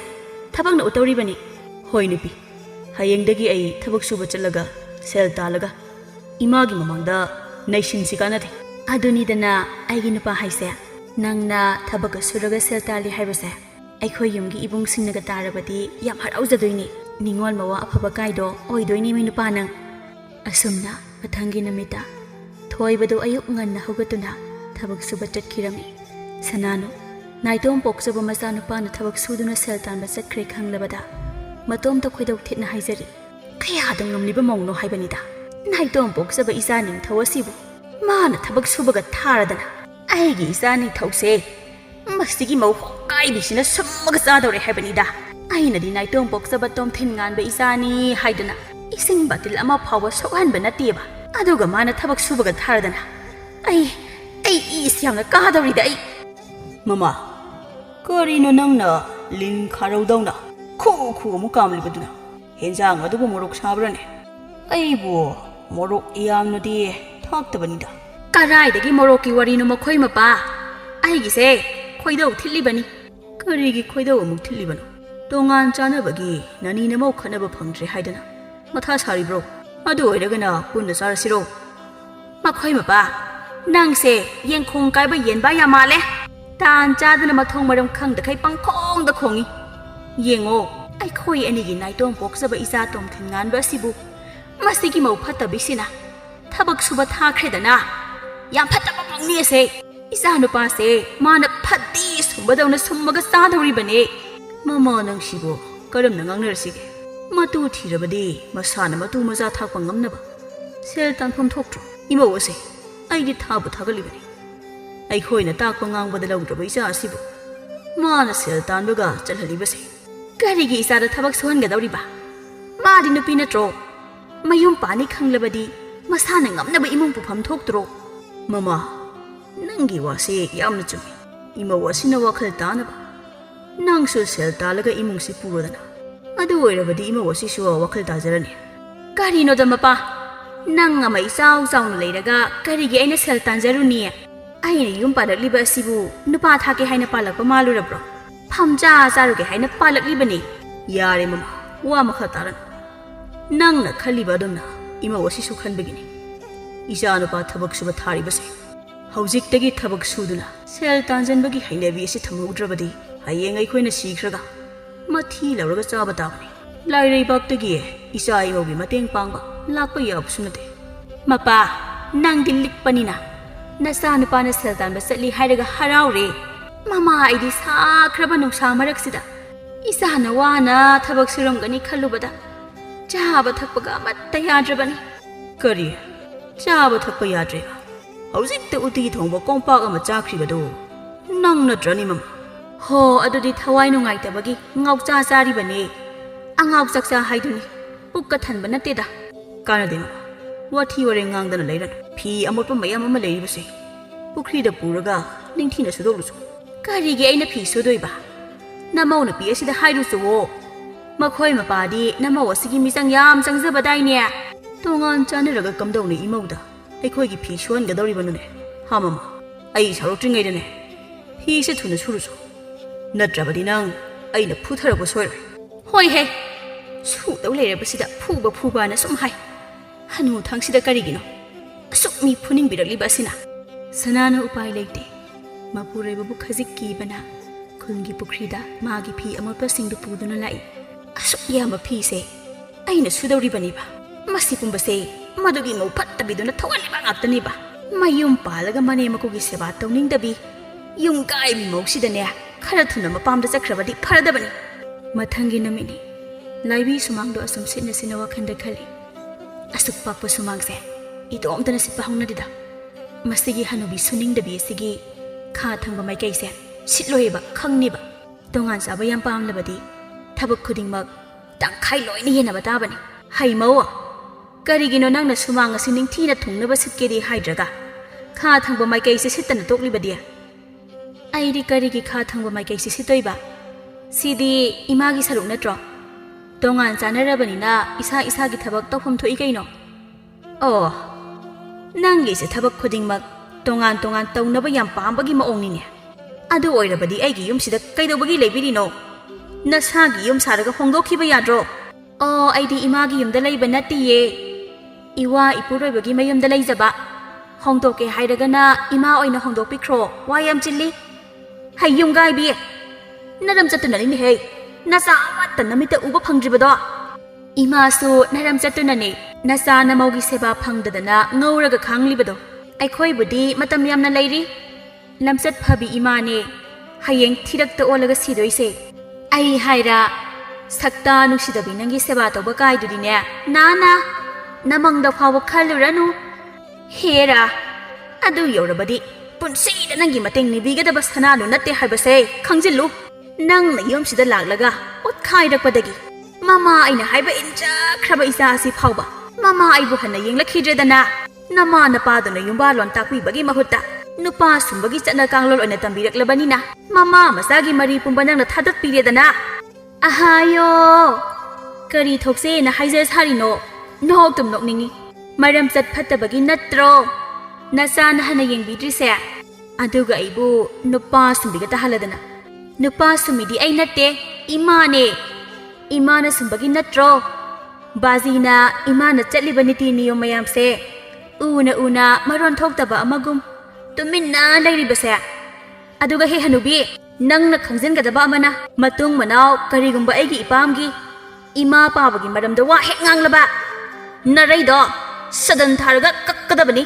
B: thabak na utawribani hoi nupi hayengdagi ai thabak suba chalaga sel talaga imagi mamangda naishin sikanade aduni dana aigi nupa haise nangna thabak suraga sel tali haibase aikhoi yumgi ibung singnaga tarabadi yam haraujadoini ningol mawa afaba kaido oidoini mi nupa nang asumna pathangi namita thoibado ayuk nganna hogatuna thabak suba chatkirami sananu naitom pokjaba masa nupa na thabak suduna sel tanba chatkre khanglabada matom ta khoidau thitna haijari kaya dangam liba mongno haibanida naitom pokjaba isa ning thawasibu mana thabak subaga tharadana aigi isa ning thause masigi mau kai bisina sammaga sadore haibanida aina di naitom pokjaba tom thin ngan ba isani haidana ising batil ama phawa sokhanba nateba aduga mana thabak subaga tharadana ai isyamna kahadawrida ai mama karino nangna lin kharaudauna khu mu kamlibaduna henjang adubu morok sabrane aibo morok iyamna di thaktabanida karaidagi moroki warino makhoi mapa aigi se khoidau thillibani karigi khoidau amuk thillibano tongan chanabagi nani namo khanaba phangdre haidana matha saribro ꯑꯗꯨ ꯑꯣꯏꯔꯒꯅ ꯄꯨꯟꯅ ꯆꯥꯔꯁꯤꯔꯣ
A: ꯃꯈꯣꯏ ꯃꯄꯥ ꯅꯪꯁꯦ ꯌꯦꯡꯈꯣꯡ ꯀꯥꯏꯕ ꯌꯦꯟꯕ ꯌꯥꯝ ꯃꯥꯜꯂꯦ ꯇꯥꯟ ꯆꯥꯗꯅ ꯃꯊꯣꯡ ꯃꯔꯝ ꯈꯪꯗꯈꯩ ꯄꯪꯈꯣꯡꯗ ꯈꯣꯡꯉꯤ ꯌꯦꯡꯉꯣ ꯑꯩꯈꯣꯏ ꯑꯅꯤꯒꯤ ꯅꯥꯏꯇꯣꯝ ꯄꯣꯛꯆꯕ ꯏꯆꯥ ꯇꯣꯝꯊꯤꯟ ꯉꯥꯟꯕ ꯑꯁꯤꯕꯨ ꯃꯁꯤꯒꯤ ꯃꯧ ꯐꯠꯇꯕꯤꯁꯤꯅ ꯊꯕꯛ ꯁꯨꯕ ꯊꯥꯈ꯭ꯔꯦꯗꯅ ꯌꯥꯝ ꯐꯠꯇꯕ ꯄꯥꯎꯅꯤ ꯑꯁꯦ ꯏꯆꯥ ꯅꯨꯄꯥꯁꯦ ꯃꯥꯅ ꯐꯠꯇꯤ ꯁꯨꯝꯕꯗꯧꯅ ꯁꯨꯝꯃꯒ ꯆꯥꯗꯧꯔꯤꯕꯅꯦ
B: ꯃꯃꯥ ꯅꯪꯁꯤꯕꯨ ꯀꯔꯝꯅ ꯉꯥꯡꯅꯔꯁꯤꯒꯦ ꯃꯇꯨ ꯊꯤꯔꯕꯗꯤ ꯃꯁꯥꯅ ꯃꯇꯨ ꯃꯆꯥ ꯊꯥꯛꯄ ꯉꯝꯅꯕ ꯁꯦꯜ ꯇꯥꯟꯐꯝ ꯊꯣꯛꯇ꯭ꯔꯣ ꯏꯃꯧ ꯑꯁꯦ ꯑꯩꯗꯤ ꯊꯥꯕꯨ ꯊꯥꯒꯠꯂꯤꯕꯅꯤ ꯑꯩꯈꯣꯏꯅ ꯇꯥꯛꯄ ꯉꯥꯡꯕꯗ ꯂꯧꯗ꯭ꯔꯕ ꯏꯆꯥ ꯑꯁꯤꯕꯨ ꯃꯥꯅ ꯁꯦꯜ ꯇꯥꯟꯕꯒ ꯆꯠꯍꯜꯂꯤꯕꯁꯦ
A: ꯀꯔꯤꯒꯤ ꯏꯆꯥꯗ ꯊꯕꯛ ꯁꯨꯍꯟꯒꯗꯧꯔꯤꯕ ꯃꯥꯗꯤ ꯅꯨꯄꯤ ꯅꯠꯇ꯭ꯔꯣ ꯃꯌꯨꯝ ꯄꯥꯅꯤ ꯈꯪꯂꯕꯗꯤ ꯃꯁꯥꯅ ꯉꯝꯅꯕ ꯏꯃꯨꯡ ꯄꯨꯐꯝ ꯊꯣꯛꯇ꯭ꯔꯣ
B: ꯃꯃꯥ ꯅꯪꯒꯤ ꯋꯥꯁꯦ ꯌꯥꯝꯅ ꯆꯨꯝꯃꯤ ꯏꯃꯧ ꯑꯁꯤꯅ ꯋꯥꯈꯜ ꯇꯥꯅꯕ ꯅꯪꯁꯨ ꯁꯦꯜ ꯇꯥꯜꯂꯒ ꯏꯃꯨꯡꯁꯤ ꯄꯨꯔꯣꯗꯅ ꯑꯗꯨ ꯑꯣꯏꯔꯕꯗꯤ ꯏꯃꯧ ꯑꯁꯤꯁꯨ ꯋꯥꯈꯜ ꯇꯥꯖꯔꯅꯤ
A: ꯀꯔꯤꯅꯣꯗ ꯃꯄꯥ ꯅꯪ ꯑꯃ ꯏꯆꯥꯎ ꯆꯥꯎꯅ ꯂꯩꯔꯒ ꯀꯔꯤꯒꯤ ꯑꯩꯅ ꯁꯦꯜ ꯇꯥꯟꯖꯔꯨꯅꯤ ꯑꯩꯅ ꯌꯨꯝ ꯄꯥꯜꯂꯛꯂꯤꯕ ꯑꯁꯤꯕꯨ ꯅꯨꯄꯥ ꯊꯥꯛꯀꯦ ꯍꯥꯏꯅ ꯄꯥꯜꯂꯛꯄ ꯃꯥꯜꯂꯨꯔꯕ꯭ꯔꯣ ꯐꯝꯆꯥ ꯆꯥꯔꯨꯒꯦ ꯍꯥꯏꯅ ꯄꯥꯜꯂꯛꯂꯤꯕꯅꯤ
B: ꯌꯥꯔꯦ ꯃꯃꯥ ꯋꯥ ꯃꯈꯥ ꯇꯥꯔꯅꯨ ꯅꯪꯅ ꯈꯜꯂꯤꯕ ꯑꯗꯨꯝꯅ ꯏꯃꯧ ꯑꯁꯤꯁꯨ ꯈꯟꯕꯒꯤꯅꯤ ꯏꯆꯥ ꯅꯨꯄꯥ ꯊꯕꯛ ꯁꯨꯕ ꯊꯥꯔꯤꯕꯁꯦ ꯍꯧꯖꯤꯛꯇꯒꯤ ꯊꯕꯛ ꯁꯨꯗꯨꯅ ꯁꯦꯜ ꯇꯥꯟꯖꯟꯕꯒꯤ ꯍꯩꯅꯕꯤ ꯑꯁꯤ ꯊꯝꯍꯧꯗ꯭ꯔꯕꯗꯤ ꯍꯌꯦꯡ ꯑꯩꯈꯣꯏꯅ ꯁꯤꯈ꯭ꯔꯒ ꯃꯊꯤ ꯂꯧꯔꯒ ꯆꯥꯕ ꯇꯥꯕꯅꯤ ꯂꯥꯏꯔꯩꯕꯥꯛꯇꯒꯤ ꯏꯆꯥ ꯏꯃꯧꯒꯤ ꯃꯇꯦꯡ ꯄꯥꯡꯕ ꯂꯥꯛꯄ ꯌꯥꯕꯁꯨ ꯅꯠꯇꯦ
A: ꯃꯄꯥ ꯅꯪꯗꯤ ꯂꯤꯛꯄꯅꯤꯅ ꯅꯆꯥ ꯅꯨꯄꯥꯅ ꯁꯦꯜ ꯇꯥꯟꯕ ꯆꯠꯂꯤ ꯍꯥꯏꯔꯒ ꯍꯔꯥꯎꯔꯦ ꯃꯃꯥ ꯑꯩꯗꯤ ꯁꯥꯈ꯭ꯔꯕ ꯅꯨꯡꯁꯥ ꯃꯔꯛꯁꯤꯗ ꯏꯆꯥꯅ ꯋꯥꯅ ꯊꯕꯛ ꯁꯨꯔꯝꯒꯅꯤ ꯈꯜꯂꯨꯕꯗ ꯆꯥꯕ ꯊꯛꯄꯒ ꯑꯃꯠꯇ ꯌꯥꯗ꯭ꯔꯕꯅꯤ
B: ꯀꯔꯤ ꯆꯥꯕ ꯊꯛꯄ ꯌꯥꯗ꯭ꯔꯦꯕ ꯍꯧꯖꯤꯛꯇ ꯎꯇꯤ ꯊꯣꯡꯕ ꯀꯣꯝꯄꯥꯛ ꯑꯃ ꯆꯥꯈ꯭ꯔꯤꯕꯗꯨ ꯅꯪ ꯅꯠꯇ꯭ꯔꯅꯤ ꯃꯃꯥ
A: ꯍꯣ ꯑꯗꯨꯗꯤ ꯊꯋꯥꯏ ꯅꯨꯡꯉꯥꯏꯇꯕꯒꯤ ꯉꯥꯎꯆꯥ ꯆꯥꯔꯤꯕꯅꯦ ꯑꯉꯥꯎ ꯆꯥꯛꯆꯥ ꯍꯥꯏꯗꯨꯅꯤ ꯄꯨꯛꯀ ꯊꯟꯕ ꯅꯠꯇꯦꯗ
B: ꯀꯥꯟꯅꯗꯦ ꯃꯃꯥ ꯋꯥꯊꯤ ꯋꯥꯔꯦꯡ ꯉꯥꯡꯗꯅ ꯂꯩꯔꯅꯨ ꯐꯤ ꯑꯃꯣꯠꯄ ꯃꯌꯥꯝ ꯑꯃ ꯂꯩꯔꯤꯕꯁꯦ ꯄꯨꯈ꯭ꯔꯤꯗ ꯄꯨꯔꯒ ꯅꯤꯡꯊꯤꯅ ꯁꯨꯗꯣꯛꯂꯨꯆꯣ
A: ꯀꯔꯤꯒꯤ ꯑꯩꯅ ꯐꯤ ꯁꯨꯗꯣꯏꯕ ꯅꯃꯧ ꯅꯨꯄꯤ ꯑꯁꯤꯗ ꯍꯥꯏꯔꯨꯆꯨꯋꯣ ꯃꯈꯣꯏ ꯃꯄꯥꯗꯤ ꯅꯃꯧ ꯑꯁꯤꯒꯤ ꯃꯤꯆꯪ ꯌꯥꯝ ꯆꯪꯖꯕꯗꯥꯏꯅꯦ
B: ꯇꯣꯉꯥꯟ ꯆꯥꯅꯔꯒ ꯀꯝꯗꯧꯅ ꯏꯃꯧꯗ ꯑꯩꯈꯣꯏꯒꯤ ꯐꯤ ꯁꯨꯍꯟꯒꯗꯧꯔꯤꯕꯅꯣꯅꯦ ꯍꯥ ꯃꯃꯥ ꯑꯩ ꯁꯥꯎꯔꯛꯇ꯭ꯔꯤꯉꯩꯗꯅꯦ ꯐꯤꯁꯦ ꯊꯨꯅ ꯁꯨꯔꯨꯆꯣ ꯅꯠꯇ꯭ꯔꯕꯗꯤ ꯅꯪ ꯑꯩꯅ ꯐꯨꯊꯔꯛꯄ ꯁꯣꯏꯔꯣꯏ
A: ꯍꯣꯏꯍꯦ ꯁꯨꯗꯧ ꯂꯩꯔꯕꯁꯤꯗ ꯐꯨꯕ ꯁꯨꯝ ꯍꯥꯏ ꯍꯅꯨ ꯊꯪꯁꯤꯗ ꯀꯔꯤꯒꯤꯅꯣ ꯑꯁꯨꯛ ꯃꯤ ꯐꯨꯅꯤꯡꯕꯤꯔꯛꯂꯤꯕ ꯑꯁꯤꯅ ꯁꯅꯥꯅ ꯎꯄꯥꯏ ꯂꯩꯇꯦ ꯃꯄꯨꯔꯣꯏꯕꯕꯨ ꯈꯖꯤꯛ ꯀꯤꯕꯅ ꯈꯨꯜꯒꯤ ꯄꯨꯈ꯭ꯔꯤꯗ ꯃꯥꯒꯤ ꯐꯤ ꯑꯃꯣꯠꯄꯁꯤꯡꯗꯨ ꯄꯨꯗꯨꯅ ꯂꯥꯛꯏ ꯑꯁꯨꯛ ꯌꯥꯝꯕ ꯐꯤꯁꯦ ꯑꯩꯅ ꯁꯨꯗꯧꯔꯤꯕꯅꯤꯕ ꯃꯁꯤ ꯄꯨꯝꯕꯁꯦ ꯃꯗꯨꯒꯤ ꯃꯧ ꯐꯠꯇꯕꯤꯗꯨꯅ ꯊꯧꯍꯜꯂꯤꯕ ꯉꯥꯛꯇꯅꯤꯕ ꯃꯌꯨꯝ ꯄꯥꯜꯂꯒ ꯃꯅꯦ ꯃꯀꯨꯒꯤ ꯁꯦꯕꯥ ꯇꯧꯅꯤꯡꯗꯕꯤ ꯌꯨꯝꯀꯥꯏꯕꯤ ꯃꯧꯁꯤꯗꯅꯦ ꯈꯔ ꯊꯨꯅ ꯃꯄꯥꯝꯗ ꯆꯠꯈ꯭ꯔꯕꯗꯤ ꯐꯔꯗꯕꯅꯤ ꯃꯊꯪꯒꯤ ꯅꯨꯃꯤꯠꯅꯤ ꯂꯥꯏꯕꯤ ꯁꯨꯃꯥꯡꯗꯣ ꯑꯁꯨꯝ ꯁꯤꯠꯅ ꯋꯥꯈꯜꯗ ꯈꯜꯂꯤ ꯑꯁꯨꯛ ꯄꯥꯛꯄ ꯁꯨꯃꯥꯡꯁꯦ ꯏꯇꯣꯝꯇꯅ ꯁꯤꯠꯄ ꯍꯧꯅꯗꯦꯗ ꯃꯁꯤꯒꯤ ꯍꯅꯨꯕꯤ ꯁꯨꯅꯤꯡꯗꯕꯤ ꯑꯁꯤꯒꯤ ꯈꯥ ꯊꯪꯕ ꯃꯥꯏꯀꯩꯁꯦ ꯁꯤꯠꯂꯣꯏꯕ ꯈꯪꯅꯤꯕ ꯇꯣꯉꯥꯟ ꯆꯥꯕ ꯌꯥꯝ ꯄꯥꯝꯂꯕꯗꯤ ꯊꯕꯛ ꯈꯨꯗꯤꯡꯃꯛ ꯇꯪꯈꯥꯏ ꯂꯣꯏꯅ ꯌꯦꯟꯅꯕ ꯇꯥꯕꯅꯤ ꯍꯩꯃꯧ ꯀꯔꯤꯒꯤꯅꯣ ꯅꯪꯅ ꯁꯨꯃꯥꯡ ꯑꯁꯤ ꯅꯤꯡꯊꯤꯅ ꯊꯨꯡꯅꯕ ꯁꯤꯠꯀꯦꯗꯤ ꯍꯥꯏꯗ꯭ꯔꯒ ꯈꯥ ꯊꯪꯕ ꯃꯥꯏꯀꯩꯁꯦ ꯁꯤꯠꯇꯅ ꯇꯣꯛꯂꯤꯕꯗꯤ ꯑꯩꯗꯤ ꯀꯔꯤꯒꯤ ꯈꯥ ꯊꯪꯕ ꯃꯥꯏꯀꯩꯁꯦ ꯁꯤꯠꯇꯣꯏꯕ ꯁꯤꯗꯤ ꯏꯃꯥꯒꯤ ꯁꯔꯨꯛ ꯅꯠꯇ꯭ꯔꯣ ꯇꯣꯉꯥꯟ ꯆꯥꯅꯔꯕꯅꯤꯅ ꯏꯁꯥꯒꯤ ꯊꯕꯛ ꯇꯧꯐꯝ ꯊꯣꯛꯏ ꯀꯩꯅꯣ ꯑꯣ ꯅꯪꯒꯤꯁꯦ ꯊꯕꯛ ꯈꯨꯗꯤꯡꯃꯛ ꯇꯣꯉꯥꯟ ꯇꯧꯅꯕ ꯌꯥꯝ ꯄꯥꯝꯕꯒꯤ ꯃꯑꯣꯡꯅꯤꯅꯦ ꯑꯗꯨ ꯑꯣꯏꯔꯕꯗꯤ ꯑꯩꯒꯤ ꯌꯨꯝꯁꯤꯗ ꯀꯩꯗꯧꯕꯒꯤ ꯂꯩꯕꯤꯔꯤꯅꯣ ꯅꯁꯥꯒꯤ ꯌꯨꯝ ꯁꯥꯔꯒ ꯍꯣꯡꯗꯣꯛꯈꯤꯕ ꯌꯥꯗ꯭ꯔꯣ ꯑꯣ ꯑꯩꯗꯤ ꯏꯃꯥꯒꯤ ꯌꯨꯝꯗ ꯂꯩꯕ ꯅꯠꯇꯤꯌꯦ ꯏꯋꯥ ꯏꯄꯨꯔꯣꯏꯕꯒꯤ ꯃꯌꯨꯝꯗ ꯂꯩꯖꯕ ꯍꯣꯡꯗꯣꯛꯀꯦ ꯍꯥꯏꯔꯒꯅ ꯏꯃꯥ ꯑꯣꯏꯅ ꯍꯣꯡꯗꯣꯛꯄꯤꯈ꯭ꯔꯣ ꯋꯥ ꯌꯥꯝ ꯆꯤꯜꯂꯤ ꯍꯩ ꯌꯨꯝꯒꯥꯏꯕꯤ ꯅꯔꯝ ꯆꯠꯇꯨꯅꯅꯤꯅꯦꯍꯦ ꯅꯆꯥ ꯑꯃꯠꯇ ꯅꯃꯤꯠꯇ ꯎꯕ ꯐꯪꯗ꯭ꯔꯤꯕꯗꯣ ꯏꯃꯥꯁꯨ ꯅꯔꯝ ꯆꯠꯇꯨꯅꯅꯦ ꯅꯆꯥ ꯅꯃꯧꯒꯤ ꯁꯦꯕꯥ ꯐꯪꯗꯗꯅ ꯉꯧꯔꯒ ꯈꯥꯡꯂꯤꯕꯗꯣ ꯑꯩꯈꯣꯏꯕꯨꯗꯤ ꯃꯇꯝ ꯌꯥꯝꯅ ꯂꯩꯔꯤ ꯂꯝꯆꯠ ꯐꯕꯤ ꯏꯃꯥꯅꯦ ꯍꯌꯦꯡ ꯊꯤꯔꯛꯇ ꯑꯣꯜꯂꯒ ꯁꯤꯗꯣꯏꯁꯦ ꯑꯩ ꯍꯥꯏꯔ ꯁꯛꯇꯥ ꯅꯨꯡꯁꯤꯗꯕꯤ ꯅꯪꯒꯤ ꯁꯦꯕꯥ ꯇꯧꯕ ꯀꯥꯏꯗꯨꯗꯤꯅꯦ ꯅꯥꯅ ꯅꯃꯪꯗ ꯐꯥꯎꯕ ꯈꯜꯂꯨꯔꯅꯨ ꯍꯦꯔꯥ ꯑꯗꯨ ꯌꯧꯔꯕꯗꯤ ꯄꯨꯟꯁꯤꯗ ꯅꯪꯒꯤ ꯃꯇꯦꯡ ꯅꯤꯕꯤꯒꯗꯕ ꯁꯅꯥꯗꯨ ꯅꯠꯇꯦ ꯍꯥꯏꯕꯁꯦ ꯈꯪꯖꯤꯜꯂꯨ ꯅꯪꯅ ꯌꯨꯝꯁꯤꯗ ꯂꯥꯛꯂꯒ ꯑꯣꯠꯈꯥꯏꯔꯛꯄꯗꯒꯤ ꯃꯃꯥ ꯑꯩꯅ ꯍꯥꯏꯕ ꯏꯟꯖꯈ꯭ꯔꯕ ꯏꯆꯥ ꯑꯁꯤ ꯐꯥꯎꯕ ꯃꯃꯥ ꯑꯩꯕꯨ ꯍꯟꯅ ꯌꯦꯡꯂꯛꯈꯤꯗ꯭ꯔꯦꯗꯅ ꯅꯃꯥ ꯅꯄꯥꯗꯨꯅ ꯌꯨꯝꯕꯥꯂꯣꯟ ꯇꯥꯛꯄꯤꯕꯒꯤ ꯃꯍꯨꯠꯇ ꯅꯨꯄꯥ ꯁꯨꯝꯕꯒꯤ ꯆꯠꯅ ꯀꯥꯡꯂꯣꯟ ꯑꯣꯏꯅ ꯇꯝꯕꯤꯔꯛꯂꯕꯅꯤꯅ ꯃꯃꯥ ꯃꯆꯥꯒꯤ ꯃꯔꯤ ꯄꯨꯝꯕ ꯅꯪꯅ ꯊꯥꯗꯠꯄꯤꯔꯦꯗꯅ ꯑꯍꯥꯌꯣ ꯀꯔꯤ ꯊꯣꯛꯁꯦꯅ ꯍꯥꯏꯖ ꯁꯥꯔꯤꯅꯣ ꯅꯣꯛꯇꯨꯝ ꯅꯣꯛꯅꯤꯡꯉꯤ ꯃꯔꯝ ꯆꯠ ꯐꯠꯇꯕꯒꯤ ꯅꯠꯇ꯭ꯔꯣ ꯅꯆꯥꯅ ꯍꯟꯅ ꯌꯦꯡꯕꯤꯗ꯭ꯔꯤꯁꯦ ꯑꯗꯨꯒ ꯑꯩꯕꯨ ꯅꯨꯄꯥ ꯁꯨꯝꯕꯤꯒ ꯇꯥꯍꯜꯂꯗꯅ ꯅꯨꯄꯥ ꯁꯨꯝꯃꯤꯗꯤ ꯑꯩ ꯅꯠꯇꯦ ꯏꯃꯥꯅꯦ ꯏꯃꯥꯅ ꯁꯨꯝꯕꯒꯤ ꯅꯠꯇ꯭ꯔꯣ ꯕꯥꯖꯤꯅ ꯏꯃꯥꯅ ꯆꯠꯂꯤꯕ ꯅꯤꯇꯤ ꯅꯤꯌꯣꯝ ꯃꯌꯥꯝꯁꯦ ꯎꯅ ꯃꯔꯣꯟ ꯊꯣꯛꯇꯕ ꯑꯃꯒꯨꯝ ꯇꯨꯃꯤꯟꯅ ꯂꯩꯔꯤꯕꯁꯦ ꯑꯗꯨꯒ ꯍꯦ ꯍꯅꯨꯕꯤ ꯅꯪꯅ ꯈꯪꯖꯤꯟꯒꯗꯕ ꯑꯃꯅ ꯃꯇꯨꯡ ꯃꯅꯥꯎ ꯀꯔꯤꯒꯨꯝꯕ ꯑꯩꯒꯤ ꯏꯄꯥꯝꯒꯤ ꯏꯃꯥ ꯄꯥꯕꯒꯤ ꯃꯔꯝꯗ ꯋꯥ ꯍꯦꯛ ꯉꯥꯡꯂꯕ ꯅꯔꯩꯗꯣ ꯁꯗꯟ ꯊꯥꯔꯒ ꯀꯛꯀꯗꯕꯅꯤ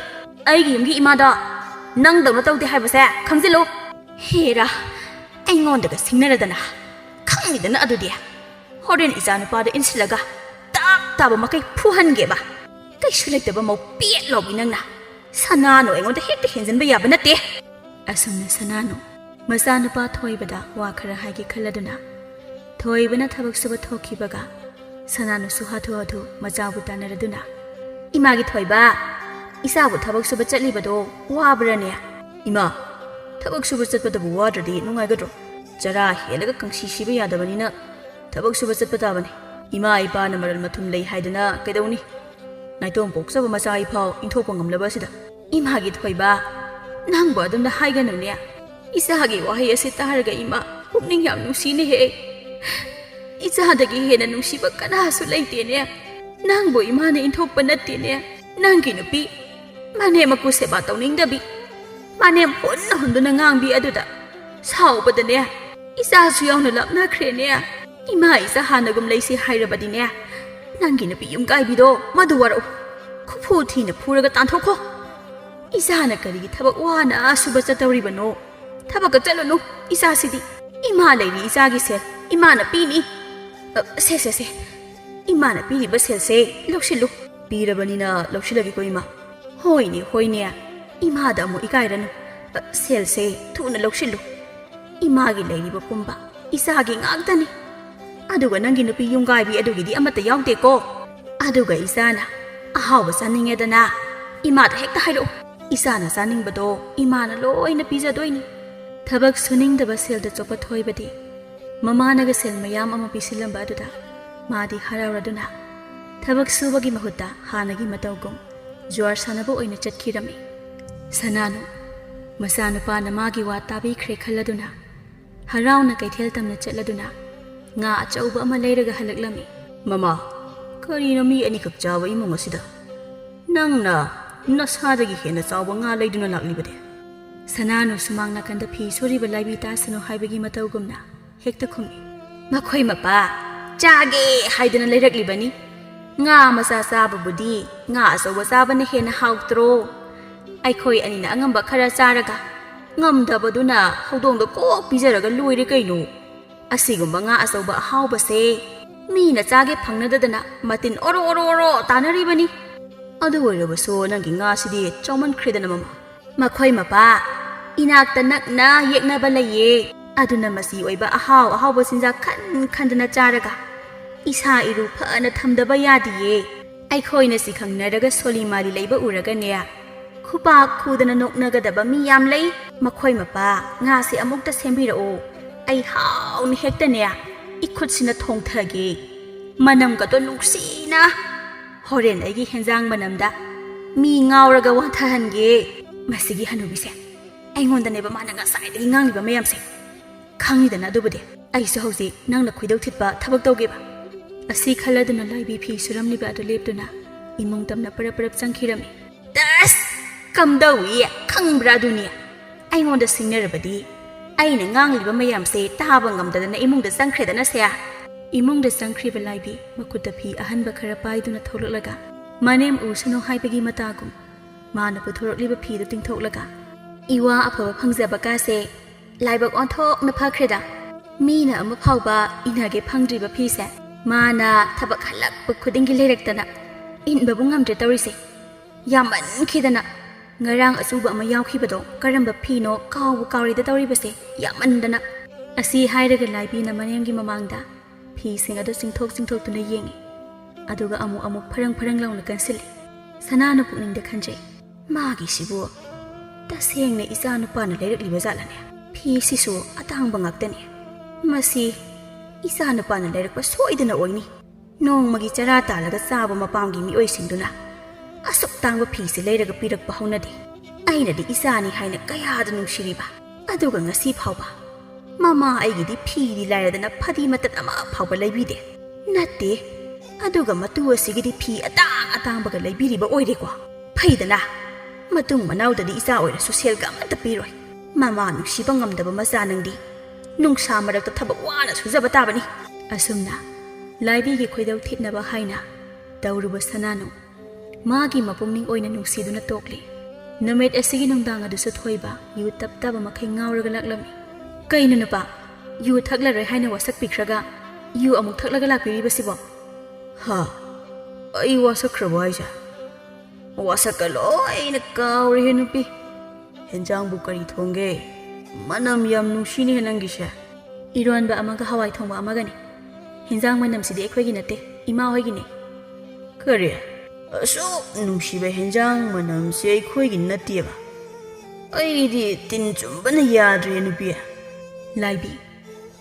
A: ꯑꯩꯒꯤ ꯌꯨꯝꯒꯤ ꯏꯃꯥꯗꯣ ꯅꯪꯗꯧꯅ ꯇꯧꯗꯦ ꯍꯥꯏꯕꯁꯦ ꯈꯪꯖꯤꯜꯂꯨ ꯍꯦꯔꯥ ꯑꯩꯉꯣꯟꯗꯒ ꯁꯤꯡꯅꯔꯗꯅ ꯈꯪꯉꯤꯗꯅ ꯑꯗꯨꯗꯤ ꯍꯣꯔꯦꯟ ꯏꯆꯥ ꯅꯨꯄꯥꯗ ꯏꯟꯁꯤꯜꯂꯒ ꯇꯥꯛ ꯇꯥꯕ ꯃꯈꯩ ꯐꯨꯍꯟꯒꯦꯕ ꯀꯩꯁꯨ ꯂꯩꯇꯕ ꯃꯧ ꯄꯦꯠ ꯂꯧꯕꯤ ꯅꯪꯅ ꯁꯅꯥꯅꯣ ꯑꯩꯉꯣꯟꯗ ꯍꯦꯛꯇ ꯍꯦꯟꯖꯤꯟꯕ ꯌꯥꯕ ꯅꯠꯇꯦ ꯑꯁꯨꯝꯅ ꯁꯅꯥꯅꯣ ꯃꯆꯥꯅꯨꯄꯥ ꯊꯣꯏꯕꯗ ꯋꯥ ꯈꯔ ꯍꯥꯏꯒꯦ ꯈꯜꯂꯗꯨꯅ ꯊꯣꯏꯕꯅ ꯊꯕꯛ ꯁꯨꯕ ꯊꯣꯛꯈꯤꯕꯒ ꯁꯅꯥꯅꯨꯁꯨ ꯍꯥꯊꯨ ꯃꯆꯥꯕꯨ ꯇꯥꯟꯅꯔꯗꯨꯅ ꯏꯃꯥꯒꯤ ꯊꯣꯏꯕ ꯏꯆꯥꯕꯨ ꯊꯕꯛ ꯁꯨꯕ ꯆꯠꯂꯤꯕꯗꯣ ꯋꯥꯕ꯭ꯔꯅꯦ ꯏꯃꯥ ꯊꯕꯛ ꯁꯨꯕ ꯆꯠꯄꯗꯕꯨ ꯋꯥꯗ꯭ꯔꯗꯤ ꯅꯨꯡꯉꯥꯏꯒꯗ꯭ꯔꯣ ꯆꯔꯥ ꯍꯦꯜꯂꯒ ꯀꯪꯁꯤ ꯁꯤꯕ ꯌꯥꯗꯕꯅꯤꯅ ꯊꯕꯛ ꯁꯨꯕ ꯆꯠꯄ ꯇꯥꯕꯅꯤ ꯏꯃꯥ ꯏꯄꯥꯅ ꯃꯔꯜ ꯃꯊꯨꯝ ꯂꯩ ꯍꯥꯏꯗꯅ ꯀꯩꯗꯧꯅꯤ ꯅꯥꯏꯇꯣꯝ ꯄꯣꯛꯆꯕ ꯃꯆꯥ ꯏꯐꯥꯎ ꯏꯟꯊꯣꯛꯄ ꯉꯝꯂꯕ ꯑꯁꯤꯗ 이마기 토이바 낭보 ꯑꯗꯨꯝꯅ 하이가누냐 이사하기 와해 ꯑꯁꯤ ꯇꯥꯔꯒ 이마 ꯄꯨꯛꯅꯤꯡ ꯌꯥꯝ ꯅꯨꯡꯁꯤꯅꯦꯍꯦ 이사하다기 ꯍꯦꯟꯅ ꯅꯨꯡꯁꯤꯕ ꯀꯅꯥꯁꯨ ꯂꯩꯇꯦꯅꯦ ꯅꯪꯕꯨ 이마ꯅ 인ꯊꯣꯛꯄ ꯅꯠꯇꯦꯅꯦ ꯅꯪꯒꯤ ꯅꯨꯄꯤ ꯃꯥꯅꯦ ꯃꯀꯨ ꯁꯦꯕꯥ ꯇꯧꯅꯤꯡꯗꯕꯤ ꯃꯥꯅꯦ ꯍꯨꯟꯅ ꯍꯨꯟꯗꯨꯅ ꯉꯥꯡꯕꯤ ꯑꯗꯨꯗ ꯁꯥꯎꯕꯗꯅꯦ 이사ꯁꯨ ꯌꯥꯎꯅ ꯂꯥꯞꯅꯈ꯭ꯔꯦꯅꯦ 이마 이사 하나ꯒꯨꯝ ꯂꯩꯁꯤ ꯍꯥꯏꯔꯕꯗꯤꯅꯦ ꯅꯪꯒꯤ ꯅꯨꯄꯤ ꯌꯨꯝꯀꯥꯏꯕꯤꯗꯣ ꯃꯗꯨ ꯋꯥꯔꯛꯎ ꯈꯨꯐꯨ ꯊꯤꯅ ꯐꯨꯔꯒ ꯇꯥꯟꯊꯣꯛꯈꯣ 이사하나 ꯀꯔꯤꯒꯤ ꯊꯕꯛ ꯋꯥꯅ ꯁꯨꯕ ꯆꯠꯇꯧꯔꯤꯕꯅꯣ ꯊꯕꯛꯀ ꯆꯠꯂꯨꯅꯨ 이사ꯁꯤꯗꯤ 이마 ꯂꯩꯔꯤ 이사ꯒꯤ ꯁꯦꯜ 이마ꯅ ꯄꯤꯅꯤ ꯁꯦ 이마ꯅ ꯄꯤꯔꯤꯕ ꯁꯦꯜꯁꯦ ꯂꯧꯁꯤꯜꯂꯨ ꯄꯤꯔꯕꯅꯤꯅ ꯂꯧꯁꯤꯜꯂꯒꯦꯀꯣ 이마 ꯍꯣꯏꯅꯦ 이마ꯗ ꯑꯃꯨꯛ ꯏꯀꯥꯏꯔꯅꯨ ꯁꯦꯜꯁꯦ ꯊꯨꯅ ꯂꯧꯁꯤꯜꯂꯨ 이마ꯒꯤ ꯂꯩꯔꯤꯕ ꯄꯨꯝꯕ 이사ꯒꯤ ꯉꯥꯛꯇꯅꯤ ꯑꯗꯨꯒ ꯅꯪꯒꯤ ꯅꯨꯄꯤ ꯌꯨꯝꯒꯥꯏꯕꯤ ꯑꯗꯨꯒꯤꯗꯤ ꯑꯃꯠꯇ ꯌꯥꯎꯗꯦꯀꯣ ꯑꯗꯨꯒ 이사ꯅ ꯑꯍꯥꯎꯕ ꯆꯥꯅꯤꯡꯉꯦꯗꯅ 이마ꯗ ꯍꯦꯛꯇ ꯍꯥꯏꯔꯛꯎ 이사ꯅ ꯆꯥꯅꯤꯡꯕꯗꯣ 이마ꯅ ꯂꯣꯏꯅ ꯄꯤꯖꯗꯣꯏꯅꯤ ꯊꯕꯛ ꯁꯨꯅꯤꯡꯗꯕ ꯁꯦꯜꯗ ꯆꯣꯞꯄ ꯊꯣꯏꯕꯗꯤ ꯃꯃꯥꯅꯒ ꯁꯦꯜ ꯃꯌꯥꯝ ꯑꯃ ꯄꯤꯁꯤꯜꯂꯝꯕ ꯑꯗꯨꯗ ꯃꯥꯗꯤ ꯍꯔꯥꯎꯔꯗꯨꯅ ꯊꯕꯛ ꯁꯨꯕꯒꯤ ꯃꯍꯨꯠꯇ ꯍꯥꯟꯅꯒꯤ ꯃꯇꯧꯒꯨꯝ ꯖ꯭ꯋꯥꯔ ꯁꯥꯟꯅꯕ ꯑꯣꯏꯅ ꯆꯠꯈꯤꯔꯝꯃꯤ ꯁꯅꯥꯅꯨ ꯃꯆꯥꯅꯨꯄꯥꯅ ꯃꯥꯒꯤ ꯋꯥ ꯇꯥꯕꯤꯈ꯭ꯔꯦ ꯈꯜꯂꯗꯨꯅ ꯍꯔꯥꯎꯅ ꯀꯩꯊꯦꯜ ꯇꯝꯅ ꯆꯠꯂꯗꯨꯅ ꯉꯥ ꯑꯆꯧꯕ ꯑꯃ ꯂꯩꯔꯒ ꯍꯜꯂꯛꯂꯝꯃꯤ ꯃꯃꯥ ꯀꯔꯤꯅꯣ ꯃꯤ ꯑꯅꯤꯈꯛ ꯆꯥꯕ ꯏꯃꯨꯡ ꯑꯁꯤꯗ ꯅꯪꯅ ꯅꯁꯥꯗꯒꯤ ꯍꯦꯟꯅ ꯆꯥꯎꯕ ꯉꯥ ꯂꯩꯗꯨꯅ ꯂꯥꯛꯂꯤꯕꯗꯤ ꯁꯅꯥꯅꯨ ꯁꯨꯃꯥꯡ ꯅꯥꯀꯟꯗ ꯐꯤ ꯁꯨꯔꯤꯕ ꯂꯥꯏꯕꯤ ꯇꯥꯁꯅꯨ ꯍꯥꯏꯕꯒꯤ ꯃꯇꯧꯒꯨꯝꯅ ꯍꯦꯛꯇ ꯈꯨꯝꯃꯤ ꯃꯈꯣꯏ ꯃꯄꯥ ꯆꯥꯒꯦ ꯍꯥꯏꯗꯨꯅ ꯂꯩꯔꯛꯂꯤꯕꯅꯤ ꯉꯥ ꯃꯆꯥ ꯆꯥꯕꯕꯨꯗꯤ ꯉꯥ ꯑꯆꯧꯕ ꯆꯥꯕꯅ ꯍꯦꯟꯅ ꯍꯥꯎꯇ꯭ꯔꯣ ꯑꯩꯈꯣꯏ ꯑꯅꯤꯅ ꯑꯉꯝꯕ ꯈꯔ ꯆꯥꯔꯒ ꯉꯝꯗꯕꯗꯨꯅ ꯍꯧꯗꯣꯡꯗ ꯀꯣꯛ ꯄꯤꯖꯔꯒ ꯂꯣꯏꯔꯦ ꯀꯩꯅꯣ ꯑꯁꯤꯒꯨꯝꯕ ꯉꯥ ꯑꯆꯧꯕ ꯑꯍꯥꯎꯕꯁꯦ ꯃꯤꯅ ꯆꯥꯒꯦ ꯐꯪꯅꯗꯗꯅ ꯃꯇꯤꯟ ꯑꯣꯔꯣ ꯇꯥꯅꯔꯤꯕꯅꯤ ꯑꯗꯨ ꯑꯣꯏꯔꯕꯁꯨ ꯅꯪꯒꯤ ꯉꯥꯁꯤꯗꯤ ꯆꯥꯎꯃꯟꯈ꯭ꯔꯦꯗꯅ ꯃꯃꯥ ꯃꯈꯣꯏ ꯃꯄꯥ ꯏꯅꯥꯛꯇ ꯅꯛꯅ ꯌꯦꯛꯅꯕ ꯂꯩꯌꯦ ꯑꯗꯨꯅ ꯃꯁꯤ ꯑꯣꯏꯕ ꯑꯍꯥꯎꯕ ꯆꯤꯟꯖꯥꯛ ꯈꯟꯗꯅ ꯆꯥꯔꯒ ꯏꯁꯥ ꯏꯔꯨ ꯐꯅ ꯊꯝꯗꯕ ꯌꯥꯗꯤꯌꯦ ꯑꯩꯈꯣꯏꯅ ꯁꯤ ꯈꯪꯅꯔꯒ ꯁꯣꯂꯤ ꯃꯥꯂꯤ ꯂꯩꯕ ꯎꯔꯒꯅꯦ ꯈꯨꯄꯥꯛ ꯈꯨꯗꯅ ꯅꯣꯛꯅꯒꯗꯕ ꯃꯤ ꯌꯥꯝ ꯂꯩ ꯃꯈꯣꯏ ꯃꯄꯥ ꯉꯥꯁꯦ ꯑꯃꯨꯛꯇ ꯁꯦꯝꯕꯤꯔꯛꯑꯣ ꯑꯩ ꯍꯥꯎꯅ ꯍꯦꯛꯇꯅꯦ 이ꯈꯨꯠꯁꯤꯅ ꯊꯣꯡꯊꯒꯦ ꯃꯅꯝꯒꯗꯣ ꯅꯨꯡꯁꯤꯅ ꯍꯣꯔꯦꯟ ꯑꯩꯒꯤ ꯍꯦꯟꯖꯥꯡ ꯃꯅꯝꯗ ꯃꯤ ꯉꯥꯎꯔꯒ ꯋꯥꯟꯊꯍꯟꯒꯦ ꯃꯁꯤꯒꯤ ꯍꯅꯨꯕꯤꯁꯦ ꯑꯩꯉꯣꯟꯗꯅꯦꯕ ꯃꯥꯅ ꯉꯁꯥꯏꯗꯒꯤ ꯉꯥꯡꯂꯤꯕ ꯃꯌꯥꯝꯁꯦ ꯈꯪꯉꯤꯗꯅ ꯑꯗꯨꯕꯨꯗꯤ ꯑꯩꯁꯨ ꯍꯧꯖꯤꯛ ꯅꯪꯅ ꯈꯣꯏꯗꯧ ꯊꯤꯠꯄ ꯊꯕꯛ ꯇꯧꯒꯦꯕ ꯑꯁꯤ ꯈꯜꯂꯗꯨꯅ ꯂꯥꯏꯕꯤ ꯐꯤ ꯁꯨꯔꯝꯂꯤꯕ ꯑꯗꯨ ꯂꯦꯞꯇꯨꯅ ꯏꯃꯨꯡ ꯇꯝꯅ ꯄꯔꯞ ꯆꯪꯈꯤꯔꯝꯃꯤ ꯗꯁ ꯀꯝꯗꯧꯏ ꯈꯪꯕ꯭ꯔꯥ ꯑꯗꯨꯅꯤ ꯑꯩꯉꯣꯟꯗ ꯁꯤꯡꯅꯔꯕꯗꯤ ꯑꯩꯅ ꯉꯥꯡꯂꯤꯕ ꯃꯌꯥꯝꯁꯦ ꯇꯥꯕ ꯉꯝꯗꯗꯅ ꯏꯃꯨꯡꯗ ꯆꯪꯈ꯭ꯔꯦꯗꯅ ꯁꯦ 이몽ꯗ ꯆꯪꯈ꯭ꯔꯤꯕ ꯂꯥꯏꯕꯤ ꯃꯈꯨꯠꯇ ꯐꯤ ꯑꯍꯟꯕ ꯈꯔ ꯄꯥꯏꯗꯨꯅ ꯊꯣꯛꯂꯛꯂꯒ ꯃꯅꯦꯝ ꯎꯁꯅꯨ ꯍꯥꯏꯕꯒꯤ ꯃꯇꯥꯒꯨꯝ ꯃꯥꯅ ꯄꯨꯊꯣꯔꯛꯂꯤꯕ ꯐꯤꯗꯨ ꯇꯤꯡꯊꯣꯛꯂꯒ 이와 ꯑꯐꯕ ꯐꯪꯖꯕ ꯀꯥꯁꯦ ꯂꯥꯏꯕꯛ ꯑꯣꯟꯊꯣꯛꯅ ꯐꯈ꯭ꯔꯦꯗ ꯃꯤꯅ ꯑꯃ ꯐꯥꯎꯕ ꯏꯅꯒꯦ ꯐꯪꯗ꯭ꯔꯤꯕ ꯐꯤꯁꯦ ꯃꯥꯅ ꯊꯕꯛ ꯍꯜꯂꯛꯄ ꯈꯨꯗꯤꯡꯒꯤ ꯂꯩꯔꯛꯇꯅ ꯏꯟꯕꯕꯨ ꯉꯝꯗ꯭ꯔꯦ ꯇꯧꯔꯤꯁꯦ ꯌꯥꯝꯃꯟꯈꯤꯗꯅ ꯉꯔꯥꯡ ꯑꯆꯨꯕ ꯑꯃ ꯌꯥꯎꯈꯤꯕꯗꯣ ꯀꯔꯝꯕ ꯐꯤꯅꯣ ꯀꯥꯎꯔꯤꯗ ꯇꯧꯔꯤꯕꯁꯦ ꯌꯥꯝꯃꯟꯗꯅ ꯑꯁꯤ ꯍꯥꯏꯔꯒ ꯂꯥꯏꯕꯤꯅ ꯃꯅꯦꯝꯒꯤ ꯃꯃꯥꯡꯗ ꯐꯤꯁꯤꯡ ꯑꯗꯨ ꯆꯤꯡꯊꯣꯛꯇꯨꯅ ꯌꯦꯡꯉꯤ ꯑꯗꯨꯒ ꯑꯃꯨꯛ ꯐꯔꯪ ꯂꯥꯎꯅ ꯀꯟꯁꯤꯜꯂꯤ ꯁꯅꯥꯅ ꯄꯨꯛꯅꯤꯡꯗ ꯈꯟꯖꯩ ꯃꯥꯒꯤꯁꯤꯕꯨ ꯇꯁꯦꯡꯅ ꯏꯆꯥ ꯅꯨꯄꯥꯅ ꯂꯩꯔꯛꯂꯤꯕ ꯖꯥꯠꯂꯅꯦ ꯐꯤꯁꯤꯁꯨ ꯑꯇꯥꯡꯕ ꯉꯥꯛꯇꯅꯤ ꯃꯁꯤ ꯏꯆꯥ ꯅꯨꯄꯥꯅ ꯂꯩꯔꯛꯄ ꯁꯣꯏꯗꯅ ꯑꯣꯏꯅꯤ ꯅꯣꯡꯃꯒꯤ ꯆꯔꯥ ꯇꯥꯜꯂꯒ ꯆꯥꯕ ꯃꯄꯥꯝꯒꯤ ꯃꯤꯑꯣꯏꯁꯤꯡꯗꯨꯅ ꯑꯁꯨꯛ ꯇꯥꯡꯕ ꯐꯤꯁꯤ ꯂꯩꯔꯒ ꯄꯤꯔꯛꯄ ꯍꯧꯅꯗꯦ ꯑꯩꯅꯗꯤ ꯏꯆꯥꯅꯤ ꯍꯥꯏꯅ ꯀꯌꯥꯗ ꯅꯨꯡꯁꯤꯔꯤꯕ ꯑꯗꯨꯒ ꯉꯁꯤ ꯐꯥꯎꯕ ꯃꯃꯥ ꯑꯩꯒꯤꯗꯤ ꯐꯤꯗꯤ ꯂꯥꯏꯔꯗꯅ ꯐꯗꯤ ꯃꯇꯠ ꯑꯃ ꯐꯥꯎꯕ ꯂꯩꯕꯤꯗꯦ ꯅꯠꯇꯦ ꯑꯗꯨꯒ ꯃꯇꯨ ꯑꯁꯤꯒꯤꯗꯤ ꯐꯤ ꯑꯇꯥꯡꯕꯒ ꯂꯩꯕꯤꯔꯤꯕ ꯑꯣꯏꯔꯦꯀꯣ ꯐꯩꯗꯅ ꯃꯇꯨꯡ ꯃꯅꯥꯎꯗꯗꯤ ꯏꯆꯥ ꯑꯣꯏꯔꯁꯨ ꯁꯦꯜꯒ ꯑꯃꯠꯇ ꯄꯤꯔꯣꯏ ꯃꯃꯥ ꯅꯨꯡꯁꯤꯕ ꯉꯝꯗꯕ ꯃꯆꯥ ꯅꯪꯗꯤ ꯅꯨꯡꯁꯥ ꯃꯔꯛꯇ ꯊꯕꯛ ꯋꯥꯅ ꯁꯨꯖꯕ ꯇꯥꯕꯅꯤ ꯑꯁꯨꯝꯅ ꯂꯥꯏꯕꯤꯒꯤ ꯈꯣꯏꯗꯧ ꯊꯤꯠꯅꯕ ꯍꯥꯏꯅ ꯇꯧꯔꯨꯕ ꯁꯅꯥꯅꯨ ꯃꯥꯒꯤ ꯃꯄꯨꯡꯅꯤꯡ ꯑꯣꯏꯅ ꯅꯨꯡꯁꯤꯗꯨꯅ ꯇꯣꯛꯂꯤ ꯅꯨꯃꯤꯠ ꯑꯁꯤꯒꯤ ꯅꯨꯡꯗꯥꯡ ꯑꯗꯨꯁꯨ ꯊꯣꯏꯕ ꯌꯨ ꯇꯞꯇꯕ ꯃꯈꯩ ꯉꯥꯎꯔꯒ ꯂꯥꯛꯂꯝꯃꯤ ꯀꯩꯅꯣ ꯅꯨꯄꯥ ꯌꯨ ꯊꯛꯂꯔꯣꯏ ꯍꯥꯏꯅ ꯋꯥꯁꯛꯄꯤꯈ꯭ꯔꯒ ꯌꯨ ꯑꯃꯨꯛ ꯊꯛꯂꯒ ꯂꯥꯛꯄꯤꯔꯤꯕꯁꯤꯕꯣ
B: ꯍꯥ ꯑꯩ ꯋꯥꯁꯛꯈ꯭ꯔꯕꯣ ꯍꯥꯏꯁꯦ ꯋꯥꯁꯛꯀ ꯂꯣꯏꯅ ꯀꯥꯎꯔꯦꯍꯦ ꯅꯨꯄꯤ ꯍꯦꯟꯖꯥꯡꯕꯨ ꯀꯔꯤ ꯊꯣꯡꯒꯦ ꯃꯅꯝ ꯌꯥꯝ ꯅꯨꯡꯁꯤꯅꯦꯍꯦ ꯅꯪꯒꯤꯁꯦ
A: ꯏꯔꯣꯟꯕ ꯑꯃꯒ ꯍꯋꯥꯏ ꯊꯣꯡꯕ ꯑꯃꯒꯅꯤ ꯍꯦꯟꯖꯥꯡ ꯃꯅꯝꯁꯤꯗꯤ ꯑꯩꯈꯣꯏꯒꯤ ꯅꯠꯇꯦ ꯏꯃꯥ ꯍꯣꯏꯒꯤꯅꯤ
B: ꯀꯔꯤ ꯑꯁꯨꯛ ꯅꯨꯡꯁꯤꯕ ꯍꯦꯟꯖꯥꯡ ꯃꯅꯝꯁꯦ ꯑꯩꯈꯣꯏꯒꯤ ꯅꯠꯇꯦꯕ ꯑꯩꯗꯤ ꯇꯤꯟ ꯆꯨꯝꯕꯅ ꯌꯥꯗ꯭ꯔꯦ ꯅꯨꯄꯤ
A: ꯂꯥꯏꯕꯤ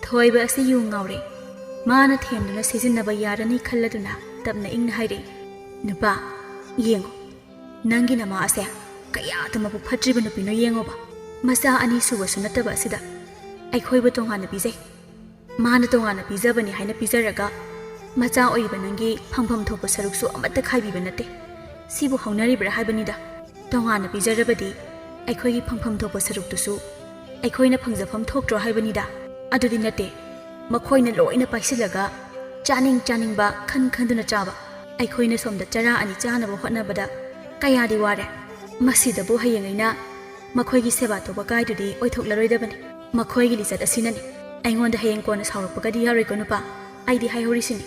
A: ꯊꯣꯏꯕ ꯑꯁꯤ ꯌꯨ ꯉꯥꯎꯔꯦ ꯃꯥꯅ ꯊꯦꯝꯗꯨꯅ ꯁꯤꯖꯤꯟꯅꯕ ꯌꯥꯔꯅꯤ ꯈꯜꯂꯗꯨꯅ ꯇꯞꯅ ꯏꯪꯅ ꯍꯥꯏꯔꯛꯏ ꯅꯨꯄꯥ ꯌꯦꯡꯉꯣ ꯅꯪꯒꯤ ꯅꯃꯥ ꯑꯁꯦ ꯀꯌꯥꯗ ꯃꯕꯨꯛ ꯐꯠꯇ꯭ꯔꯤꯕ ꯅꯨꯄꯤꯅꯣ ꯌꯦꯡꯉꯣꯕ ꯃꯆꯥ ꯑꯅꯤ ꯁꯨꯕꯁꯨ ꯅꯠꯇꯕ ꯑꯁꯤꯗ ꯑꯩꯈꯣꯏꯕꯨ ꯇꯣꯉꯥꯟꯅ ꯄꯤꯖꯩ ꯃꯥꯅ ꯇꯣꯉꯥꯟꯅ ꯄꯤꯖꯕꯅꯤ ꯍꯥꯏꯅ ꯄꯤꯖꯔꯒ ꯃꯆꯥ ꯑꯣꯏꯔꯤꯕ ꯅꯪꯒꯤ ꯐꯪꯐꯝ ꯊꯣꯛꯄ ꯁꯔꯨꯛꯁꯨ ꯑꯃꯠꯇ ꯈꯥꯏꯕꯤꯕ ꯅꯠꯇꯦ ꯁꯤꯕꯨ ꯍꯧꯅꯔꯤꯕ꯭ꯔꯥ ꯍꯥꯏꯕꯅꯤꯗ ꯇꯣꯉꯥꯟꯅ ꯄꯤꯖꯔꯕꯗꯤ ꯑꯩꯈꯣꯏꯒꯤ ꯐꯪꯐꯝ ꯊꯣꯛꯄ ꯁꯔꯨꯛꯇꯨꯁꯨ ꯑꯩꯈꯣꯏꯅ ꯐꯪꯖꯐꯝ ꯊꯣꯛꯇ꯭ꯔꯣ ꯍꯥꯏꯕꯅꯤꯗ ꯑꯗꯨꯗꯤ ꯅꯠꯇꯦ ꯃꯈꯣꯏꯅ ꯂꯣꯏꯅ ꯄꯥꯏꯁꯤꯜꯂꯒ ꯆꯥꯅꯤꯡꯕ ꯈꯟꯗꯨꯅ ꯆꯥꯕ ꯑꯩꯈꯣꯏꯅ ꯁꯣꯝꯗ ꯆꯔꯥ ꯑꯅꯤ ꯆꯥꯅꯕ ꯍꯣꯠꯅꯕꯗ ꯀꯌꯥꯗꯤ ꯋꯥꯔꯦ ꯃꯁꯤꯗꯕꯨ ꯍꯌꯦꯡ ꯃꯈꯣꯏꯒꯤ ꯁꯦꯕꯥ ꯇꯧꯕ ꯀꯥꯏꯗꯨꯗꯤ ꯑꯣꯏꯊꯣꯛꯂꯔꯣꯏꯗꯕꯅꯤ ꯃꯈꯣꯏꯒꯤ ꯂꯤꯆꯠ ꯑꯁꯤꯅꯅꯤ ꯑꯩꯉꯣꯟꯗ ꯍꯌꯦꯡ ꯀꯣꯟꯅ ꯁꯥꯎꯔꯛꯄꯒꯗꯤ ꯌꯥꯔꯣꯏꯀꯣ ꯅꯨꯄꯥ ꯑꯩꯗꯤ ꯍꯥꯏꯍꯧꯔꯤꯁꯤꯅꯤ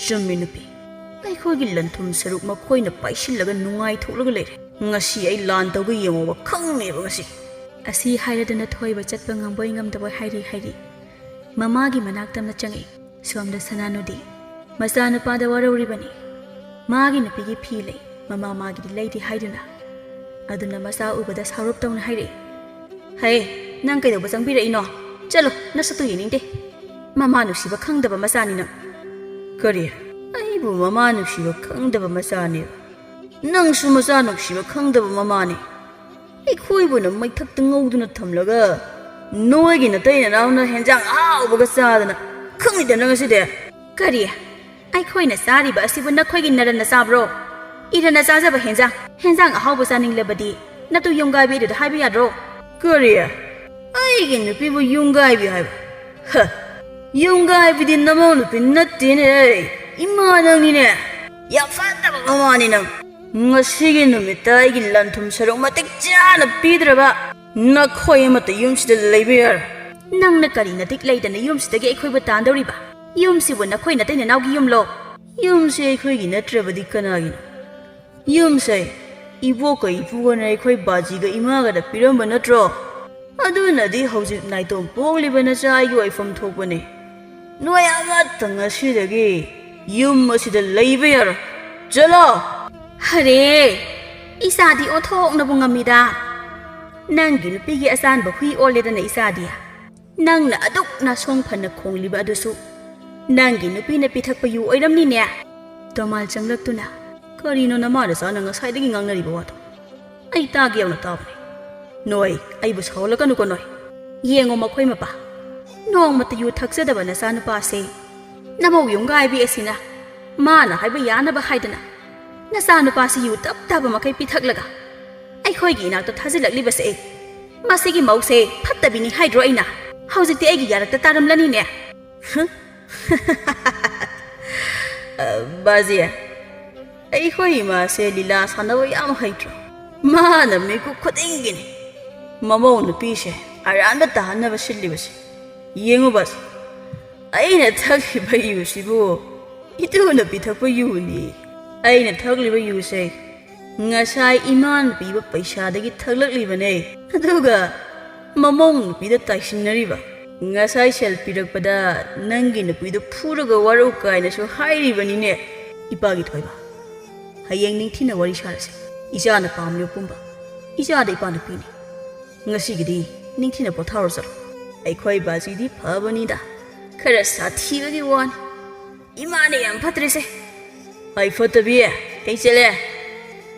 B: ꯆꯨꯝꯃꯤ ꯅꯨꯄꯤ ꯑꯩꯈꯣꯏꯒꯤ ꯂꯟꯊꯨꯝ ꯁꯔꯨꯛ ꯃꯈꯣꯏꯅ ꯄꯥꯏꯁꯤꯜꯂꯒ ꯅꯨꯡꯉꯥꯏꯊꯣꯛꯂꯒ ꯂꯩꯔꯦ ꯉꯁꯤ ꯑꯩ ꯂꯥꯟ ꯇꯧꯕ ꯌꯦꯡꯉꯣꯕ ꯈꯪꯅꯦꯕ ꯉꯁꯤ
A: ꯑꯁꯤ ꯍꯥꯏꯔꯗꯨꯅ ꯊꯣꯏꯕ ꯆꯠꯄ ꯉꯝꯕꯣꯏ ꯉꯝꯗꯕꯣꯏ ꯍꯥꯏꯔꯤ ꯃꯃꯥꯒꯤ ꯃꯅꯥꯛꯇꯝꯅ ꯆꯪꯉꯛꯏ ꯁꯣꯝꯗ ꯁꯅꯥꯅꯨꯗꯤ ꯃꯆꯥꯅꯨꯄꯥꯗ ꯋꯥꯔꯧꯔꯤꯕꯅꯤ ꯃꯥꯒꯤ ꯅꯨꯄꯤꯒꯤ ꯐꯤ ꯂꯩ ꯃꯃꯥ ꯃꯥꯒꯤꯗꯤ ꯂꯩꯇꯦ ꯍꯥꯏꯗꯨꯅ ꯑꯗꯨꯅ ꯃꯆꯥ ꯎꯕꯗ ꯁꯥꯎꯔꯞ ꯇꯧꯅ ꯍꯥꯏꯔꯛꯏ ꯍꯦ ꯅꯪ ꯀꯩꯗꯧꯕ ꯆꯪꯕꯤꯔꯛꯏꯅꯣ ꯆꯠꯂꯣ ꯅꯁꯛꯇꯨ ꯌꯦꯡꯅꯤꯡꯗꯦ ꯃꯃꯥ ꯅꯨꯡꯁꯤꯕ ꯈꯪꯗꯕ ꯃꯆꯥꯅꯤ ꯅꯪ
B: ꯀꯔꯤ ꯑꯩꯕꯨ ꯃꯃꯥ ꯅꯨꯡꯁꯤꯕ ꯈꯪꯗꯕ ꯃꯆꯥꯅꯦꯕ ꯅꯪꯁꯨ ꯃꯆꯥ ꯅꯨꯡꯁꯤꯕ ꯈꯪꯗꯕ ꯃꯃꯥꯅꯤ ꯑꯩꯈꯣꯏꯕꯨꯅ ꯃꯩꯊꯛꯇ ꯉꯧꯗꯨꯅ ꯊꯝꯂꯒ ꯅꯣꯏꯒꯤ ꯅꯇꯩ ꯅꯅꯥꯎꯅ ꯍꯦꯟꯖꯥꯡ ꯑꯍꯥꯎꯕꯒ ꯆꯥꯗꯅ ꯈꯪꯉꯤꯗꯅ ꯉꯁꯤꯗꯤ
A: ꯀꯔꯤ ꯑꯩꯈꯣꯏꯅ ꯆꯥꯔꯤꯕ ꯑꯁꯤꯕꯨ ꯅꯈꯣꯏꯒꯤ ꯅꯔꯟꯅ ꯆꯥꯕ꯭ꯔꯣ ꯏꯔꯟꯅ ꯆꯥꯖꯕ ꯍꯦꯟꯖꯥꯡ ꯑꯍꯥꯎꯕ ꯆꯥꯅꯤꯡꯂꯕꯗꯤ ꯅꯇꯨ ꯌꯨꯝꯒꯥꯏꯕꯤꯗꯨꯗ ꯍꯥꯏꯕ ꯌꯥꯗ꯭ꯔꯣ
B: ꯀꯔꯤ ꯑꯩꯒꯤ ꯅꯨꯄꯤꯕꯨ ꯌꯨꯝꯒꯥꯏꯕꯤ ꯍꯥꯏꯕ ꯍ ꯌꯨꯝꯒꯥꯏꯕꯤꯗꯤ ꯅꯃꯧ ꯅꯨꯄꯤ ꯅꯠꯇꯦꯅꯦ ꯏꯃꯥ ꯅꯪꯅꯤꯅꯦ ꯌꯥꯝ ꯐꯠꯇꯕ ꯃꯃꯥꯅꯤ ꯅꯪ ꯉꯁꯤꯒꯤ ꯅꯨꯃꯤꯠꯇ ꯑꯩꯒꯤ ꯂꯟꯊꯨꯝ ꯁꯔꯨꯛ ꯃꯇꯤꯛ ꯆꯥꯅ ꯄꯤꯗ꯭ꯔꯕ ꯅꯈꯣꯏ ꯑꯃꯠꯇ ꯌꯨꯝꯁꯤꯗ ꯂꯩꯕ ꯌꯥꯔꯣꯏ
A: ꯅꯪꯅ ꯀꯔꯤ ꯅꯇꯤꯛ ꯂꯩꯗꯅ ꯌꯨꯝꯁꯤꯗꯒꯤ ꯑꯩꯈꯣꯏꯕꯨ ꯇꯥꯟꯗꯧꯔꯤꯕ ꯌꯨꯝꯁꯤꯕꯨ ꯅꯈꯣꯏ ꯅꯇꯩ ꯅꯅꯥꯎꯒꯤ ꯌꯨꯝꯂꯣ
B: ꯌꯨꯝꯁꯦ ꯑꯩꯈꯣꯏꯒꯤ ꯅꯠꯇ꯭ꯔꯕꯗꯤ ꯀꯅꯥꯒꯤꯅꯣ ꯌꯨꯝꯁꯦ ꯏꯕꯣꯛꯀ ꯏꯄꯨꯒꯅ ꯑꯩꯈꯣꯏ ꯕꯥꯖꯤꯒ ꯏꯃꯥꯒꯗ ꯄꯤꯔꯝꯕ ꯅꯠꯇ꯭ꯔꯣ ꯑꯗꯨꯅꯗꯤ ꯍꯧꯖꯤꯛ ꯅꯥꯏꯇꯣꯝ ꯄꯣꯛꯂꯤꯕ ꯅꯆꯥ ꯑꯩꯒꯤ ꯑꯣꯏꯐꯝ ꯊꯣꯛꯄꯅꯦ ꯅꯣꯏ ꯑꯃꯠꯇ ꯉꯁꯤꯗꯒꯤ ꯌꯨꯝ ꯑꯁꯤꯗ ꯂꯩꯕ ꯌꯥꯔꯣꯏ ꯆꯠꯂꯣ
A: ꯍꯔꯦ ꯏꯆꯥꯗꯤ ꯑꯣꯟꯊꯣꯛꯅꯕꯨ ꯉꯝꯃꯤꯗ ꯅꯪꯒꯤ ꯅꯨꯄꯤꯒꯤ ꯑꯆꯥꯟꯕ ꯍꯨꯏ ꯑꯣꯜꯂꯦꯗꯅ ꯏꯆꯥꯗꯤ ꯅꯪꯅ ꯑꯗꯨꯛ ꯅꯥꯁꯣꯡ ꯐꯅ ꯈꯣꯡꯂꯤꯕ ꯑꯗꯨꯁꯨ ꯅꯪꯒꯤ ꯅꯨꯄꯤꯅ ꯄꯤꯊꯛꯄ ꯌꯨ ꯑꯣꯏꯔꯝꯅꯤꯅꯦ ꯇꯣꯃꯥꯜ ꯆꯪꯂꯛꯇꯨꯅ
B: ꯀꯔꯤꯅꯣ ꯅꯃꯥ ꯅꯆꯥꯅ ꯉꯁꯥꯏꯗꯒꯤ ꯉꯥꯡꯅꯔꯤꯕ ꯋꯥꯗꯣ ꯑꯩ ꯇꯥꯒꯦ ꯌꯥꯎꯅ ꯇꯥꯕꯅꯦ ꯅꯣꯏ ꯑꯩꯕꯨ ꯁꯥꯎꯍꯜꯂꯛꯀꯅꯨꯀꯣ ꯅꯣꯏ
A: ꯌꯦꯡꯉꯣ ꯃꯈꯣꯏ ꯃꯄꯥ ꯅꯣꯡꯃꯇ ꯌꯨ ꯊꯛꯆꯗꯕ ꯅꯆꯥꯅꯨꯄꯥꯁꯦ ꯅꯃꯧ ꯌꯨꯝꯒꯥꯏꯕꯤ ꯑꯁꯤꯅ ꯃꯥꯅ ꯍꯥꯏꯕ ꯌꯥꯅꯕ ꯍꯥꯏꯗꯅ ꯅꯆꯥꯅꯨꯄꯥꯁꯤ ꯌꯨ ꯇꯞꯇꯕ ꯃꯈꯩ ꯄꯤꯊꯛꯂꯒ ꯑꯩꯈꯣꯏꯒꯤ ꯏꯅꯥꯛꯇ ꯊꯥꯖꯤꯜꯂꯛꯂꯤꯕꯁꯦ ꯃꯁꯤꯒꯤ ꯃꯧꯁꯦ ꯐꯠꯇꯕꯤꯅꯤ ꯍꯥꯏꯗ꯭ꯔꯣ ꯑꯩꯅ ꯍꯧꯖꯤꯛꯇꯤ ꯑꯩꯒꯤ ꯌꯥꯔꯛꯇ ꯇꯥꯔꯝꯂꯅꯤꯅꯦ
B: ꯕꯥꯖꯤ ꯑꯩꯈꯣꯏ ꯏꯃꯥꯁꯦ ꯂꯤꯂꯥ ꯁꯥꯟꯅꯕ ꯌꯥꯝ ꯍꯩꯇ꯭ꯔꯣ ꯃꯥꯅ ꯃꯤꯀꯨꯞ ꯈꯨꯗꯤꯡꯒꯤꯅꯤ ꯃꯃꯧ ꯅꯨꯄꯤꯁꯦ ꯑꯔꯥꯟꯕ ꯇꯥꯍꯟꯅꯕ ꯁꯤꯜꯂꯤꯕꯁꯦ ꯌꯦꯡꯉꯨ ꯕꯥꯖꯤ ꯑꯩꯅ ꯊꯛꯂꯤꯕ ꯌꯨꯁꯤꯕꯨ ꯏꯇꯨꯅ ꯄꯤꯊꯛꯄ ꯌꯨꯅꯤ ꯑꯩꯅ ꯊꯛꯂꯤꯕ ꯌꯨꯁꯦ ꯉꯁꯥꯏ ꯏꯃꯥꯅ ꯄꯤꯕ ꯄꯩꯁꯥꯗꯒꯤ ꯊꯛꯂꯛꯂꯤꯕꯅꯦ ꯑꯗꯨꯒ ꯃꯃꯧ ꯅꯨꯄꯤꯗ ꯇꯥꯏꯁꯤꯟꯅꯔꯤꯕ ꯉꯁꯥꯏ ꯁꯦꯜ ꯄꯤꯔꯛꯄꯗ ꯅꯪꯒꯤ ꯅꯨꯄꯤꯗꯨ ꯐꯨꯔꯒ ꯋꯥꯔꯧ ꯀꯥꯏꯅꯁꯨ ꯍꯥꯏꯔꯤꯕꯅꯤꯅꯦ ꯏꯄꯥꯒꯤ ꯊꯣꯏꯕ ꯍꯌꯦꯡ ꯅꯤꯡꯊꯤꯅ ꯋꯥꯔꯤ ꯁꯥꯔꯁꯦ ꯏꯆꯥꯅ ꯄꯥꯝꯂꯤꯕ ꯄꯨꯝꯕ ꯏꯆꯥꯗ ꯏꯄꯥ ꯅꯨꯄꯤꯅꯤ ꯉꯁꯤꯒꯤꯗꯤ ꯅꯤꯡꯊꯤꯅ ꯄꯣꯊꯥꯔꯣ ꯆꯠꯂꯣ ꯑꯩꯈꯣꯏ ꯕꯥꯖꯤꯗꯤ ꯐꯕꯅꯤꯗ ꯈꯔ ꯁꯥꯊꯤꯕꯒꯤ ꯋꯥꯅꯤ ꯏꯃꯥꯅ ꯌꯥꯝ ꯐꯠꯇ꯭ꯔꯤꯁꯦ ꯍꯣꯏ ꯐꯠꯇꯕꯤ ꯑꯩ ꯆꯠꯂꯦ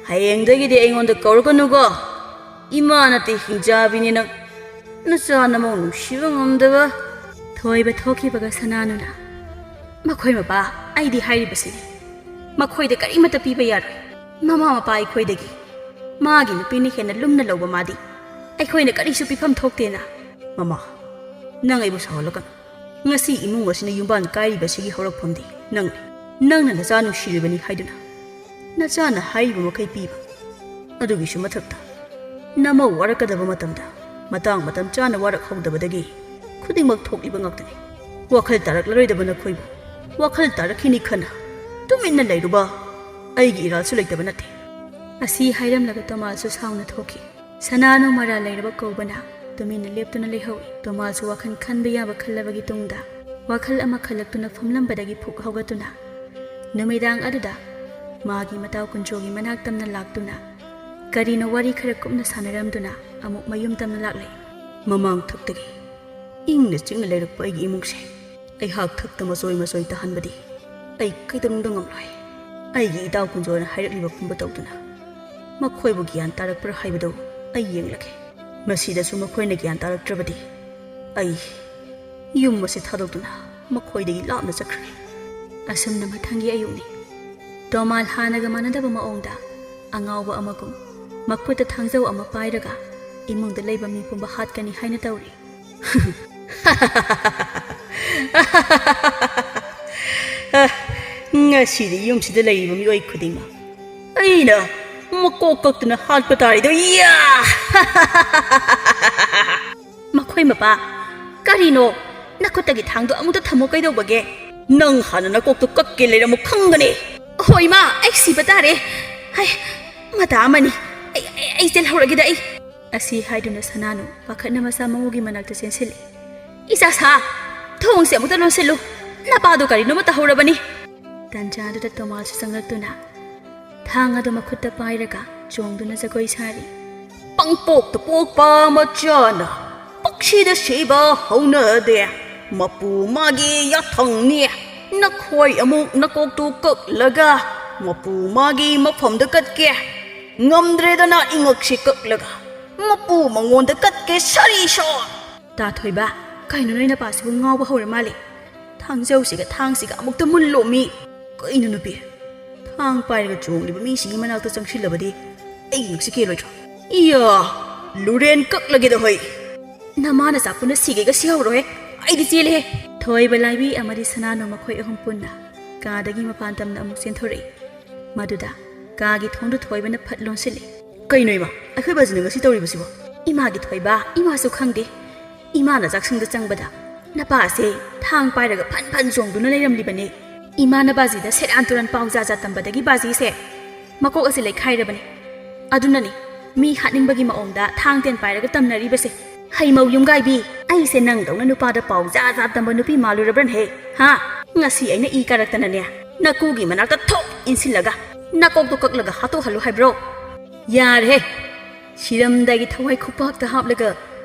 B: ꯍꯌꯦꯡꯗꯒꯤꯗꯤ ꯑꯩꯉꯣꯟꯗ ꯀꯧꯔꯛꯀꯅꯨꯀꯣ ꯏꯃꯥ ꯅꯠꯇꯦ ꯍꯤꯡꯆꯥꯕꯤꯅꯤ ꯅꯪ ꯅꯆꯥ ꯅꯃꯧ ꯅꯨꯡꯁꯤꯕ ꯉꯝꯗꯕ
A: ꯊꯣꯏꯕ ꯊꯣꯛꯈꯤꯕꯒ ꯁꯅꯥꯅꯨꯅ ꯃꯈꯣꯏ ꯃꯄꯥ ꯑꯩꯗꯤ ꯍꯥꯏꯔꯤꯕꯁꯤꯅꯤ ꯃꯈꯣꯏꯗ ꯀꯔꯤꯃꯠꯇ ꯄꯤꯕ ꯌꯥꯔꯣꯏ ꯃꯃꯥ ꯃꯄꯥ ꯑꯩꯈꯣꯏꯗꯒꯤ ꯃꯥꯒꯤ ꯅꯨꯄꯤꯅ ꯍꯦꯟꯅ ꯂꯨꯝꯅ ꯂꯧꯕ ꯃꯥꯗꯤ ꯑꯩꯈꯣꯏꯅ ꯀꯔꯤꯁꯨ ꯄꯤꯐꯝ ꯊꯣꯛꯇꯦꯅ
B: ꯃꯃꯥ ꯅꯪ ꯑꯩꯕꯨ ꯁꯥꯎꯍꯜꯂꯛꯀꯅꯨ ꯉꯁꯤ ꯏꯃꯨꯡ ꯑꯁꯤꯅ ꯌꯨꯝꯕꯥꯟ ꯀꯥꯏꯔꯤꯕꯁꯤꯒꯤ ꯍꯧꯔꯛꯐꯝꯗꯤ ꯅꯪꯅ ꯅꯆꯥ ꯅꯨꯡꯁꯤꯔꯤꯕꯅꯤ ꯍꯥꯏꯗꯨꯅ ꯅꯆꯥꯅ ꯍꯥꯏꯔꯤꯕ ꯃꯈꯩ ꯄꯤꯕ ꯑꯗꯨꯒꯤꯁꯨ ꯃꯊꯛꯇ ꯅꯃꯧ ꯋꯥꯔꯛꯀꯗꯕ ꯃꯇꯝꯗ ꯃꯇꯝ ꯆꯥꯅ ꯋꯥꯔꯛꯍꯧꯗꯕꯗꯒꯤ ꯈꯨꯗꯤꯡꯃꯛ ꯊꯣꯛꯂꯤꯕ ꯉꯥꯛꯇꯅꯤ ꯋꯥꯈꯜ ꯇꯥꯔꯛꯂꯔꯣꯏꯗꯕ ꯅꯈꯣꯏꯕꯨ ꯋꯥꯈꯜ ꯇꯥꯔꯛꯈꯤꯅꯤ ꯈꯟꯅ ꯇꯨꯃꯤꯟꯅ ꯂꯩꯔꯨꯕ ꯑꯩꯒꯤ ꯏꯔꯥꯜꯁꯨ ꯂꯩꯇꯕ ꯅꯠꯇꯦ
A: ꯑꯁꯤ ꯍꯥꯏꯔꯝꯂꯒ ꯇꯣꯃꯥꯜꯁꯨ ꯁꯥꯎꯅ ꯊꯣꯛꯈꯤ ꯁꯅꯥꯅꯨ ꯃꯔꯥꯜ ꯂꯩꯔꯕ ꯀꯧꯕꯅ ꯇꯨꯃꯤꯟꯅ ꯂꯦꯞꯇꯨꯅ ꯂꯩꯍꯧꯏ ꯇꯣꯃꯥꯜꯁꯨ ꯋꯥꯈꯜ ꯈꯟꯕ ꯌꯥꯕ ꯈꯜꯂꯕꯒꯤ ꯇꯨꯡꯗ ꯋꯥꯈꯜ ꯑꯃ ꯈꯜꯂꯛꯇꯨꯅ ꯐꯝꯂꯝꯕꯗꯒꯤ ꯐꯨꯛ ꯍꯧꯒꯠꯇꯨꯅ ꯅꯨꯃꯤꯗꯥꯡ ꯑꯗꯨꯗ ꯃꯥꯒꯤ ꯃꯇꯥꯎ ꯀꯨꯟꯖꯣꯒꯤ ꯃꯅꯥꯛ ꯇꯝꯅ ꯂꯥꯛꯇꯨꯅ ꯀꯔꯤꯅ ꯋꯥꯔꯤ ꯈꯔ ꯀꯨꯞꯅ ꯁꯥꯟꯅꯔꯝꯗꯨꯅ ꯑꯃꯨꯛ ꯃꯌꯨꯝ ꯇꯝꯅ ꯂꯥꯛꯂꯦ
B: ꯃꯃꯥꯡ ꯊꯛꯇꯒꯤ ꯏꯪꯅ ꯆꯤꯛꯅ ꯂꯩꯔꯛꯄ ꯑꯩꯒꯤ ꯏꯃꯨꯡꯁꯦ ꯑꯩꯍꯥꯛ ꯊꯛꯇ ꯃꯆꯣꯏ ꯇꯥꯍꯟꯕꯗꯤ ꯑꯩ ꯀꯩꯗꯧꯅꯨꯡꯗ ꯉꯝꯂꯣꯏ ꯑꯩꯒꯤ ꯏꯇꯥꯎ ꯀꯨꯟꯖꯣꯅ ꯍꯥꯏꯔꯛꯂꯤꯕ ꯄꯨꯝꯕ ꯇꯧꯗꯨꯅ ꯃꯈꯣꯏꯕꯨ ꯒ꯭ꯌꯥꯟ ꯇꯥꯔꯛꯄ꯭ꯔꯥ ꯍꯥꯏꯕꯗꯨ ꯑꯩ ꯌꯦꯡꯂꯒꯦ ꯃꯁꯤꯗꯁꯨ ꯃꯈꯣꯏꯅ ꯒ꯭ꯌꯥꯟ ꯇꯥꯔꯛꯇ꯭ꯔꯕꯗꯤ ꯑꯩ ꯌꯨꯝ ꯑꯁꯤ ꯊꯥꯗꯣꯛꯇꯨꯅ ꯃꯈꯣꯏꯗꯒꯤ ꯂꯥꯞꯅ ꯆꯠꯈ꯭ꯔꯒꯦ
A: ꯑꯁꯨꯝꯅ ꯃꯊꯪꯒꯤ ꯑꯌꯨꯛꯅꯤ ꯇꯣꯃꯥꯜ ꯍꯥꯟꯅꯒ ꯃꯥꯟꯅꯗꯕ ꯃꯑꯣꯡꯗ ꯑꯉꯥꯎꯕ ꯑꯃꯒꯨꯝ ꯃꯈꯨꯠꯇ ꯊꯥꯡꯖꯧ ꯑꯃ ꯄꯥꯏꯔꯒ ꯏꯃꯨꯡꯗ ꯂꯩꯕ ꯃꯤ ꯄꯨꯝꯕ ꯍꯥꯠꯀꯅꯤ ꯍꯥꯏꯅ ꯇꯧꯔꯤ
B: ꯉꯁꯤꯗꯤ ꯌꯨꯝꯁꯤꯗ ꯂꯩꯔꯤꯕ ꯃꯤꯑꯣꯏ ꯈꯨꯗꯤꯡꯃꯛ ꯑꯩꯅ ꯃꯀꯣꯛ ꯀꯛꯇꯨꯅ ꯍꯥꯠꯄ ꯇꯥꯔꯤꯗꯣ
A: ꯃꯈꯣꯏ ꯃꯄꯥ ꯀꯔꯤꯅꯣ ꯅꯈꯨꯠꯇꯒꯤ ꯊꯥꯡꯗꯣ ꯑꯃꯨꯛꯇ ꯊꯝꯃꯣ ꯀꯩꯗꯧꯕꯒꯦ
B: ꯅꯪ ꯍꯥꯟꯅ ꯅꯀꯣꯛꯇꯣ ꯀꯛꯀꯦ ꯂꯩꯔꯝꯃꯨ ꯈꯪꯒꯅꯤ
A: ꯍꯣꯏ ꯃꯥ ꯑꯩ ꯁꯤꯕ ꯇꯥꯔꯦ ꯍꯥꯏ ꯃꯇꯥ ꯑꯃꯅꯤ ꯑꯩ ꯆꯦꯜꯍꯧꯔꯒꯦꯗ ꯑꯩ ꯑꯁꯤ ꯍꯥꯏꯗꯨꯅ ꯁꯅꯥꯅꯨ ꯄꯥꯈꯠꯅ ꯃꯆꯥ ꯃꯃꯧꯒꯤ ꯃꯅꯥꯛꯇ ꯆꯦꯟꯁꯤꯜꯂꯤ ꯏꯆꯥ ꯁꯥ ꯊꯣꯡꯁꯦ ꯑꯃꯨꯛꯇ ꯂꯣꯟꯁꯤꯜꯂꯨ ꯅꯄꯥꯗꯣ ꯀꯔꯤꯅꯣꯃ ꯇꯧꯍꯧꯔꯕꯅꯤ ꯇꯟꯖꯥꯗꯨꯗ ꯇꯣꯃꯥꯜꯁꯨ ꯆꯪꯂꯛꯇꯨꯅ ꯊꯥꯡ ꯑꯗꯨ ꯃꯈꯨꯠꯇ ꯄꯥꯏꯔꯒ ꯆꯣꯡꯗꯨꯅ ꯖꯒꯣꯏ ꯁꯥꯔꯤ
B: ꯄꯪꯄꯣꯛꯇ ꯄꯣꯛꯄ ꯃꯆꯥꯅ ꯄꯛꯁꯤꯗ ꯁꯤꯕ ꯍꯧꯅꯗꯦ ꯃꯄꯨ ꯃꯥꯒꯤ ꯌꯥꯊꯪꯅꯤ ꯅꯈꯣꯏ ꯑꯃꯨꯛ ꯅꯀꯣꯛꯇꯨ ꯀꯛꯂꯒ ꯃꯄꯨ ꯃꯥꯒꯤ ꯃꯐꯝꯗ ꯀꯠꯀꯦ ꯉꯝꯗ꯭ꯔꯦꯗꯅ ꯏꯉꯛꯁꯤ ꯀꯛꯂꯒ ꯃꯄꯨ ꯃꯉꯣꯟꯗ ꯀꯠꯀꯦ ꯁꯔꯤꯁꯣ
A: ꯇꯥꯊꯣꯏꯕ ꯀꯩꯅꯣ ꯅꯣꯏ ꯅꯄꯥꯁꯤꯕꯨ ꯉꯥꯎꯕ ꯍꯧꯔ ꯃꯥꯜꯂꯦ ꯊꯥꯡꯖꯧꯁꯤꯒ ꯊꯥꯡꯁꯤꯒ ꯑꯃꯨꯛꯇ ꯃꯨꯜꯂꯣꯃꯤ
B: ꯀꯩꯅꯣ ꯅꯨꯄꯤ ꯊꯥꯡ ꯄꯥꯏꯔꯒ ꯆꯣꯡꯂꯤꯕ ꯃꯤꯁꯤꯒꯤ ꯃꯅꯥꯛꯇ ꯆꯪꯁꯤꯜꯂꯕꯗꯤ ꯑꯩ ꯉꯛꯁꯤ ꯀꯦꯜꯂꯣꯏꯗ꯭ꯔꯣ ꯏꯌꯥ ꯂꯨꯔꯦꯟ ꯀꯛꯂꯒꯦꯗ ꯍꯣꯏ
A: ꯅꯃꯥꯅ ꯆꯥꯛꯄꯨꯅ ꯁꯤꯒꯩꯒ ꯁꯤꯍꯧꯔꯣꯍꯦ ꯑꯩꯗꯤ ꯆꯦꯜꯂꯦꯍꯦ ꯊꯣꯏꯕ ꯂꯥꯏꯕꯤ ꯑꯃꯗꯤ ꯁꯅꯥꯅꯨ ꯃꯈꯣꯏ ꯑꯍꯨꯝ ꯄꯨꯟꯅ ꯀꯥꯗꯒꯤ ꯃꯄꯥꯟ ꯇꯝꯅ ꯑꯃꯨꯛ ꯆꯦꯟꯊꯣꯔꯛꯏ ꯃꯗꯨꯗ ꯀꯥꯒꯤ ꯊꯣꯡꯗꯨ ꯊꯣꯏꯕꯅ ꯐꯠ ꯂꯣꯟꯁꯤꯜꯂꯤ
B: ꯀꯩꯅꯣ ꯏꯃꯥ ꯑꯩꯈꯣꯏ ꯕꯥꯖꯤꯅ ꯉꯁꯤ ꯇꯧꯔꯤꯕꯁꯤꯕꯣ
A: ꯏꯃꯥꯒꯤ ꯊꯣꯏꯕ ꯏꯃꯥꯁꯨ ꯈꯪꯗꯦ ꯏꯃꯥꯅ ꯆꯥꯛꯁꯪꯗ ꯆꯪꯕꯗ ꯅꯄꯥꯁꯦ ꯊꯥꯡ ꯄꯥꯏꯔꯒ ꯐꯟ ꯐꯟ ꯆꯣꯡꯗꯨꯅ ꯂꯩꯔꯝꯂꯤꯕꯅꯦ ꯏꯃꯥꯅ ꯕꯥꯖꯤꯗ ꯁꯦꯔꯥꯟ ꯇꯨꯔꯥꯟ ꯄꯥꯎ ꯖꯥ ꯇꯝꯕꯗꯒꯤ ꯕꯥꯖꯤꯁꯦ ꯃꯀꯣꯛ ꯑꯁꯤ ꯂꯩꯈꯥꯏꯔꯕꯅꯤ ꯑꯗꯨꯅꯅꯤ ꯃꯤ ꯍꯥꯠꯅꯤꯡꯕꯒꯤ ꯃꯑꯣꯡꯗ ꯊꯥꯡ ꯇꯦꯟ ꯄꯥꯏꯔꯒ ꯇꯝꯅꯔꯤꯕꯁꯦ ꯍꯩꯃꯧ ꯌꯨꯝꯒꯥꯏꯕꯤ ꯑꯩꯁꯦ ꯅꯪꯗꯧꯅ ꯅꯨꯄꯥꯗ ꯄꯥꯎ ꯖꯥ ꯇꯝꯕ ꯅꯨꯄꯤ ꯃꯥꯜꯂꯨꯔꯕ꯭ꯔꯅꯍꯦ ꯍꯥ ꯉꯁꯤ ꯑꯩꯅ ꯏ ꯀꯥꯔꯛꯇꯅꯅꯦ ꯅꯀꯨꯒꯤ ꯃꯅꯥꯛꯇ ꯊꯣꯛ ꯏꯟꯁꯤꯜꯂꯒ ꯅꯀꯣꯛꯇꯣ ꯀꯛꯂꯒ ꯍꯥꯠꯇꯣꯛꯍꯜꯂꯨ ꯍꯥꯏꯕ꯭ꯔꯣ ꯌꯥꯔꯦꯍꯦ ꯁꯤꯔꯝꯗꯥꯏꯒꯤ ꯊꯋꯥꯏ ꯈꯨꯄꯥꯛꯇ ꯍꯥꯞꯂꯒ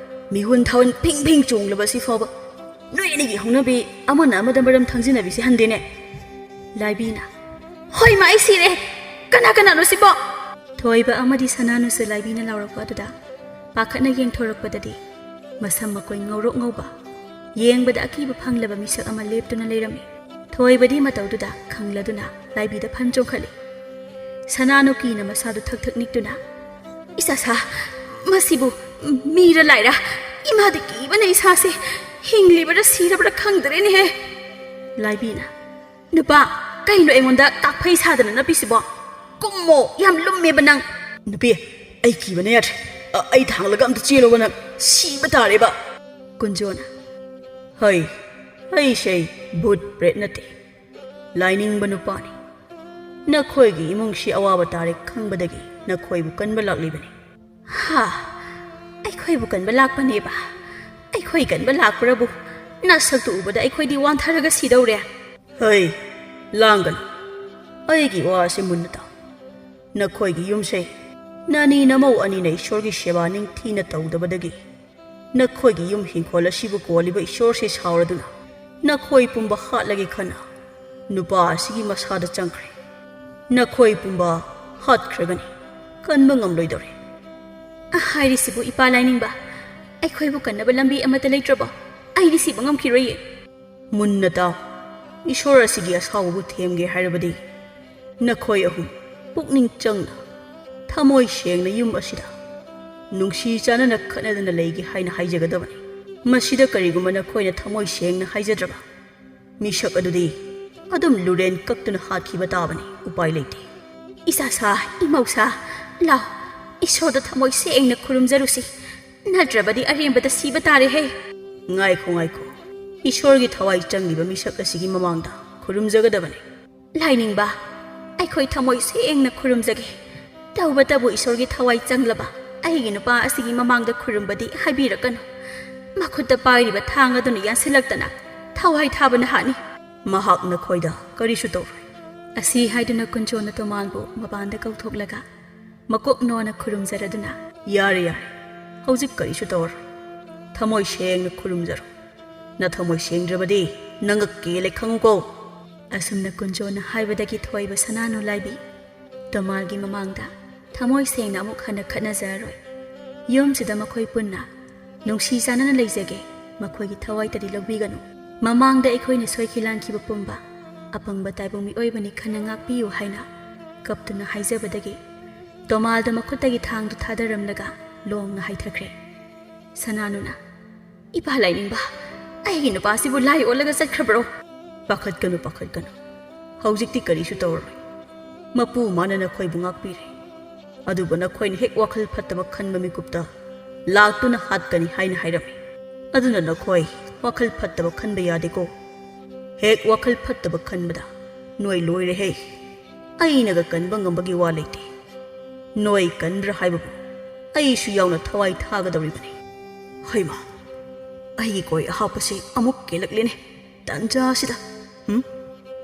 A: ꯃꯤꯍꯨꯟ ꯊꯥꯎꯟ ꯐꯤꯡ ꯐꯤꯡ ꯆꯣꯡꯂꯕꯁꯤ ꯐꯥꯎꯕ ꯅꯣꯏ ꯑꯅꯤꯒꯤ ꯍꯧꯅꯕꯤ ꯑꯃꯅ ꯑꯃꯗ ꯃꯔꯝ ꯊꯪꯖꯤꯟꯅꯕꯤꯁꯤ ꯍꯟꯗꯦꯅꯦ ꯂꯥꯏꯕꯤꯅ ꯍꯣꯏ ꯃꯥ ꯑꯩ ꯁꯤꯔꯦ ꯀꯅꯥꯅꯣ ꯁꯤꯕꯣ ꯊꯣꯏꯕ ꯑꯃꯗꯤ ꯁꯅꯥꯅꯨꯁꯨ ꯂꯥꯏꯕꯤꯅ ꯂꯥꯎꯔꯛꯄ ꯑꯗꯨꯗ ꯄꯥꯈꯠꯅ ꯌꯦꯡꯊꯣꯔꯛꯄꯗꯗꯤ ꯃꯁꯝ ꯃꯀꯣꯏ ꯉꯧꯔꯣꯛ ꯉꯧꯕ ꯌꯦꯡꯕꯗ ꯑꯀꯤꯕ ꯐꯪꯂꯕ ꯃꯤꯁꯛ ꯑꯃ ꯂꯦꯞꯇꯨꯅ ꯂꯩꯔꯝꯃꯤ ꯊꯣꯏꯕꯗꯤ ꯃꯇꯧꯗꯨꯗ ꯈꯪꯂꯗꯨꯅ ꯂꯥꯏꯕꯤꯗ ꯐꯟ ꯆꯣꯡꯈꯠꯂꯤ ꯁꯅꯥꯅꯨ ꯀꯤꯅ ꯃꯁꯥꯗꯨ ꯊꯛ ꯊꯛ ꯅꯤꯛꯇꯨꯅ ꯏꯆꯥ ꯁꯥ ꯃꯁꯤꯕꯨ ꯃꯤꯔ ꯂꯥꯏꯔ ꯏꯃꯥꯗꯤ ꯀꯤꯕꯅ ꯏꯁꯥꯁꯦ ꯍꯤꯡꯂꯤꯕꯔ ꯁꯤꯔꯕꯔ ꯈꯪꯗ꯭ꯔꯦꯅꯦꯍꯦ ꯂꯥꯏꯕꯤꯅ ꯅꯨꯄꯥ ꯀꯩꯅꯣ ꯑꯩꯉꯣꯟꯗ ꯀꯥꯛꯐꯩ ꯁꯥꯗꯅ ꯅꯞꯄꯤꯁꯤꯕꯣ ꯀꯨꯝꯃꯣ ꯌꯥꯝ ꯂꯨꯝꯃꯦꯕ ꯅꯪ
B: ꯅꯨꯄꯤ ꯑꯩ ꯀꯤꯕꯅ ꯌꯥꯗ꯭ꯔꯦ ꯑꯩ ꯊꯥꯡꯂꯒ ꯑꯝꯇ ꯆꯦꯜꯂꯣꯕ ꯅꯪ ꯁꯤꯕ ꯇꯥꯔꯦꯕ
A: ꯀꯨꯟꯖꯣꯅ
B: ꯍꯩ ꯑꯩꯁꯦ ꯚꯨꯠ ꯄ꯭ꯔꯦꯠ ꯅꯠꯇꯦ ꯂꯥꯏꯅꯤꯡꯕ ꯅꯨꯄꯥꯅꯤ ꯅꯈꯣꯏꯒꯤ ꯏꯃꯨꯡꯁꯤ ꯑꯋꯥꯕ ꯇꯥꯔꯦ ꯈꯪꯕꯗꯒꯤ ꯅꯈꯣꯏꯕꯨ ꯀꯟꯕ ꯂꯥꯛꯂꯤꯕꯅꯤ
A: ꯍꯥ ꯑꯩꯈꯣꯏꯕꯨ ꯀꯟꯕ ꯂꯥꯛꯄꯅꯦꯕ ꯑꯩꯈꯣꯏ ꯀꯟꯕ ꯂꯥꯛꯄ꯭ꯔꯕꯨ ꯅꯁꯛꯇꯨ ꯎꯕꯗ ꯑꯩꯈꯣꯏꯗꯤ ꯋꯥꯟꯊꯔꯒ ꯁꯤꯗꯧꯔꯦ
B: ꯍꯩ ꯂꯥꯡꯒꯅꯨ ꯑꯩꯒꯤ ꯋꯥꯁꯦ ꯃꯨꯟꯅ ꯇꯥꯎ ꯅꯈꯣꯏꯒꯤ ꯌꯨꯝꯁꯦ ꯅꯥꯅꯤ ꯅꯃꯧ ꯑꯅꯤꯅ ꯏꯁꯣꯔꯒꯤ ꯁꯦꯕꯥ ꯅꯤꯡꯊꯤꯅ ꯇꯧꯗꯕꯗꯒꯤ ꯅꯈꯣꯏꯒꯤ ꯌꯨꯝ ꯍꯤꯡꯈꯣꯜ ꯑꯁꯤꯕꯨ ꯀꯣꯜꯂꯤꯕ ꯏꯁꯣꯔꯁꯦ ꯁꯥꯎꯔꯗꯨꯅ ꯅꯈꯣꯏ ꯄꯨꯝꯕ ꯍꯥꯠꯂꯒꯦ ꯈꯟꯅ ꯅꯨꯄꯥ ꯑꯁꯤꯒꯤ ꯃꯁꯥꯗ ꯆꯪꯈ꯭ꯔꯦ ꯅꯈꯣꯏ ꯄꯨꯝꯕ ꯍꯥꯠꯈ꯭ꯔꯒꯅꯤ ꯀꯟꯕ ꯉꯝꯂꯣꯏꯗꯧꯔꯦ
A: ꯍꯥꯏꯔꯤꯁꯤꯕꯨ ꯏꯄꯥ ꯂꯥꯏꯅꯤꯡꯕ ꯑꯩꯈꯣꯏꯕꯨ ꯀꯟꯅꯕ ꯂꯝꯕꯤ ꯑꯃꯠꯇ ꯂꯩꯇ꯭ꯔꯕꯣ ꯑꯩꯗꯤ ꯁꯤꯕ ꯉꯝꯈꯤꯔꯣꯏꯌꯦ
B: ꯃꯨꯟꯅ ꯇꯥꯎ ꯏꯁꯣꯔ ꯑꯁꯤꯒꯤ ꯑꯁꯥꯎꯕꯕꯨ ꯊꯦꯝꯒꯦ ꯍꯥꯏꯔꯕꯗꯤ ꯅꯈꯣꯏ ꯑꯍꯨꯝ ꯄꯨꯛꯅꯤꯡ ꯆꯪꯅ ꯊꯃꯣꯏ ꯁꯦꯡꯅ ꯌꯨꯝ ꯑꯁꯤꯗ ꯅꯨꯡꯁꯤ ꯆꯥꯟꯅꯅ ꯈꯠꯅꯗꯅ ꯂꯩꯒꯦ ꯍꯥꯏꯅ ꯍꯥꯏꯖꯒꯗꯕꯅꯤ ꯃꯁꯤꯗ ꯀꯔꯤꯒꯨꯝꯕ ꯅꯈꯣꯏꯅ ꯊꯃꯣꯏ ꯁꯦꯡꯅ ꯍꯥꯏꯖꯗ꯭ꯔꯕ ꯃꯤꯁꯛ ꯑꯗꯨꯗꯤ ꯑꯗꯨꯝ ꯂꯨꯔꯦꯟ ꯀꯛꯇꯨꯅ ꯍꯥꯠꯈꯤꯕ ꯇꯥꯕꯅꯤ ꯎꯄꯥꯏ ꯂꯩꯇꯦ
A: ꯏꯆꯥꯁꯥ ꯏꯃꯧꯁꯥ ꯂꯥꯎ ꯏꯁꯣꯔꯗ ꯊꯃꯣꯏ ꯁꯦꯡꯅ ꯈꯨꯔꯨꯝꯖꯔꯨꯁꯤ ꯅꯠꯇ꯭ꯔꯕꯗꯤ ꯑꯔꯦꯝꯕꯗ ꯁꯤꯕ ꯇꯥꯔꯦꯍꯦ
B: ꯉꯥꯏꯈꯣ ꯏꯁꯣꯔꯒꯤ ꯊꯋꯥꯏ ꯆꯪꯂꯤꯕ ꯃꯤꯁꯛ ꯑꯁꯤꯒꯤ ꯃꯃꯥꯡꯗ ꯈꯨꯔꯨꯝꯖꯒꯗꯕꯅꯤ
A: ꯂꯥꯏꯅꯤꯡꯕ ꯑꯩꯈꯣꯏ ꯊꯃꯣꯏ ꯁꯦꯡꯅ ꯈꯨꯔꯨꯝꯖꯒꯦ ꯇꯧꯕꯇꯕꯨ ꯏꯁꯣꯔꯒꯤ ꯊꯋꯥꯏ ꯆꯪꯂꯕ ꯑꯩꯒꯤ ꯅꯨꯄꯥ ꯑꯁꯤꯒꯤ ꯃꯃꯥꯡꯗ ꯈꯨꯔꯨꯝꯕꯗꯤ ꯍꯥꯏꯕꯤꯔꯛꯀꯅꯨ ꯃꯈꯨꯠꯇ ꯄꯥꯏꯔꯤꯕ ꯊꯥꯡ ꯑꯗꯨꯅ ꯌꯥꯟꯁꯤꯜꯂꯛꯇꯅ ꯊꯋꯥꯏ ꯊꯥꯕꯅ ꯍꯥꯠꯅꯤ
B: ꯃꯍꯥꯛ ꯅꯈꯣꯏꯗ ꯀꯔꯤꯁꯨ ꯇꯧꯔꯣꯏ
A: ꯑꯁꯤ ꯍꯥꯏꯗꯨꯅ ꯀꯨꯟꯖꯣꯅ ꯇꯣꯃꯥꯜꯕꯨ ꯃꯄꯥꯟꯗ ꯀꯧꯊꯣꯛꯂꯒ ꯃꯀꯣꯛ ꯅꯣꯅ ꯈꯨꯔꯨꯝꯖꯔꯗꯨꯅ
B: ꯌꯥꯔꯦ ꯍꯧꯖꯤꯛ ꯀꯔꯤꯁꯨ ꯇꯧꯔꯣꯏ ꯊꯃꯣꯏ ꯁꯦꯡꯅ ꯈꯨꯔꯨꯝꯖꯔꯣ ꯅꯊꯃꯣꯏ ꯁꯦꯡꯗ꯭ꯔꯕꯗꯤ ꯅꯪꯒ ꯀꯦꯜꯂꯦ ꯈꯪꯉꯨꯀꯣ
A: ꯑꯁꯨꯝꯅ ꯀꯨꯟꯖꯣꯅ ꯍꯥꯏꯕꯗꯒꯤ ꯊꯣꯏꯕ ꯁꯅꯥꯅꯨ ꯂꯥꯏꯕꯤ ꯇꯣꯃꯥꯜꯒꯤ ꯃꯃꯥꯡꯗ ꯊꯃꯣꯏ ꯁꯦꯡꯅ ꯑꯃꯨꯛ ꯍꯟꯅ ꯈꯠꯅꯖꯔꯔꯣꯏ ꯌꯨꯝꯁꯤꯗ ꯃꯈꯣꯏ ꯄꯨꯟꯅ ꯅꯨꯡꯁꯤ ꯆꯥꯟꯅꯅ ꯂꯩꯖꯒꯦ ꯃꯈꯣꯏꯒꯤ ꯊꯋꯥꯏꯇꯗꯤ ꯂꯧꯕꯤꯒꯅꯨ ꯃꯃꯥꯡꯗ ꯑꯩꯈꯣꯏꯅ ꯁꯣꯏꯈꯤ ꯂꯥꯟꯈꯤꯕ ꯄꯨꯝꯕ ꯑꯄꯪꯕ ꯇꯥꯏꯕꯪ ꯃꯤꯑꯣꯏꯕꯅꯤ ꯈꯟꯅ ꯉꯥꯛꯄꯤꯌꯨ ꯍꯥꯏꯅ ꯀꯞꯇꯨꯅ ꯍꯥꯏꯖꯕꯗꯒꯤ ꯇꯣꯃꯥꯜꯗ ꯃꯈꯨꯠꯇꯒꯤ ꯊꯥꯡꯗꯨ ꯊꯥꯗꯔꯝꯂꯒ ꯂꯣꯡꯅ ꯍꯥꯏꯊꯈ꯭ꯔꯦ ꯁꯅꯥꯅꯨꯅ ꯏꯄꯥ ꯂꯥꯏꯅꯤꯡꯕ ꯑꯩꯒꯤ ꯅꯨꯄꯥꯁꯤꯕꯨ ꯂꯥꯏ ꯑꯣꯜꯂꯒ ꯆꯠꯈ꯭ꯔꯕ꯭ꯔꯣ
B: ꯄꯥꯈꯠꯀꯅꯨ ꯍꯧꯖꯤꯛꯇꯤ ꯀꯔꯤꯁꯨ ꯇꯧꯔꯔꯣꯏ ꯃꯄꯨ ꯃꯥꯅ ꯅꯈꯣꯏꯕꯨ ꯉꯥꯛꯄꯤꯔꯦ ꯑꯗꯨꯕꯨ ꯅꯈꯣꯏꯅ ꯍꯦꯛ ꯋꯥꯈꯜ ꯐꯠꯇꯕ ꯈꯟꯕ ꯃꯤꯀꯨꯞꯇ ꯂꯥꯛꯇꯨꯅ ꯍꯥꯠꯀꯅꯤ ꯍꯥꯏꯅ ꯍꯥꯏꯔꯝꯃꯤ ꯑꯗꯨꯅ ꯅꯈꯣꯏ ꯋꯥꯈꯜ ꯐꯠꯇꯕ ꯈꯟꯕ ꯌꯥꯗꯦꯀꯣ ꯍꯦꯛ ꯋꯥꯈꯜ ꯐꯠꯇꯕ ꯈꯟꯕꯗ ꯅꯣꯏ ꯂꯣꯏꯔꯦꯍꯦ ꯑꯩꯅꯒ ꯀꯟꯕ ꯉꯝꯕꯒꯤ ꯋꯥ ꯂꯩꯇꯦ ꯅꯣꯏ ꯀꯟꯕ꯭ꯔꯥ ꯍꯥꯏꯕꯕꯨ ꯑꯩꯁꯨ ꯌꯥꯎꯅ ꯊꯋꯥꯏ ꯊꯥꯒꯗꯧꯔꯤꯕꯅꯤ ꯍꯩꯃꯥ ꯑꯩꯒꯤ ꯀꯣꯏ ꯑꯍꯥꯞꯄꯁꯤ ꯑꯃꯨꯛ ꯀꯦꯜꯂꯛꯂꯦꯅꯦ ꯇꯥꯟꯖꯥꯁꯤꯗ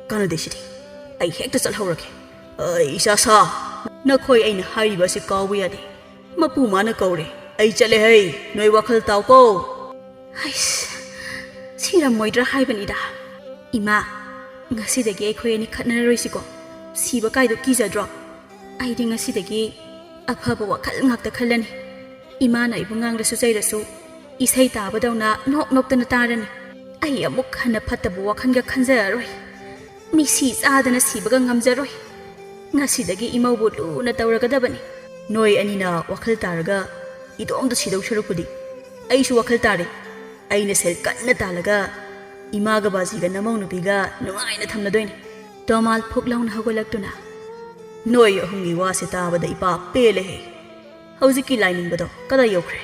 B: ꯀꯥꯟꯅꯗꯦ ꯁꯤꯗꯤ ꯑꯩ ꯍꯦꯛꯇ ꯆꯠꯍꯧꯔꯒꯦ ꯏꯆꯥꯁꯥ ꯅꯈꯣꯏ ꯑꯩꯅ ꯍꯥꯏꯔꯤꯕ ꯑꯁꯤ ꯀꯥꯎꯕ ꯌꯥꯗꯦ ꯃꯄꯨ ꯃꯥꯅ ꯀꯧꯔꯦ ꯑꯩ ꯆꯠꯂꯦ ꯍꯩ ꯅꯣꯏ ꯋꯥꯈꯜ ꯇꯥꯎꯀꯣ
A: ꯍꯩꯁ ꯁꯤꯔꯝꯃꯣꯏꯗ꯭ꯔꯥ ꯍꯥꯏꯕꯅꯤꯗ ꯏꯃꯥ ꯉꯁꯤꯗꯒꯤ ꯑꯩꯈꯣꯏ ꯑꯅꯤ ꯈꯠꯅꯔꯔꯣꯏꯁꯤꯀꯣ ꯁꯤꯕ ꯀꯥꯏꯗꯣ ꯀꯤꯖꯗ꯭ꯔꯣ ꯑꯩꯗꯤ ꯉꯁꯤꯗꯒꯤ ꯑꯐꯕ ꯋꯥꯈꯜ ꯉꯥꯛꯇ ꯈꯜꯂꯅꯤ ꯏꯃꯥꯅ ꯑꯩꯕꯨ ꯉꯥꯡꯂꯁꯨ ꯆꯩꯔꯁꯨ ꯏꯁꯩ ꯇꯥꯕꯗꯧꯅ ꯅꯣꯛ ꯅꯣꯛꯇꯅ ꯇꯥꯔꯅꯤ ꯑꯩ ꯑꯃꯨꯛ ꯍꯟꯅ ꯐꯠꯇꯕ ꯋꯥꯈꯜꯒ ꯈꯟꯖꯔꯔꯣꯏ ꯃꯤꯁꯤ ꯆꯥꯗꯅ ꯁꯤꯕꯒ ꯉꯝꯖꯔꯣꯏ ꯉꯁꯤꯗꯒꯤ ꯏꯃꯧꯕꯨ ꯂꯨꯅ ꯇꯧꯔꯒꯗꯕꯅꯤ ꯅꯣꯏ ꯑꯅꯤꯅ ꯋꯥꯈꯜ ꯇꯥꯔꯒ ꯏꯇꯣꯝꯇ ꯁꯤꯗꯧ ꯁꯔꯨꯛꯄꯨꯗꯤ ꯑꯩꯁꯨ ꯋꯥꯈꯜ ꯇꯥꯔꯦ ꯑꯩꯅ ꯁꯦꯜ ꯀꯟꯅ ꯇꯥꯜꯂꯒ ꯏꯃꯥꯒ ꯕꯥꯖꯤꯒ ꯅꯃꯧ ꯅꯨꯄꯤꯒ ꯅꯨꯡꯉꯥꯏꯅ ꯊꯝꯅꯗꯣꯏꯅꯤ ꯇꯣꯃꯥꯜ ꯐꯨꯛ ꯂꯥꯎꯅ ꯍꯧꯒꯠꯂꯛꯇꯨꯅ
B: ꯅꯣꯏ ꯑꯍꯨꯝꯒꯤ ꯋꯥꯁꯦ ꯇꯥꯕꯗ ꯏꯄꯥ ꯄꯦꯜꯂꯦꯍꯦ ꯍꯧꯖꯤꯛꯀꯤ ꯂꯥꯏꯅꯤꯡꯕꯗꯣ ꯀꯗꯥꯏ ꯌꯧꯈ꯭ꯔꯦ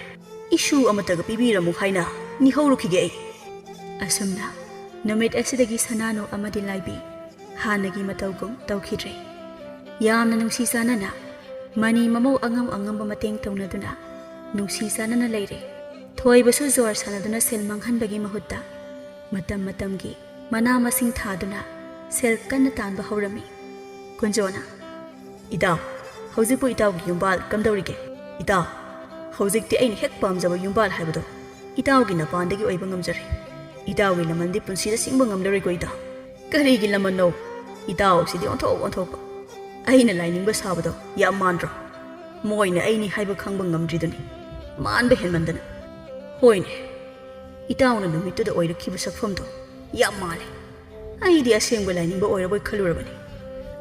B: ꯏꯁꯨ ꯑꯃꯠꯇꯒ ꯄꯤꯕꯤꯔꯝꯃꯨ ꯍꯥꯏꯅ ꯅꯤꯍꯧꯔꯨꯈꯤꯒꯦ ꯑꯩ
A: ꯑꯁꯨꯝꯅ ꯅꯨꯃꯤꯠ ꯑꯁꯤꯗꯒꯤ ꯁꯅꯥꯅꯨ ꯑꯃꯗꯤ ꯂꯥꯏꯕꯤ ꯍꯥꯟꯅꯒꯤ ꯃꯇꯧꯒꯨꯝ ꯇꯧꯈꯤꯗ꯭ꯔꯦ ꯌꯥꯝꯅ ꯅꯨꯡꯁꯤ ꯆꯥꯟꯅꯅ ꯃꯅꯤ ꯃꯃꯧ ꯑꯉꯝ ꯑꯉꯝꯕ ꯃꯇꯦꯡ ꯇꯧꯅꯗꯨꯅ ꯅꯨꯡꯁꯤ ꯆꯥꯟꯅꯅ ꯂꯩꯔꯦ ꯊꯣꯏꯕꯁꯨ ꯖꯣꯔ ꯁꯥꯟꯅꯗꯨꯅ ꯁꯦꯜ ꯃꯥꯡꯍꯟꯕꯒꯤ ꯃꯍꯨꯠꯇ ꯃꯇꯝ ꯃꯇꯝꯒꯤ ꯃꯅꯥ ꯃꯁꯤꯡ ꯊꯥꯗꯨꯅ ꯁꯦꯜ ꯀꯟꯅ ꯇꯥꯟꯕ ꯍꯧꯔꯝꯃꯤ ꯀꯨꯟꯖꯣꯅ
B: ꯏꯇꯥꯎ ꯍꯧꯖꯤꯛꯄꯨ ꯏꯇꯥꯎꯒꯤ ꯌꯨꯝꯕꯥꯜ ꯀꯝꯗꯧꯔꯤꯒꯦ ꯏꯇꯥꯎ ꯍꯧꯖꯤꯛꯇꯤ ꯑꯩꯅ ꯍꯦꯛ ꯄꯥꯝꯖꯕ ꯌꯨꯝꯕꯥꯜ ꯍꯥꯏꯕꯗꯣ ꯏꯇꯥꯎꯒꯤ ꯅꯄꯥꯟꯗꯒꯤ ꯑꯣꯏꯕ ꯉꯝꯖꯔꯦ ꯏꯇꯥꯎꯒꯤ ꯂꯃꯟꯗꯤ ꯄꯨꯟꯁꯤꯗ ꯁꯤꯡꯕ ꯉꯝꯂꯔꯣꯏꯀꯣ ꯏꯇꯥꯎ ꯀꯔꯤꯒꯤ ꯂꯃꯟꯅꯣ ꯏꯇꯥꯎꯁꯤꯗꯤ ꯑꯣꯟꯊꯣꯛꯄ ꯑꯩꯅ ꯂꯥꯏꯅꯤꯡꯕ ꯁꯥꯕꯗꯣ ꯌꯥꯝ ꯃꯥꯟꯗ꯭ꯔꯣ ꯃꯣꯏꯅ ꯑꯩꯅꯤ ꯍꯥꯏꯕ ꯈꯪꯕ ꯉꯝꯗ꯭ꯔꯤꯗꯨꯅꯤ ꯃꯥꯟꯕ ꯍꯦꯟꯃꯟꯗꯅ ꯍꯣꯏꯅꯦ ꯏꯇꯥꯎꯅ ꯅꯨꯃꯤꯠꯇꯨꯗ ꯑꯣꯏꯔꯛꯈꯤꯕ ꯁꯛꯐꯝꯗꯣ ꯌꯥꯝ ꯃꯥꯜꯂꯦ ꯑꯩꯗꯤ ꯑꯁꯦꯡꯕ ꯂꯥꯏꯅꯤꯡꯕ ꯑꯣꯏꯔꯕꯣꯏ ꯈꯜꯂꯨꯔꯕꯅꯤ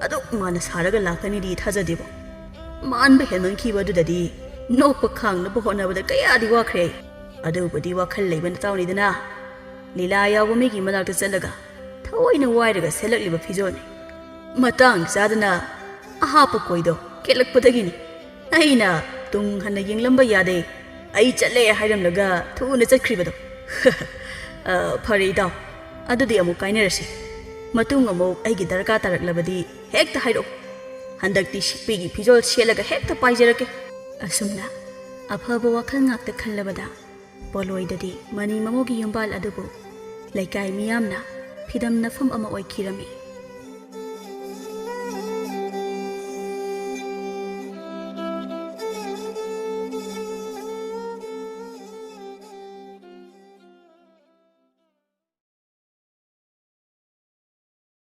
B: ꯑꯗꯨꯛ ꯃꯥꯅ ꯁꯥꯔꯒ ꯂꯥꯛꯀꯅꯤꯗꯤ ꯊꯥꯖꯗꯦꯕꯣ ꯃꯥꯟꯕ ꯍꯦꯟꯃꯟꯈꯤꯕ ꯑꯗꯨꯗꯗꯤ ꯅꯣꯛꯄ ꯈꯥꯡꯅꯕ ꯍꯣꯠꯅꯕꯗ ꯀꯌꯥꯗꯤ ꯋꯥꯈ꯭ꯔꯦ ꯑꯗꯨꯕꯨꯗꯤ ꯋꯥꯈꯜ ꯂꯩꯕ ꯅꯇꯥꯎꯅꯤꯗꯅ ꯂꯤꯂꯥ ꯌꯥꯎꯕ ꯃꯤꯒꯤ ꯃꯅꯥꯛꯇ ꯆꯠꯂꯒ ꯊꯑꯣꯏꯅ ꯋꯥꯏꯔꯒ ꯁꯦꯠꯂꯛꯂꯤꯕ ꯐꯤꯖꯣꯜꯅꯤ ꯃꯇꯥꯡ ꯆꯥꯗꯅ ꯑꯍꯥꯞꯄ ꯀꯣꯏꯗꯣ ꯀꯦꯜꯂꯛꯄꯗꯒꯤꯅꯤ ꯑꯩꯅ ꯇꯨꯡ ꯍꯟꯅ ꯌꯦꯡꯂꯝꯕ ꯌꯥꯗꯦ ꯑꯩ ꯆꯠꯂꯦ ꯍꯥꯏꯔꯝꯂꯒ ꯊꯨꯅ ꯆꯠꯈ꯭ꯔꯤꯕꯗꯣ ꯐꯔꯦ ꯏꯇꯥꯎ ꯑꯗꯨꯗꯤ ꯑꯃꯨꯛ ꯀꯥꯏꯅꯔꯁꯤ ꯃꯇꯨꯡ ꯑꯃꯨꯛ ꯑꯩꯒꯤ ꯗꯔꯀꯥꯔ ꯇꯥꯔꯛꯂꯕꯗꯤ ꯍꯦꯛꯇ ꯍꯥꯏꯔꯛꯎ ꯍꯟꯗꯛꯇꯤ ꯁꯤꯛꯄꯤꯒꯤ ꯐꯤꯖꯣꯜ ꯁꯦꯠꯂꯒ ꯍꯦꯛꯇ ꯄꯥꯏꯖꯔꯛꯀꯦ
A: ꯑꯁꯨꯝꯅ ꯑꯐꯕ ꯋꯥꯈꯜ ꯉꯥꯛꯇ ꯈꯜꯂꯕꯗ ꯄꯣꯂꯣꯏꯗꯗꯤ ꯃꯅꯤ ꯃꯃꯧꯒꯤ ꯌꯨꯝꯕꯥꯜ ꯑꯗꯨꯕꯨ ꯂꯩꯀꯥꯏ ꯃꯤꯌꯥꯝꯅ ꯐꯤꯗꯝ ꯅꯐꯝ ꯑꯃ ꯑꯣꯏꯈꯤꯔꯝꯃꯤ